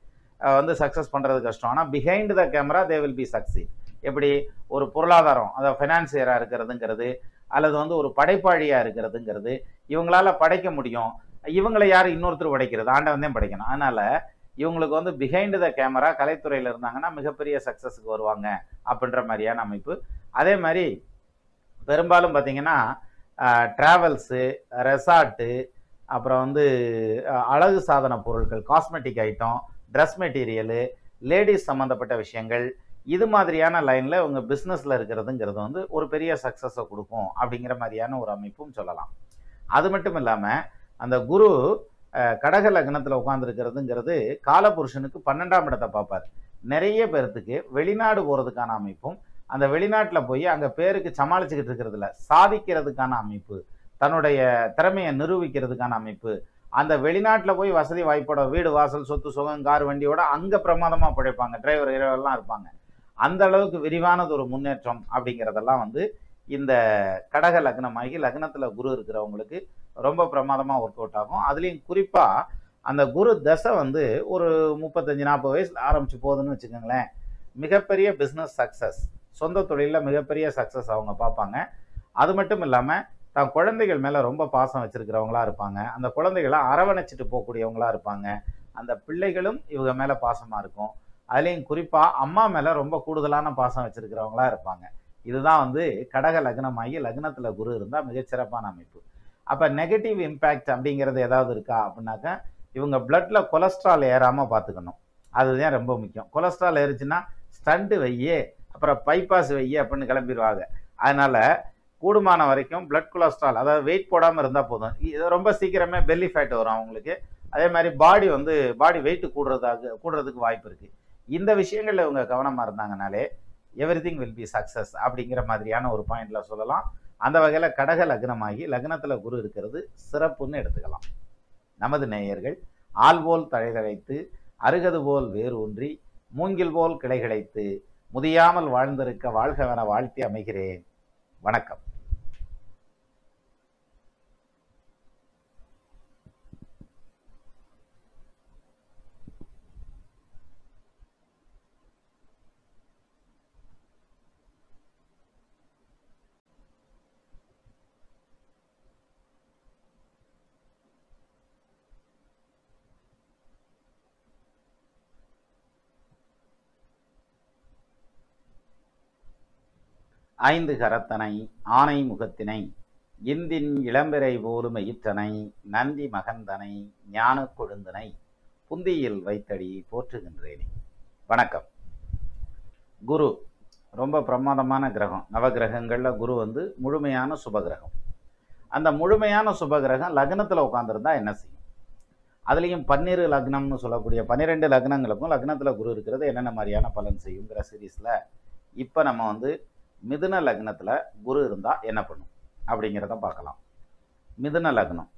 Speaker 1: வந்து சக்ஸஸ் பண்ணுறது கஷ்டம். ஆனால் behind the camera they will be succeed. எப்படி ஒரு பொருளாதாரம், அதாவது ஃபைனான்சியராக இருக்கிறதுங்கிறது, அல்லது வந்து ஒரு படைப்பாளியாக இருக்கிறதுங்கிறது, இவங்களால படைக்க முடியும். இவங்களை யார் இன்னொருத்தர் படைக்கிறது? ஆண்டவன் தான் படைக்கணும். அதனால் இவங்களுக்கு வந்து பிஹைண்ட் த கேமரா கலைத்துறையில் இருந்தாங்கன்னா மிகப்பெரிய சக்ஸஸுக்கு வருவாங்க அப்படின்ற மாதிரியான அமைப்பு. அதே மாதிரி பெரும்பாலும் பார்த்திங்கன்னா ட்ராவல்ஸு, ரெசார்ட்டு, அப்புறம் வந்து அழகு சாதன பொருட்கள், cosmetic item, dress material, ladies சம்மந்தப்பட்ட விஷயங்கள், இது மாதிரியான லைனில் உங்கள் பிஸ்னஸில் இருக்கிறதுங்கிறது வந்து ஒரு பெரிய சக்ஸஸை கொடுக்கும் அப்படிங்கிற மாதிரியான ஒரு அமைப்பும் சொல்லலாம். அது மட்டும் இல்லாமல் அந்த குரு கடக லக்னத்தில் உட்காந்துருக்கிறதுங்கிறது காலபுருஷனுக்கு 12ஆம் இடத்தை பார்ப்பார். நிறைய பேர்த்துக்கு வெளிநாடு போகிறதுக்கான அமைப்பும், அந்த வெளிநாட்டில் போய் அங்கே பேருக்கு சமாளிச்சுக்கிட்டு இருக்கிறதுல சாதிக்கிறதுக்கான அமைப்பு, தன்னுடைய திறமையை நிரூபிக்கிறதுக்கான அமைப்பு, அந்த வெளிநாட்டில் போய் வசதி வாய்ப்போட வீடு வாசல் சொத்து சுகம் கார் வண்டியோட அங்கே பிரமாதமாக பிழைப்பாங்க, டிரைவர் இரவெல்லாம் இருப்பாங்க. அந்த அளவுக்கு விரிவானது ஒரு முன்னேற்றம் அப்படிங்கிறதெல்லாம் வந்து இந்த கடக லக்னமாகி லக்னத்தில் குரு இருக்கிறவங்களுக்கு ரொம்ப பிரமாதமாக ஒர்க் அவுட் ஆகும். அதுலேயும் குறிப்பாக அந்த குரு தசை வந்து ஒரு 35-40 வயசில் ஆரம்பிச்சு போகுதுன்னு வச்சுக்கோங்களேன், மிகப்பெரிய பிஸ்னஸ் சக்ஸஸ், சொந்த தொழிலில் மிகப்பெரிய சக்ஸஸ் அவங்க பார்ப்பாங்க. அது மட்டும் இல்லாமல் தான் குழந்தைகள் மேலே ரொம்ப பாசம் வச்சுருக்கிறவங்களா இருப்பாங்க. அந்த குழந்தைகளை அரவணைச்சிட்டு போகக்கூடியவங்களா இருப்பாங்க. அந்த பிள்ளைகளும் இவங்க மேலே பாசமாக இருக்கும். அதுலேயும் குறிப்பாக அம்மா மேலே ரொம்ப கூடுதலான பாசம் வச்சுருக்கிறவங்களா இருப்பாங்க. இதுதான் வந்து கடக லக்னமாகி லக்னத்தில் குரு இருந்தால் மிகச்சிறப்பான அமைப்பு. அப்போ நெகட்டிவ் இம்பேக்ட் அப்படிங்கிறது ஏதாவது இருக்கா அப்படின்னாக்கா, இவங்க பிளட்டில் கொலஸ்ட்ரால் ஏறாமல் பார்த்துக்கணும். அதுதான் ரொம்ப முக்கியம். கொலஸ்ட்ரால் ஏறிச்சுன்னா ஸ்டண்ட்டு வையே, அப்புறம் பைபாஸ் வையே அப்படின்னு கிளம்பிடுவாங்க. அதனால் கூடுமான வரைக்கும் பிளட் கொலஸ்ட்ரால், அதாவது வெயிட் போடாமல் இருந்தால் போதும். இது ரொம்ப சீக்கிரமே பெல்லி ஃபேட் வரும் அவங்களுக்கு. அதே மாதிரி பாடி வெயிட்டு கூடுறதுக்கு வாய்ப்பு இருக்குது. இந்த விஷயங்களில் இவங்க கவனமாக இருந்தாங்கனாலே எவ்ரிதிங் வில் பி சக்ஸஸ் அப்படிங்கிற மாதிரியான ஒரு பாயிண்ட்ல சொல்லலாம். அந்த வகையில் கடக லக்னமாகி லக்னத்தில் குரு இருக்கிறது சிறப்புன்னு எடுத்துக்கலாம். நமது நேயர்கள் ஆள் போல் தழைதழைத்து, அருகது போல் வேர் ஊன்றி, மூங்கில் போல் கிளை கிடைத்து, முதியாமல் வாழ்ந்திருக்க வாழ்கவென வாழ்த்தி அமைகிறேன். வணக்கம். ஐந்து கரத்தனை ஆனை முகத்தினை இந்தின் இளம்பிறை போலும் எயிற்றனை நந்தி மகந்தனை ஞான கொழுந்தனை புந்தியில் வைத்தடி போற்றுகின்றேனே. வணக்கம். குரு ரொம்ப பிரமாதமான கிரகம். நவகிரகங்களில் குரு வந்து முழுமையான சுபகிரகம். அந்த முழுமையான சுபகிரகம் லக்னத்தில் உட்காந்துருந்தா என்ன செய்யும்? அதுலேயும் 12 லக்னம்னு சொல்லக்கூடிய 12 லக்னங்களுக்கும் லக்னத்தில் குரு இருக்கிறது என்னென்ன மாதிரியான பலன் செய்யுங்கிற சீரீஸில் இப்போ நம்ம வந்து மிதுன லக்னத்தில் குரு இருந்தால் என்ன பண்ணும் அப்படிங்கிறத பார்க்கலாம். மிதுன லக்னம்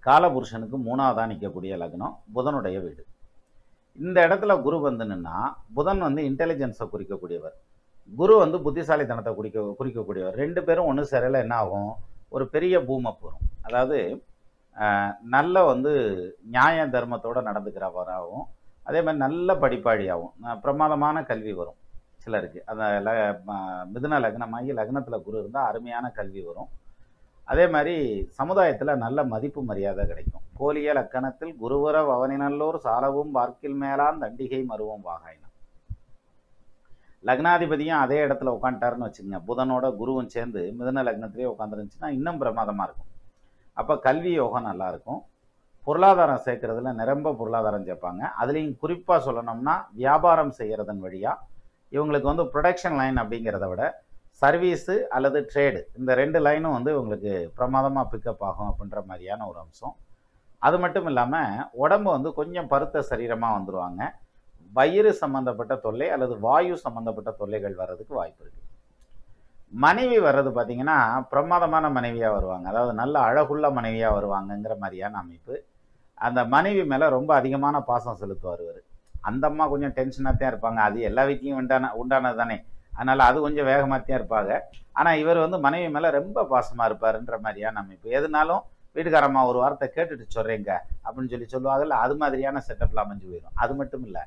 Speaker 1: காலபுருஷனுக்கு 3ஆவதாக நிற்கக்கூடிய லக்னம், புதனுடைய வீடு. இந்த இடத்துல குரு வந்து நின்னா, புதன் வந்து இன்டெலிஜென்ஸை குறிக்கக்கூடியவர், குரு வந்து புத்திசாலித்தனத்தை குறிக்கக்கூடியவர். 2 பேரும் ஒன்று சேரல என்ன ஆகும்? ஒரு பெரிய பூமப் வரும். அதாவது நல்ல வந்து நியாய தர்மத்தோடு நடந்துக்கிறவராகவும், அதே மாதிரி நல்ல படிப்பாளியாகவும், பிரமாதமான கல்வி வரும் சிலருக்கு. அந்த மிதுன லக்னமாகி லக்னத்தில் குரு இருந்தால் அருமையான கல்வி வரும். அதே மாதிரி சமுதாயத்தில் நல்ல மதிப்பு மரியாதை கிடைக்கும். கோலிய லக்கணத்தில் குருவர பவனினல்லோர் சாலவும் பார்க்கில் மேலான் தண்டிகை மருவம் வாகாயினம். லக்னாதிபதியும் அதே இடத்துல உட்காந்துட்டாருன்னு வச்சுக்கோங்க, புதனோட குருவும் சேர்ந்து மிதுன லக்னத்திலே உட்காந்துருந்துச்சுன்னா இன்னும் பிரமாதமாக இருக்கும். அப்போ கல்வி யோகம் நல்லாயிருக்கும். பொருளாதாரம் சேர்க்கறதுல நிரம்ப பொருளாதாரம் சேர்ப்பாங்க. அதுலேயும் குறிப்பாக சொல்லணும்னா வியாபாரம் செய்கிறதன் வழியாக இவங்களுக்கு வந்து ப்ரொடக்ஷன் லைன் அப்படிங்கிறத விட சர்வீஸு அல்லது ட்ரேடு, இந்த 2 லைனும் வந்து இவங்களுக்கு பிரமாதமாக பிக்கப் ஆகும் அப்படின்ற மாதிரியான ஒரு அம்சம். அது மட்டும் இல்லாமல் உடம்பு வந்து கொஞ்சம் பருத்த சரீரமாக வந்துடுவாங்க. வயிறு சம்பந்தப்பட்ட தொல்லை அல்லது வாயு சம்பந்தப்பட்ட தொல்லைகள் வர்றதுக்கு வாய்ப்பு இருக்கு. மனைவி வர்றது பார்த்தீங்கன்னா பிரமாதமான மனைவியாக வருவாங்க, அதாவது நல்ல அழகுள்ள மனைவியாக வருவாங்கங்கிற மாதிரியான அமைப்பு. அந்த மனைவி மேலே ரொம்ப அதிகமான பாசம் செலுத்துவார் இவர். அந்த அம்மா கொஞ்சம் டென்ஷனாக தான் இருப்பாங்க, அது எல்லா வீட்லையும் உண்டானது தானே, அதனால் அது கொஞ்சம் வேகமாக தான் இருப்பாங்க. ஆனால் இவர் வந்து மனைவி மேலே ரொம்ப பாசமாக இருப்பாருன்ற மாதிரியான அமைப்பு. எதுனாலும் வீட்டுக்காரம்மா ஒரு வார்த்தை கேட்டுட்டு சொல்கிறேங்க அப்படின்னு சொல்லுவாங்கல்ல, அது மாதிரியான செட்டப்பில் அமைஞ்சு போயிடும். அது மட்டும் இல்லை,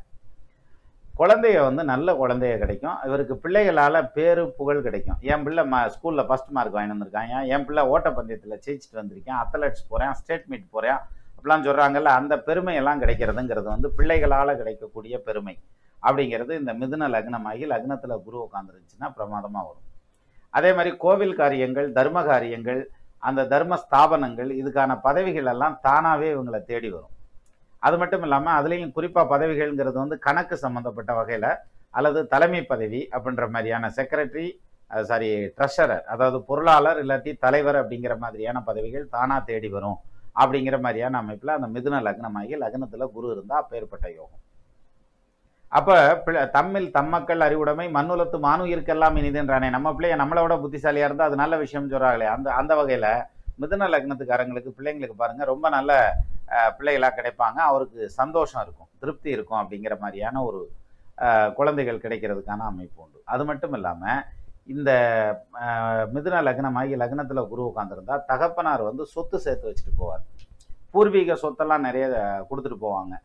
Speaker 1: குழந்தைய வந்து நல்ல குழந்தைய கிடைக்கும். இவருக்கு பிள்ளைகளால் பேரு புகழ் கிடைக்கும். என் பிள்ளை ஸ்கூலில் ஃபஸ்ட் மார்க் வாங்கி வந்திருக்காங்க, என் பிள்ளை ஓட்டப்பந்தயத்தில் ஜெயிச்சுட்டு வந்திருக்கேன், அத்லெட்ஸ் போகிறேன், ஸ்டேட் மீட் போகிறேன் அப்படிலாம் சொல்கிறாங்கல்ல, அந்த பெருமையெல்லாம் கிடைக்கிறதுங்கிறது வந்து பிள்ளைகளால் கிடைக்கக்கூடிய பெருமை அப்படிங்கிறது இந்த மிதுன லக்னமாகி லக்னத்தில் குரு உட்காந்துருந்துச்சுன்னா பிரமாதமாக வரும். அதே மாதிரி கோவில் காரியங்கள், தர்ம காரியங்கள், அந்த தர்ம ஸ்தாபனங்கள், இதுக்கான பதவிகள் எல்லாம் தானாகவே இவங்களை தேடி வரும். அது மட்டும் இல்லாமல் அதுலேயும் குறிப்பாக பதவிகள்ங்கிறது வந்து கணக்கு சம்மந்தப்பட்ட வகையில் அல்லது தலைமை பதவி அப்படின்ற மாதிரியான செக்ரட்டரி, ட்ரெஷரர், அதாவது பொருளாளர் இல்லாட்டி தலைவர் அப்படிங்கிற மாதிரியான பதவிகள் தானாக தேடி வரும் அப்படிங்கிற மாதிரியான அமைப்பில் அந்த மிதுன லக்னமாகி லக்னத்தில் குரு இருந்தால் அப்பேற்பட்ட யோகம். அப்போ தம்மில் தம்மக்கள் அறிவுடைமை மண்ணுலத்து மானுயிர்க்கெல்லாம் இனிதுன்றானே, நம்ம பிள்ளைய நம்மளோட புத்திசாலியாக இருந்தால் அது நல்ல விஷயம் சொல்கிறாங்களே, அந்த வகையில் மிதுன லக்னத்துக்காரங்களுக்கு பிள்ளைங்களுக்கு பாருங்கள் ரொம்ப நல்ல பிள்ளைகளாக கிடைப்பாங்க. அவருக்கு சந்தோஷம் இருக்கும், திருப்தி இருக்கும் அப்படிங்கிற மாதிரியான ஒரு குழந்தைகள் கிடைக்கிறதுக்கான அமைப்பு உண்டு. அது மட்டும் இல்லாமல் இந்த மிதுன லக்னமாகி லக்னத்தில் குரு உட்காந்துருந்தா தகப்பனார் வந்து சொத்து சேர்த்து வச்சுட்டு போவார். பூர்வீக சொத்தெல்லாம் நிறைய கொடுத்துட்டு போவாங்க.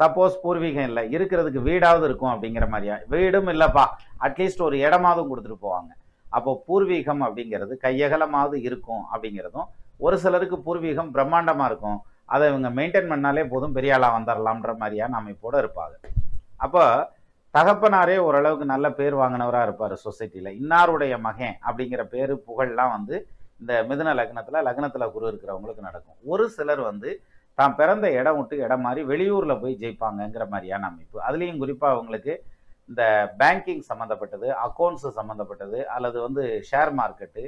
Speaker 1: சப்போஸ் பூர்வீகம் இல்லை, இருக்கிறதுக்கு வீடாவது இருக்கும் அப்படிங்கிற மாதிரியா, வீடும் இல்லைப்பா அட்லீஸ்ட் ஒரு இடமாவது கொடுத்துட்டு போவாங்க. அப்போ பூர்வீகம் அப்படிங்கிறது கையகலமாவது இருக்கும் அப்படிங்கிறதும், ஒரு சிலருக்கு பூர்வீகம் பிரம்மாண்டமாக இருக்கும், அதை இவங்க மெயின்டைன் பண்ணாலே போதும் பெரிய ஆளாக வந்துடலாம்ன்ற மாதிரியான அமைப்போடு இருப்பாங்க. அப்போ தகப்பனாரே ஓரளவுக்கு நல்ல பேர் வாங்கினவராக இருப்பார் சொசைட்டியில். இன்னாருடைய மகன் அப்படிங்கிற பேர் புகழ்லாம் வந்து இந்த மிதுன லக்னத்தில் குரு இருக்கிறவங்களுக்கு நடக்கும். ஒரு சிலர் வந்து தான் பிறந்த இடம் விட்டு இடம் மாதிரி வெளியூரில் போய் ஜெயிப்பாங்கங்கிற மாதிரியான அமைப்பு. அதுலேயும் குறிப்பாக அவங்களுக்கு இந்த பேங்கிங் சம்மந்தப்பட்டது, அக்கௌண்ட்ஸு சம்மந்தப்பட்டது, அல்லது வந்து ஷேர் மார்க்கெட்டு,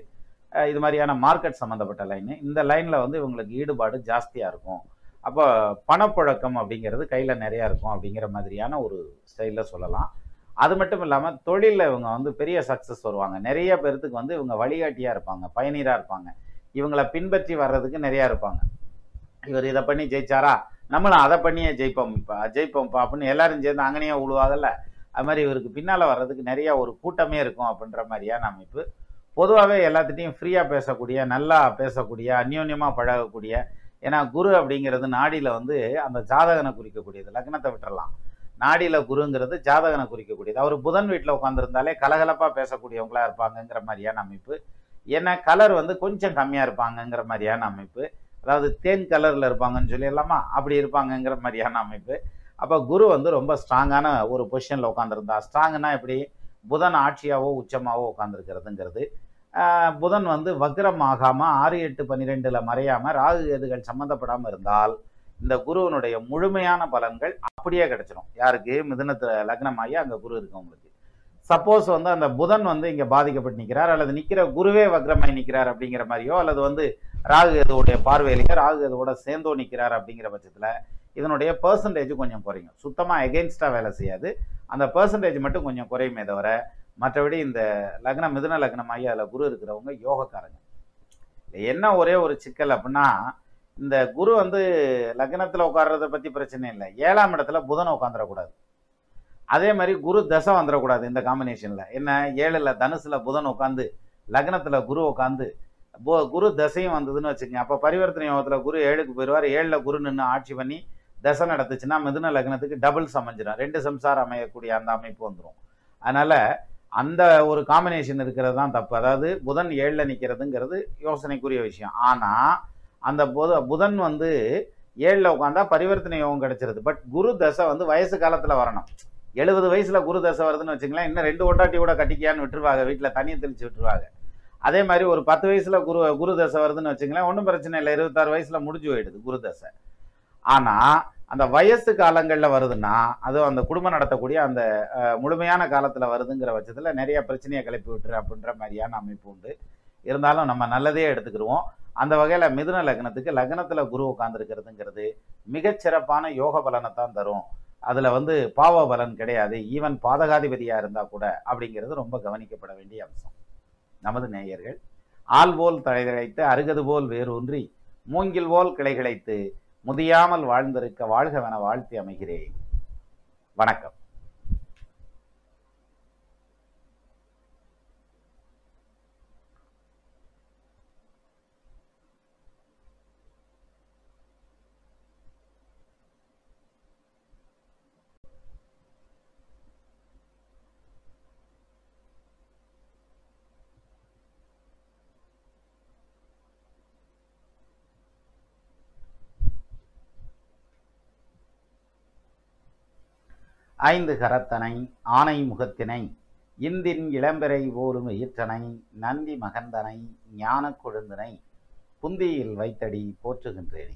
Speaker 1: இது மாதிரியான மார்க்கெட் சம்மந்தப்பட்ட லைனு, இந்த லைனில் வந்து இவங்களுக்கு ஈடுபாடு ஜாஸ்தியாக இருக்கும். அப்போ பணப்புழக்கம் அப்படிங்கிறது கையில் நிறையா இருக்கும் அப்படிங்கிற மாதிரியான ஒரு ஸ்டைலில் சொல்லலாம். அது மட்டும் இல்லாமல் தொழிலில் இவங்க வந்து பெரிய சக்ஸஸ் வருவாங்க. நிறைய பேர்த்துக்கு வந்து இவங்க வழிகாட்டியாக இருப்பாங்க, பயனீராக இருப்பாங்க. இவங்களை பின்பற்றி வர்றதுக்கு நிறையா இருப்பாங்க. இவர் இதை பண்ணி ஜெயிச்சாரா, நம்மளும் அதை பண்ணியே ஜெயிப்போம்ப்பா அப்படின்னு எல்லாரும் சேர்ந்து அங்கனையே விழுவாங்கல்ல, அது மாதிரி இவருக்கு பின்னால் வர்றதுக்கு நிறையா ஒரு கூட்டமே இருக்கும் அப்படின்ற மாதிரியான அமைப்பு. பொதுவாகவே எல்லாத்துட்டையும் ஃப்ரீயாக பேசக்கூடிய, நல்லா பேசக்கூடிய, அந்யோன்யமாக பழகக்கூடிய, ஏன்னா குரு அப்படிங்கிறது நாடியில் வந்து அந்த ஜாதகனை குறிக்கக்கூடியது. லக்னத்தை விட்டுறலாம், நாடியில் குருங்கிறது ஜாதகனை குறிக்கக்கூடியது. அவர் புதன் வீட்டில் உட்காந்துருந்தாலே கலகலப்பாக பேசக்கூடியவங்களாக இருப்பாங்கங்கிற மாதிரியான அமைப்பு. ஏன்னா கலர் வந்து கொஞ்சம் கம்மியாக இருப்பாங்கங்கிற மாதிரியான அமைப்பு, அதாவது தேன் கலரில் இருப்பாங்கன்னு சொல்லிடலாமா, அப்படி இருப்பாங்கங்கிற மாதிரியான அமைப்பு. அப்போ குரு வந்து ரொம்ப ஸ்ட்ராங்கான ஒரு பொசிஷனில் உட்காந்துருந்தா, ஸ்ட்ராங்குன்னா எப்படி, புதன் ஆட்சியாவோ உச்சமாவோ உட்காந்துருக்கிறதுங்கிறது. புதன் வந்து வக்ரம் ஆகாமல் 6, 8, 12 மறையாமல் ராகு கேதுகள் சம்மந்தப்படாமல் இருந்தால் இந்த குருவனுடைய முழுமையான பலன்கள் அப்படியே கிடைச்சிடும். யாருக்கு, மிதுனத்தில் லக்னமாகி அங்கே குரு இருக்கவங்களுக்கு. சப்போஸ் வந்து அந்த புதன் வந்து இங்கே பாதிக்கப்பட்டு நிற்கிறார், அல்லது நிற்கிற குருவே வக்ரமாய் நிற்கிறார் அப்படிங்கிற மாதிரியோ, அல்லது வந்து ராகு கேதுவுடைய பார்வையிலேயே ராகு கேதுவோட சேர்ந்தோ நிற்கிறார் அப்படிங்கிற பட்சத்தில் இதனுடைய பெர்சன்டேஜ் கொஞ்சம் குறையும். சுத்தமாக எகெயின்ஸ்டாக வேலை செய்யாது, அந்த பெர்சன்டேஜ் மட்டும் கொஞ்சம் குறையுமே தவிர மற்றபடி இந்த மிதுன லக்னமாகி அதில் குரு இருக்கிறவங்க யோகக்காரங்க. என்ன ஒரே ஒரு சிக்கல் அப்படின்னா, இந்த குரு வந்து லக்னத்தில் உட்கார்றதை பற்றி பிரச்சனை இல்லை, 7ஆம் இடத்துல புதன் உட்காந்துடக்கூடாது. அதே மாதிரி குரு தசை வந்துடக்கூடாது இந்த காம்பினேஷனில். என்ன, 7ல் தனுசில் புதன் உட்காந்து லக்னத்தில் குரு உட்காந்து குரு தசையும் வந்ததுன்னு வச்சுக்கோங்க, அப்போ பரிவர்த்தனை யோகத்தில் குரு 7க்கு போயிடுவார். 7ல் குரு நின்று ஆட்சி பண்ணி தசை நடத்துச்சுன்னா மிதுன லக்னத்துக்கு டபுள்ஸ் அமைஞ்சிடும், 2 சம்சாரம் அமையக்கூடிய அந்த அமைப்பு வந்துடும். அதனால் அந்த ஒரு காம்பினேஷன் இருக்கிறது தான் தப்பு. அதாவது புதன் 7ல் நிற்கிறதுங்கிறது யோசனைக்குரிய விஷயம். ஆனால் அந்த புதன் வந்து 7ல் உட்காந்தா பரிவர்த்தனை யோகம் கிடைச்சிருது. பட் குரு தசை வந்து வயசு காலத்தில் வரணும். 70 வயசில் குரு தசை வருதுன்னு வச்சுங்களேன், இன்னும் 2 ஒட்டாட்டி கூட கட்டிக்கியான்னு விட்டுருவாங்க, வீட்டில் தண்ணியை தெளித்து விட்டுருவாங்க. அதே மாதிரி ஒரு 10 வயசில் குரு தசை வருதுன்னு வச்சுங்களேன், ஒன்றும் பிரச்சனை இல்லை, 26 வயசில் முடிஞ்சு போயிடுது குரு தசை. ஆனால் அந்த வயசு காலங்களில் வருதுன்னா, அதுவும் அந்த குடும்பம் நடத்தக்கூடிய அந்த முழுமையான காலத்தில் வருதுங்கிற பட்சத்தில் நிறைய பிரச்சனையை கிளப்பி விட்டுரு அப்படின்ற மாதிரியான அமைப்பு உண்டு. இருந்தாலும் நம்ம நல்லதே எடுத்துக்கிடுவோம். அந்த வகையில் மிதுன லக்னத்துக்கு லக்னத்தில் குரு உட்காந்துருக்கிறதுங்கிறது மிகச்சிறப்பான யோக பலனை தான் தரும். அதில் வந்து பாவ பலன் கிடையாது, ஈவன் பாதகாதிபதியாக இருந்தால் கூட அப்படிங்கிறது ரொம்ப கவனிக்கப்பட வேண்டிய அம்சம். நமது நேயர்கள் ஆள் போல் தழைத்து அருகது போல் வேரூன்றி மூங்கில் போல் கிளைகிழைத்து முதியாமல் வாழ்ந்திருக்க வாழ்கவென வாழ்த்தி அமைகிறேன். வணக்கம். ஐந்து கரத்தனை ஆனை முகத்தினை இந்தின் இளம்பெறை போலும் ஈற்றனை நந்தி மகந்தனை ஞான கொழுந்தனை புந்தியில் வைத்தடி போற்றுகின்றேனே.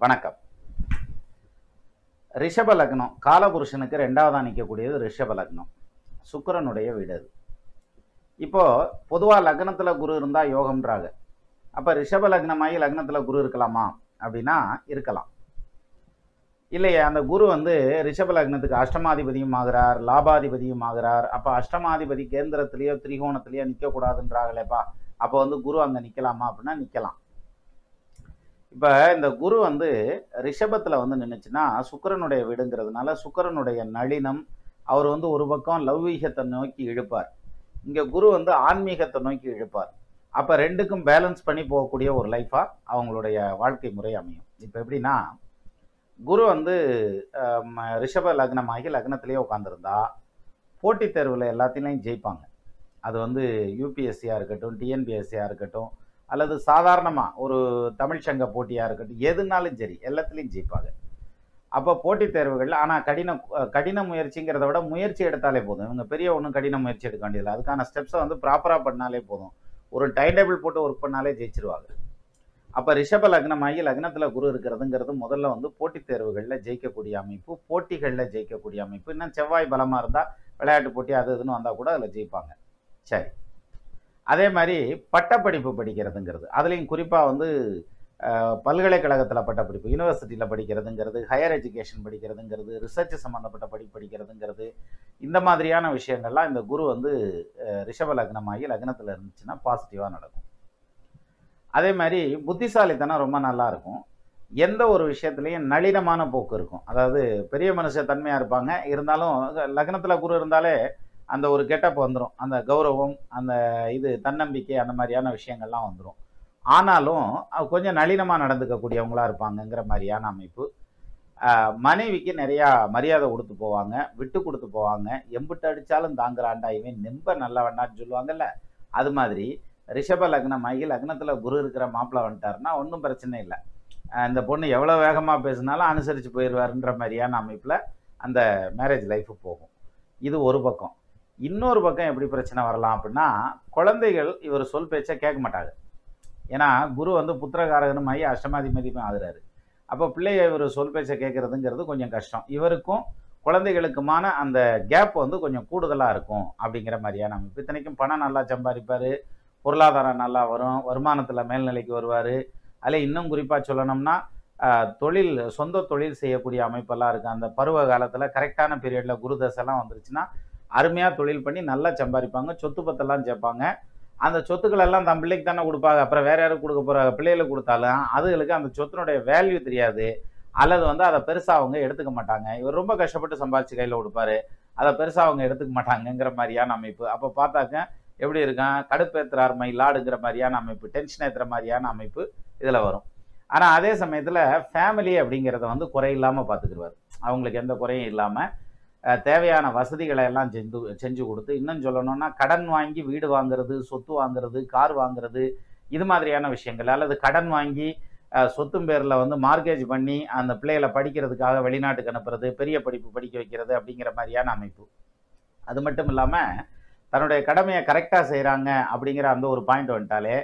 Speaker 1: வணக்கம். ரிஷப லக்னம் காலபுருஷனுக்கு 2வதா நிற்கக்கூடியது ரிஷப லக்னம், சுக்கிரனுடைய வீடு அது. இப்போ பொதுவாக லக்னத்தில் குரு இருந்தால் யோகம்ன்றாங்க. அப்போ ரிஷப லக்னமாகி லக்னத்தில் குரு இருக்கலாமா அப்படின்னா இருக்கலாம். இல்லையே, அந்த குரு வந்து ரிஷப லக்னத்துக்கு அஷ்டமாதிபதியும் ஆகிறார், லாபாதிபதியும் ஆகிறார். அப்போ அஷ்டமாதிபதி கேந்திரத்திலேயோ திரிகோணத்திலேயோ நிற்கக்கூடாதுன்றாங்களேப்பா, அப்போ வந்து குரு அங்கே நிற்கலாமா அப்படின்னா நிற்கலாம். இப்போ இந்த குரு வந்து ரிஷபத்தில் வந்து நின்றுச்சுன்னா சுக்கிரனுடைய வீடுங்கிறதுனால சுக்கிரனுடைய நளினம் அவர் வந்து ஒரு பக்கம் லௌவீகத்தை நோக்கி இழுப்பார், இங்கே குரு வந்து ஆன்மீகத்தை நோக்கி இழுப்பார். அப்போ ரெண்டுக்கும் பேலன்ஸ் பண்ணி போகக்கூடிய ஒரு லைஃபாக அவங்களுடைய வாழ்க்கை முறை அமையும். இப்போ எப்படின்னா, குரு வந்து ரிஷப லக்னமாகி லக்னத்திலேயே உட்காந்துருந்தா போட்டித் தேர்வில் எல்லாத்திலையும் ஜெயிப்பாங்க. அது வந்து யூபிஎஸ்சியாக இருக்கட்டும், டிஎன்பிஎஸ்சியாக இருக்கட்டும், அல்லது சாதாரணமாக ஒரு தமிழ் சங்க போட்டியாக இருக்கட்டும், எதுனாலும் சரி எல்லாத்துலேயும் ஜெயிப்பாங்க. அப்போ போட்டித் தேர்வுகளில் ஆனால் கடின முயற்சிங்கிறத விட முயற்சி எடுத்தாலே போதும். இவங்க பெரிய ஒன்றும் கடின முயற்சி எடுக்க வேண்டியதில்லை, அதுக்கான ஸ்டெப்ஸை வந்து ப்ராப்பராக பண்ணாலே போதும். ஒரு டைம் டேபிள் போட்டு ஒர்க் பண்ணாலே ஜெயிச்சிருவாங்க. அப்போ ரிஷப லக்னமாகி லக்னத்தில் குரு இருக்கிறதுங்கிறது முதல்ல வந்து போட்டித் தேர்வுகளில் ஜெயிக்கக்கூடிய அமைப்பு, போட்டிகளில் ஜெயிக்கக்கூடிய அமைப்பு. இன்னும் செவ்வாய் பலமாக இருந்தால் விளையாட்டு போட்டி அது இதுன்னு வந்தால் கூட அதில் ஜெயிப்பாங்க. சரி, அதே மாதிரி பட்டப்படிப்பு படிக்கிறதுங்கிறது, அதுலேயும் குறிப்பாக வந்து பல்கலைக்கழகத்தில் பட்டப்படிப்பு, யூனிவர்சிட்டியில் படிக்கிறதுங்கிறது, ஹையர் எஜுகேஷன் படிக்கிறதுங்கிறது, ரிசர்ச் சம்மந்தப்பட்ட படிக்கிறதுங்கிறது, இந்த மாதிரியான விஷயங்கள்லாம் இந்த குரு வந்து ரிஷப லக்னமாகி லக்னத்தில் இருந்துச்சுன்னா பாசிட்டிவாக நடக்கும். அதே மாதிரி புத்திசாலித்தனம் ரொம்ப நல்லா இருக்கும். எந்த ஒரு விஷயத்துலையும் நளினமான போக்கு இருக்கும். அதாவது பெரிய மனுஷ தன்மையாக இருப்பாங்க, இருந்தாலும் லக்னத்தில் குரு இருந்தாலே அந்த ஒரு கெட்டப் வந்துடும், அந்த கௌரவம், அந்த இது தன்னம்பிக்கை, அந்த மாதிரியான விஷயங்கள்லாம் வந்துடும். ஆனாலும் கொஞ்சம் நளினமாக நடந்துக்கக்கூடியவங்களாக இருப்பாங்கங்கிற மாதிரியான அமைப்பு. மனைவிக்கு நிறையா மரியாதை கொடுத்து போவாங்க, விட்டு கொடுத்து போவாங்க. எம்பிட்டு அடித்தாலும் தாங்குறாண்டா இவன் நெம்ப நல்ல வேண்டான்னு சொல்லுவாங்கல்ல, அது மாதிரி ரிஷப லக்னமாகி லக்னத்தில் குரு இருக்கிற மாப்பிள்ளை வந்துட்டாருன்னா ஒன்றும் பிரச்சனை இல்லை. இந்த பொண்ணு எவ்வளோ வேகமாக பேசினாலும் அனுசரித்து போயிடுவாருன்ற மாதிரியான அமைப்பில் அந்த மேரேஜ் லைஃபு போகும். இது ஒரு பக்கம். இன்னொரு பக்கம் எப்படி பிரச்சனை வரலாம் அப்படின்னா, குழந்தைகள் இவர் சொல் பேச்சை கேட்க மாட்டாங்க. ஏன்னா குரு வந்து புத்திரகாரகனும் ஆகி அஷ்டமாதிபதியும் ஆகுறாரு. அப்போ பிள்ளைய இவர் சொல் பேச்சை கேட்குறதுங்கிறது கொஞ்சம் கஷ்டம். இவருக்கும் குழந்தைகளுக்குமான அந்த கேப் வந்து கொஞ்சம் கூடுதலாக இருக்கும் அப்படிங்கிற மாதிரியான அமைப்பு. இத்தனைக்கும் பணம் நல்லா சம்பாதிப்பார், பொருளாதாரம் நல்லா வரும், வருமானத்தில் மேல்நிலைக்கு வருவார். அதில் இன்னும் குறிப்பாக சொல்லணும்னா சொந்த தொழில் செய்யக்கூடிய அமைப்பெல்லாம் இருக்குது. அந்த பருவ காலத்தில் கரெக்டான பீரியடில் குரு தசைலாம் வந்துருச்சுன்னா அருமையாக தொழில் பண்ணி நல்லா சம்பாதிப்பாங்க, சொத்து பத்தெல்லாம் சேர்ப்பாங்க. அந்த சொத்துக்கள் எல்லாம் தன் பிள்ளைக்கு தானே கொடுப்பாங்க, அப்புறம் வேற யாரும் கொடுக்க போகிற பிள்ளைகளுக்கு கொடுத்தாலும் அதுகளுக்கு அந்த சொத்தினுடைய வேல்யூ தெரியாது, அல்லது வந்து அதை பெருசாக அவங்க எடுத்துக்க மாட்டாங்க. இவர் ரொம்ப கஷ்டப்பட்டு சம்பாதிச்சு கையில் கொடுப்பாரு, அதை பெருசாக அவங்க எடுத்துக்க மாட்டாங்கங்கிற மாதிரியான அமைப்பு. அப்போ பார்த்தாக்க எப்படி இருக்கான், கடுப்பேற்றுறார் மயிலாடுங்கிற மாதிரியான அமைப்பு, டென்ஷன் ஏற்றுற மாதிரியான அமைப்பு இதில் வரும். ஆனால் அதே சமயத்தில் ஃபேமிலி அப்படிங்கிறத வந்து குறையில்லாமல் பார்த்துக்கிடுவார். அவங்களுக்கு எந்த குறையும் இல்லாமல் தேவையான வசதிகளை எல்லாம் செஞ்சு கொடுத்து, இன்னும் சொல்லணும்னா கடன் வாங்கி வீடு வாங்குறது, சொத்து வாங்குறது, கார் வாங்குறது, இது மாதிரியான விஷயங்கள், அல்லது கடன் வாங்கி சொத்தும் பேரில் வந்து மார்க்கேஜ் பண்ணி அந்த பிள்ளைகளை படிக்கிறதுக்காக வெளிநாட்டுக்கு அனுப்புறது, பெரிய படிப்பு படிக்க வைக்கிறது அப்படிங்கிற மாதிரியான அமைப்பு. அது மட்டும் இல்லாமல் தன்னுடைய கடமையை கரெக்டாக செய்கிறாங்க அப்படிங்கிற அந்த ஒரு பாயிண்ட் வந்துட்டாலே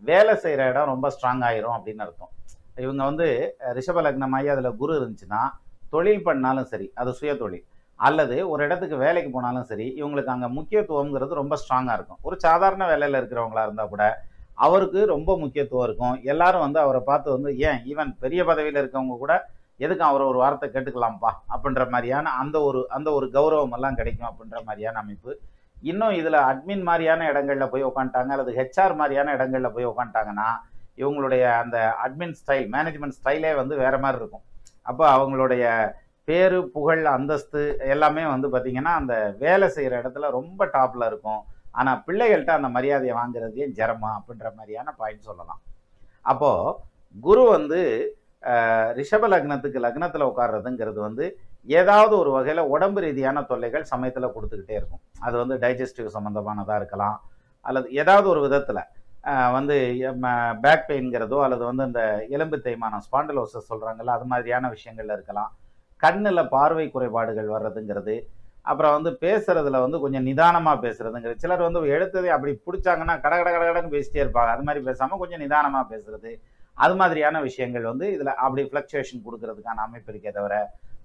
Speaker 1: வேலை செய்கிற இடம் ரொம்ப ஸ்ட்ராங் ஆயிரும் அப்படின்னு அர்த்தம். இவங்க வந்து ரிஷப லக்னமாகி அதில் குரு இருந்துச்சுன்னா தொழில் பண்ணாலும் சரி, அது சுய தொழில், அல்லது ஒரு இடத்துக்கு வேலைக்கு போனாலும் சரி, இவங்களுக்கு அங்கே முக்கியத்துவங்கிறது ரொம்ப ஸ்ட்ராங்காக இருக்கும். ஒரு சாதாரண வேலையில் இருக்கிறவங்களா இருந்தால் கூட அவருக்கு ரொம்ப முக்கியத்துவம் இருக்கும். எல்லாரும் வந்து அவரை பார்த்து வந்து, ஏன் ஈவன் பெரிய பதவியில் இருக்கவங்க கூட எதுக்கு அவர் ஒரு வார்த்தை கேட்டுக்கலாம்ப்பா அப்படின்ற மாதிரியான அந்த ஒரு கௌரவம் எல்லாம் கிடைக்கும் அப்படின்ற மாதிரியான அமைப்பு. இன்னும் இதில் அட்மின் மாதிரியான இடங்களில் போய் உட்காந்துட்டாங்க அல்லது ஹெச்ஆர் மாதிரியான இடங்களில் போய் உட்காந்துட்டாங்கன்னா இவங்களுடைய அந்த அட்மின் ஸ்டைல், மேனேஜ்மெண்ட் ஸ்டைலே வந்து வேற மாதிரி இருக்கும். அப்போ அவங்களுடைய பேரு, புகழ், அந்தஸ்து எல்லாமே வந்து பார்த்திங்கன்னா அந்த வேலை செய்கிற இடத்துல ரொம்ப டாப்பில் இருக்கும். ஆனால் பிள்ளைகள்கிட்ட அந்த மரியாதையை வாங்குறதே ஜெரமா அப்படின்ற மாதிரியான பாயிண்ட் சொல்லலாம். அப்போது குரு வந்து ரிஷப லக்னத்துக்கு லக்னத்தில் உட்கார்றதுங்கிறது வந்து ஏதாவது ஒரு வகையில் உடம்பு ரீதியான தொல்லைகள் சமயத்தில் கொடுத்துக்கிட்டே இருக்கும். அது வந்து டைஜஸ்டிவ் சம்மந்தமானதாக இருக்கலாம், அல்லது ஏதாவது ஒரு விதத்தில் வந்து பேக் பெயின்கிறதோ அல்லது வந்து இந்த எலும்பு தேய்மானம் ஸ்பாண்டலோசஸ் சொல்கிறாங்கல்ல, அது மாதிரியான விஷயங்கள்ல இருக்கலாம். கண்ணில் பார்வை குறைபாடுகள் வர்றதுங்கிறது, அப்புறம் வந்து பேசுறதுல வந்து கொஞ்சம் நிதானமாக பேசுறதுங்கிறது. சிலர் வந்து எடுத்ததை அப்படி பிடிச்சாங்கன்னா கடன்னு பேசிட்டே இருப்பாங்க. அது மாதிரி பேசாமல் கொஞ்சம் நிதானமாக பேசுறது, அது மாதிரியான விஷயங்கள் வந்து இதில் அப்படி ஃப்ளக்சுவேஷன் கொடுக்கறதுக்கான அமைப்பு இருக்கே தவிர,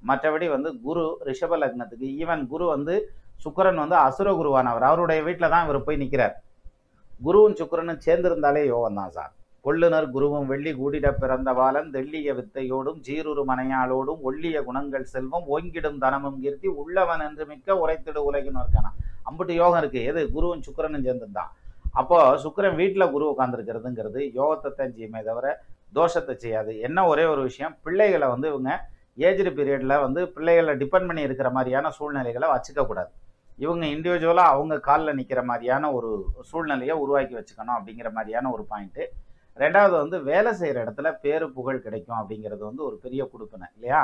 Speaker 1: மற்றபடி வந்து குரு ரிஷப லக்னத்துக்கு, ஈவன் குரு வந்து சுக்கிரன் வந்து அசுர குருவானவர், அவருடைய வீட்டில் தான் இவர் போய் நிற்கிறார். குருவும் சுக்கிரனும் சேர்ந்திருந்தாலே யோகம் தான் சார். கொள்ளுனர் குருவும் வெள்ளி கூடிட பிறந்த பாலன் தெள்ளிய வித்தையோடும் ஜீருரு மனையாளோடும் ஒள்ளிய குணங்கள் செல்வம் ஓங்கிடும் தனமும் கீர்த்தி உள்ளவன் என்று மிக்க உரைத்திடு உலகின்னு இருக்கானா. அம்புட்டு யோகம் இருக்கு. எது? குருவும் சுக்கிரனும் சேர்ந்துருந்தான். அப்போ சுக்கிரன் வீட்டில் குரு உட்காந்துருக்கிறதுங்கிறது யோகத்தை தான் செய்யுமே தவிர தோஷத்தை செய்யாது. என்ன ஒரே ஒரு விஷயம், பிள்ளைகளை வந்து இவங்க ஏஜ்டு பீரியடில் வந்து பிள்ளைகளை டிபெண்ட் பண்ணி இருக்கிற மாதிரியான சூழ்நிலைகளை வச்சுக்க கூடாது. இவங்க இண்டிவிஜுவலாக அவங்க காலில் நிற்கிற மாதிரியான ஒரு சூழ்நிலையை உருவாக்கி வச்சுக்கணும் அப்படிங்கிற மாதிரியான ஒரு பாயிண்ட்டு. ரெண்டாவது வந்து வேலை செய்கிற இடத்துல பேரு புகழ் கிடைக்கும் அப்படிங்கிறது வந்து ஒரு பெரிய கொடுப்பினை இல்லையா.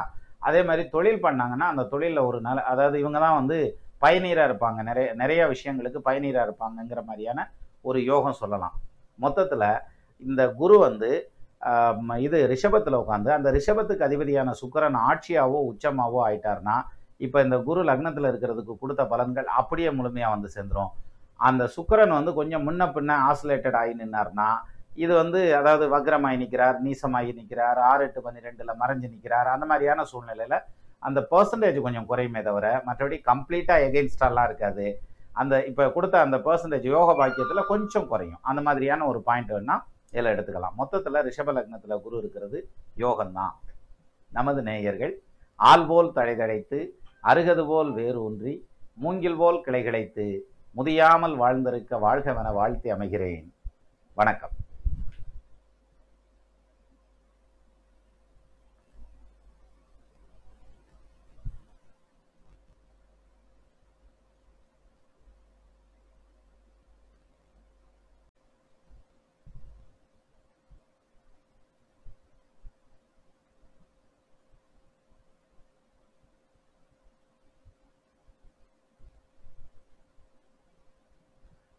Speaker 1: அதே மாதிரி தொழில் பண்ணாங்கன்னா அந்த தொழிலில் ஒரு நல்ல, அதாவது இவங்க தான் வந்து பயனீராக இருப்பாங்க, நிறைய விஷயங்களுக்கு பயனீராக இருப்பாங்கங்கிற மாதிரியான ஒரு யோகம் சொல்லலாம். மொத்தத்தில் இந்த குரு வந்து இது ரிஷபத்தில் உட்காந்து அந்த ரிஷபத்துக்கு அதிபதியான சுக்கிரன் ஆட்சியாவோ உச்சமாவோ ஆயிட்டார்னா, இப்போ இந்த குரு லக்னத்தில் இருக்கிறதுக்கு கொடுத்த பலன்கள் அப்படியே முழுமையாக வந்து சேர்ந்துடும். அந்த சுக்கிரன் வந்து கொஞ்சம் முன்ன பின்ன ஆசிலேட்டட் ஆகி நின்னார்னா, இது வந்து அதாவது வக்ரமாகி நிற்கிறார், நீசமாகி நிற்கிறார், 6, 8, 12 மறைஞ்சு நிற்கிறார், அந்த மாதிரியான சூழ்நிலையில் அந்த பர்சன்டேஜ் கொஞ்சம் குறையுமே தவிர மற்றபடி கம்ப்ளீட்டாக எகெயின்ஸ்டாலாம் இருக்காது. அந்த இப்போ கொடுத்த அந்த பர்சன்டேஜ் யோக பாக்கியத்தில் கொஞ்சம் குறையும். அந்த மாதிரியான ஒரு பாயிண்ட் வேணால் இதில் எடுத்துக்கலாம். மொத்தத்தில் ரிஷப லக்னத்தில் குரு இருக்கிறது யோகம்தான். நமது நேயர்கள் ஆள் போல் தழைதழைத்து அருகது போல் வேறு ஒன்றி மூங்கில் போல் கிளைகிழைத்து முதியாமல் வாழ்ந்திருக்க வாழ்கவென வாழ்த்தி அமைகிறேன். வணக்கம்.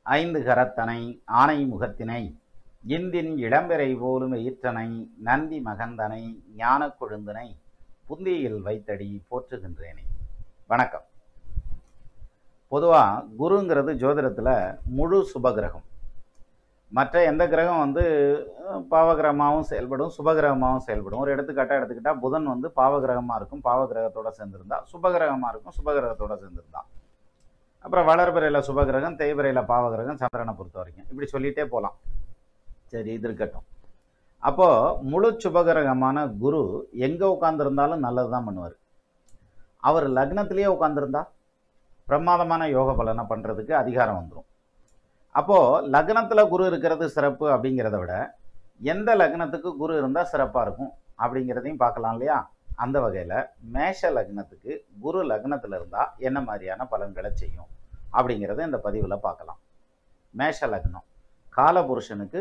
Speaker 1: ஐந்து கரத்தனை ஆனை முகத்தினை இந்தின் இளம்பெறை போலும் ஈற்றனை நந்தி மகந்தனை ஞான கொழுந்தனை புந்தியில் வைத்தடி போற்றுகின்றேனே. வணக்கம். பொதுவாக குருங்கிறது ஜோதிடத்தில் முழு சுபகிரகம். மற்ற எந்த கிரகம் வந்து பாவகிரகமாகவும் செயல்படும், சுபகிரகமாகவும் செயல்படும். ஒரு எடுத்துக்காட்டாக எடுத்துக்கிட்டால் புதன் வந்து பாவகிரகமாக இருக்கும், பாவகிரகத்தோடு சேர்ந்திருந்தா. சுபகிரகமாக இருக்கும், சுபகிரகத்தோடு சேர்ந்திருந்தா. அப்புறம் வளர்பிறையில் சுபகிரகம், தேய்பிறையில் பாவகிரகம், சந்திரனை பொறுத்த வரைக்கும் இப்படி சொல்லிகிட்டே போகலாம். சரி, இது இருக்கட்டும். அப்போது முழு சுபகிரகமான குரு எங்கே உட்காந்துருந்தாலும் நல்லது தான் பண்ணுவார். அவர் லக்னத்திலேயே உட்காந்துருந்தா பிரமாதமான யோக பலனை பண்ணுறதுக்கு அதிகாரம் வந்துடும். அப்போது லக்னத்தில் குரு இருக்கிறது சிறப்பு அப்படிங்கிறத விட எந்த லக்னத்துக்கு குரு இருந்தால் சிறப்பாக இருக்கும் அப்படிங்கிறதையும் பார்க்கலாம் இல்லையா. அந்த வகையில் மேஷ லக்னத்துக்கு குரு லக்னத்தில் இருந்தால் என்ன மாதிரியான பலன்களை செய்யும் அப்படிங்கிறத இந்த பதிவில் பார்க்கலாம். மேஷ லக்னம் காலபுருஷனுக்கு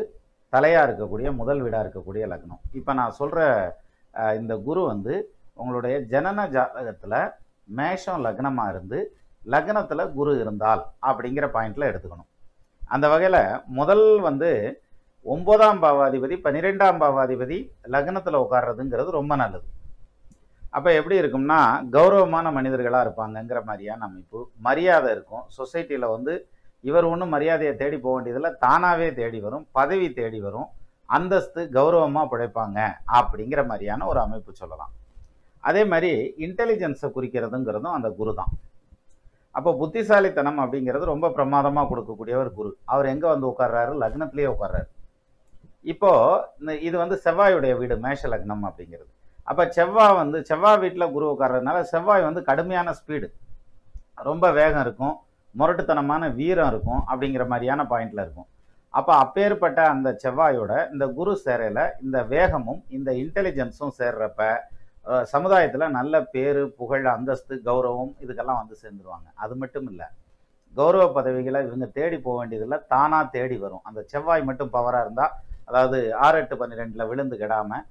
Speaker 1: தலையாக இருக்கக்கூடிய முதல் வீடாக இருக்கக்கூடிய லக்னம். இப்போ நான் சொல்கிற இந்த குரு வந்து உங்களுடைய ஜனன ஜாதகத்தில் மேஷம் லக்னமாக இருந்து லக்னத்தில் குரு இருந்தால் அப்படிங்கிற பாயிண்டில் எடுத்துக்கணும். அந்த வகையில் முதல் வந்து 9ஆம் பாவாதிபதி 12ஆம் பாவாதிபதி லக்னத்தில் உட்கார்றதுங்கிறது ரொம்ப நல்லது. அப்போ எப்படி இருக்கும்னா கௌரவமான மனிதர்களாக இருப்பாங்கங்கிற மாதிரியான அமைப்பு, மரியாதை இருக்கும். சொசைட்டியில் வந்து இவர் ஒன்றும் மரியாதையை தேடி போக வேண்டியதில்லை, தானாகவே தேடி வரும், பதவி தேடி வரும், அந்தஸ்து கௌரவமாக பிழைப்பாங்க அப்படிங்கிற மாதிரியான ஒரு அமைப்பு சொல்லலாம். அதே மாதிரி இன்டெலிஜென்ஸை குறிக்கிறதுங்கிறதும் அந்த குரு தான். அப்போ புத்திசாலித்தனம் அப்படிங்கிறது ரொம்ப பிரமாதமாக கொடுக்கக்கூடியவர் குரு. அவர் எங்கே வந்து உட்கார்றாரு? லக்னத்திலேயே உட்கார்றாரு. இப்போது இது வந்து செவ்வாயுடைய வீடு மேஷ லக்னம் அப்படிங்கிறது. அப்போ செவ்வாய் வந்து செவ்வாய் வீட்டில் குரு உட்கார்றதுனால செவ்வாய் வந்து கடுமையான ஸ்பீடு, ரொம்ப வேகம் இருக்கும், முரட்டுத்தனமான வீரம் இருக்கும் அப்படிங்கிற மாதிரியான பாயிண்ட்ல இருக்கும். அப்போ அப்பேற்பட்ட அந்த செவ்வாயோட இந்த குரு சேரையில் இந்த வேகமும் இந்த இன்டெலிஜென்ஸும் சேர்றப்ப சமுதாயத்தில் நல்ல பேரு புகழ் அந்தஸ்து கௌரவம் இதுக்கெல்லாம் வந்து சேர்ந்துருவாங்க. அது மட்டும் இல்லை, கௌரவ பதவிகளை இவங்க தேடி போக வேண்டியதில்லை, தானாக தேடி வரும். அந்த செவ்வாய் மட்டும் பவராக இருந்தால், அதாவது 6, 8, 12 விழுந்து கெடாமல்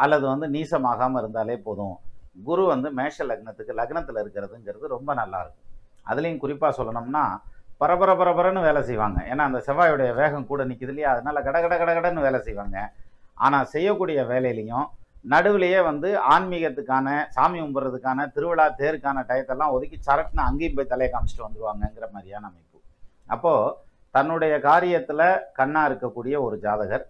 Speaker 1: அல்லது வந்து நீசமாகாமல் இருந்தாலே போதும். குரு வந்து மேஷ லக்னத்துக்கு லக்னத்தில் இருக்கிறதுங்கிறது ரொம்ப நல்லா இருக்கும். அதுலேயும் குறிப்பாக சொல்லணும்னா பரபரன்னு வேலை செய்வாங்க. ஏன்னா அந்த செவ்வாயுடைய வேகம் கூட நிற்கிது இல்லையா, அதனால கடன்னு வேலை செய்வாங்க. ஆனால் செய்யக்கூடிய வேலையிலையும் நடுவுலையே வந்து ஆன்மீகத்துக்கான சாமி கும்பிட்றதுக்கான திருவிழா தேருக்கான டயத்தெல்லாம் ஒதுக்கி சரட்டுன்னு அங்கேயும் போய் தலையை காமிச்சிட்டு வந்துடுவாங்கங்கிற மாதிரியான அமைப்பு. அப்போது தன்னுடைய காரியத்தில் கண்ணா இருக்கக்கூடிய ஒரு ஜாதகர்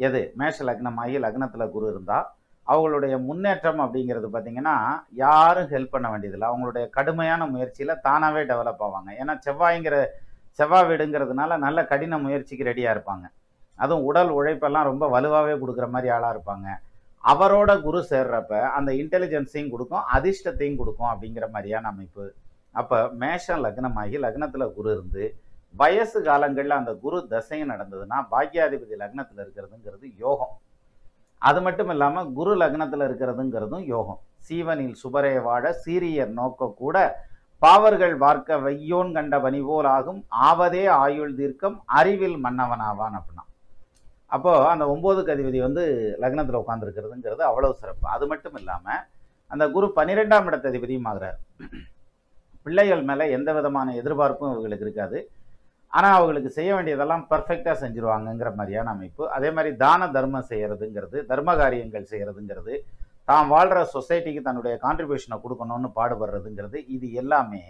Speaker 1: எது மேஷ லக்னமாகி லக்னத்தில் குரு இருந்தால் அவங்களுடைய முன்னேற்றம் அப்படிங்கிறது பார்த்திங்கன்னா யாரும் ஹெல்ப் பண்ண வேண்டியதில்லை. அவங்களுடைய கடுமையான முயற்சியில் தானாகவே டெவலப் ஆவாங்க. ஏன்னா செவ்வாய் வீடுங்கிறதுனால நல்ல கடின முயற்சிக்கு ரெடியாக இருப்பாங்க. அதுவும் உடல் உழைப்பெல்லாம் ரொம்ப வலுவாகவே கொடுக்குற மாதிரி ஆளாக இருப்பாங்க. அவரோட குரு சேர்றப்ப அந்த இன்டெலிஜென்ஸையும் கொடுக்கும், அதிர்ஷ்டத்தையும் கொடுக்கும் அப்படிங்கிற மாதிரியான அமைப்பு. அப்போ மேஷம் லக்னமாகி லக்னத்தில் குரு இருந்து வயசு காலங்களில் அந்த குரு தசையும் நடந்ததுன்னா பாக்கியாதிபதி லக்னத்தில் இருக்கிறதுங்கிறது யோகம். அது மட்டும் இல்லாமல் குரு லக்னத்தில் இருக்கிறதுங்கிறதும் யோகம். சீவனில் சுபரே வாழ சீரியர் நோக்க கூட பாவர்கள் வார்க்க வையோன் கண்ட பனிபோல் ஆகும் ஆவதே ஆயுள் தீர்க்கம் அறிவில் மன்னவனாவான் அப்படின்னா. அப்போது அந்த 9க்கு அதிபதி வந்து லக்னத்தில் உட்காந்துருக்கிறதுங்கிறது அவ்வளோ சிறப்பு. அது மட்டும் இல்லாமல் அந்த குரு 12ஆம் இடத்து அதிபதியும் ஆகிறார். பிள்ளைகள் மேலே எந்த விதமான எதிர்பார்ப்பும் இவங்களுக்கு இருக்காது. ஆனால் அவங்களுக்கு செய்ய வேண்டியதெல்லாம் பர்ஃபெக்டாக செஞ்சுருவாங்கங்கிற மாதிரியான அமைப்பு. அதே மாதிரி தான தர்மம் செய்கிறதுங்கிறது, தர்ம காரியங்கள் செய்கிறதுங்கிறது, தான் வாழ்கிற சொசைட்டிக்கு தன்னுடைய கான்ட்ரிபியூஷனை கொடுக்கணும்னு பாடுபடுறதுங்கிறது, இது எல்லாமே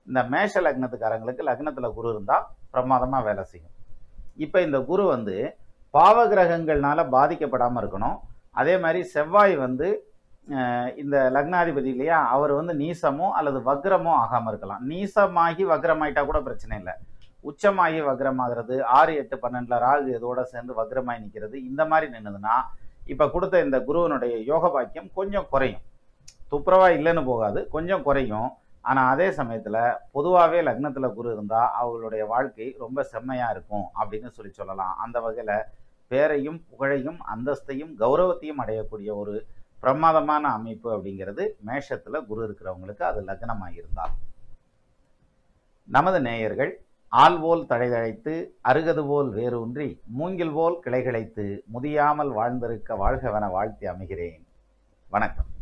Speaker 1: இந்த மேஷ லக்னத்துக்காரங்களுக்கு லக்னத்தில் குரு இருந்தால் பிரமாதமாக வேலை செய்யும். இப்போ இந்த குரு வந்து பாவகிரகங்கள்னால பாதிக்கப்படாமல் இருக்கணும். அதே மாதிரி செவ்வாய் வந்து இந்த லக்னாதிபதி இல்லையா, அவர் வந்து நீசமோ அல்லது வக்ரமோ ஆகாமல் இருக்கலாம். நீசமாகி வக்ரமாயிட்டா கூட பிரச்சனை இல்லை. உச்சமாகி வக்ரமாகிறது, 6, 8, 12 ராகு இதோட சேர்ந்து வக்ரமாகி நிற்கிறது, இந்த மாதிரி நின்றுதுன்னா இப்போ கொடுத்த இந்த குருவனுடைய யோக பாக்கியம் கொஞ்சம் குறையும். துப்புரவா இல்லைன்னு போகாது, கொஞ்சம் குறையும். ஆனால் அதே சமயத்தில் பொதுவாகவே லக்னத்தில் குரு இருந்தால் அவங்களுடைய வாழ்க்கை ரொம்ப செம்மையாக இருக்கும் அப்படின்னு சொல்லலாம். அந்த வகையில் பேரையும் புகழையும் அந்தஸ்தையும் கௌரவத்தையும் அடையக்கூடிய ஒரு பிரமாதமான அமைப்பு அப்படிங்கிறது மேஷத்தில் குரு இருக்கிறவங்களுக்கு அது லக்னமாக இருந்தால். நமது நேயர்கள் ஆள்போல் தழைதழைத்து அருகது போல் வேரூன்றி மூங்கில் போல் கிளைகிழைத்து முதியாமல் வாழ்ந்திருக்க வாழ்கவென வாழ்த்தி அமைகிறேன். வணக்கம்.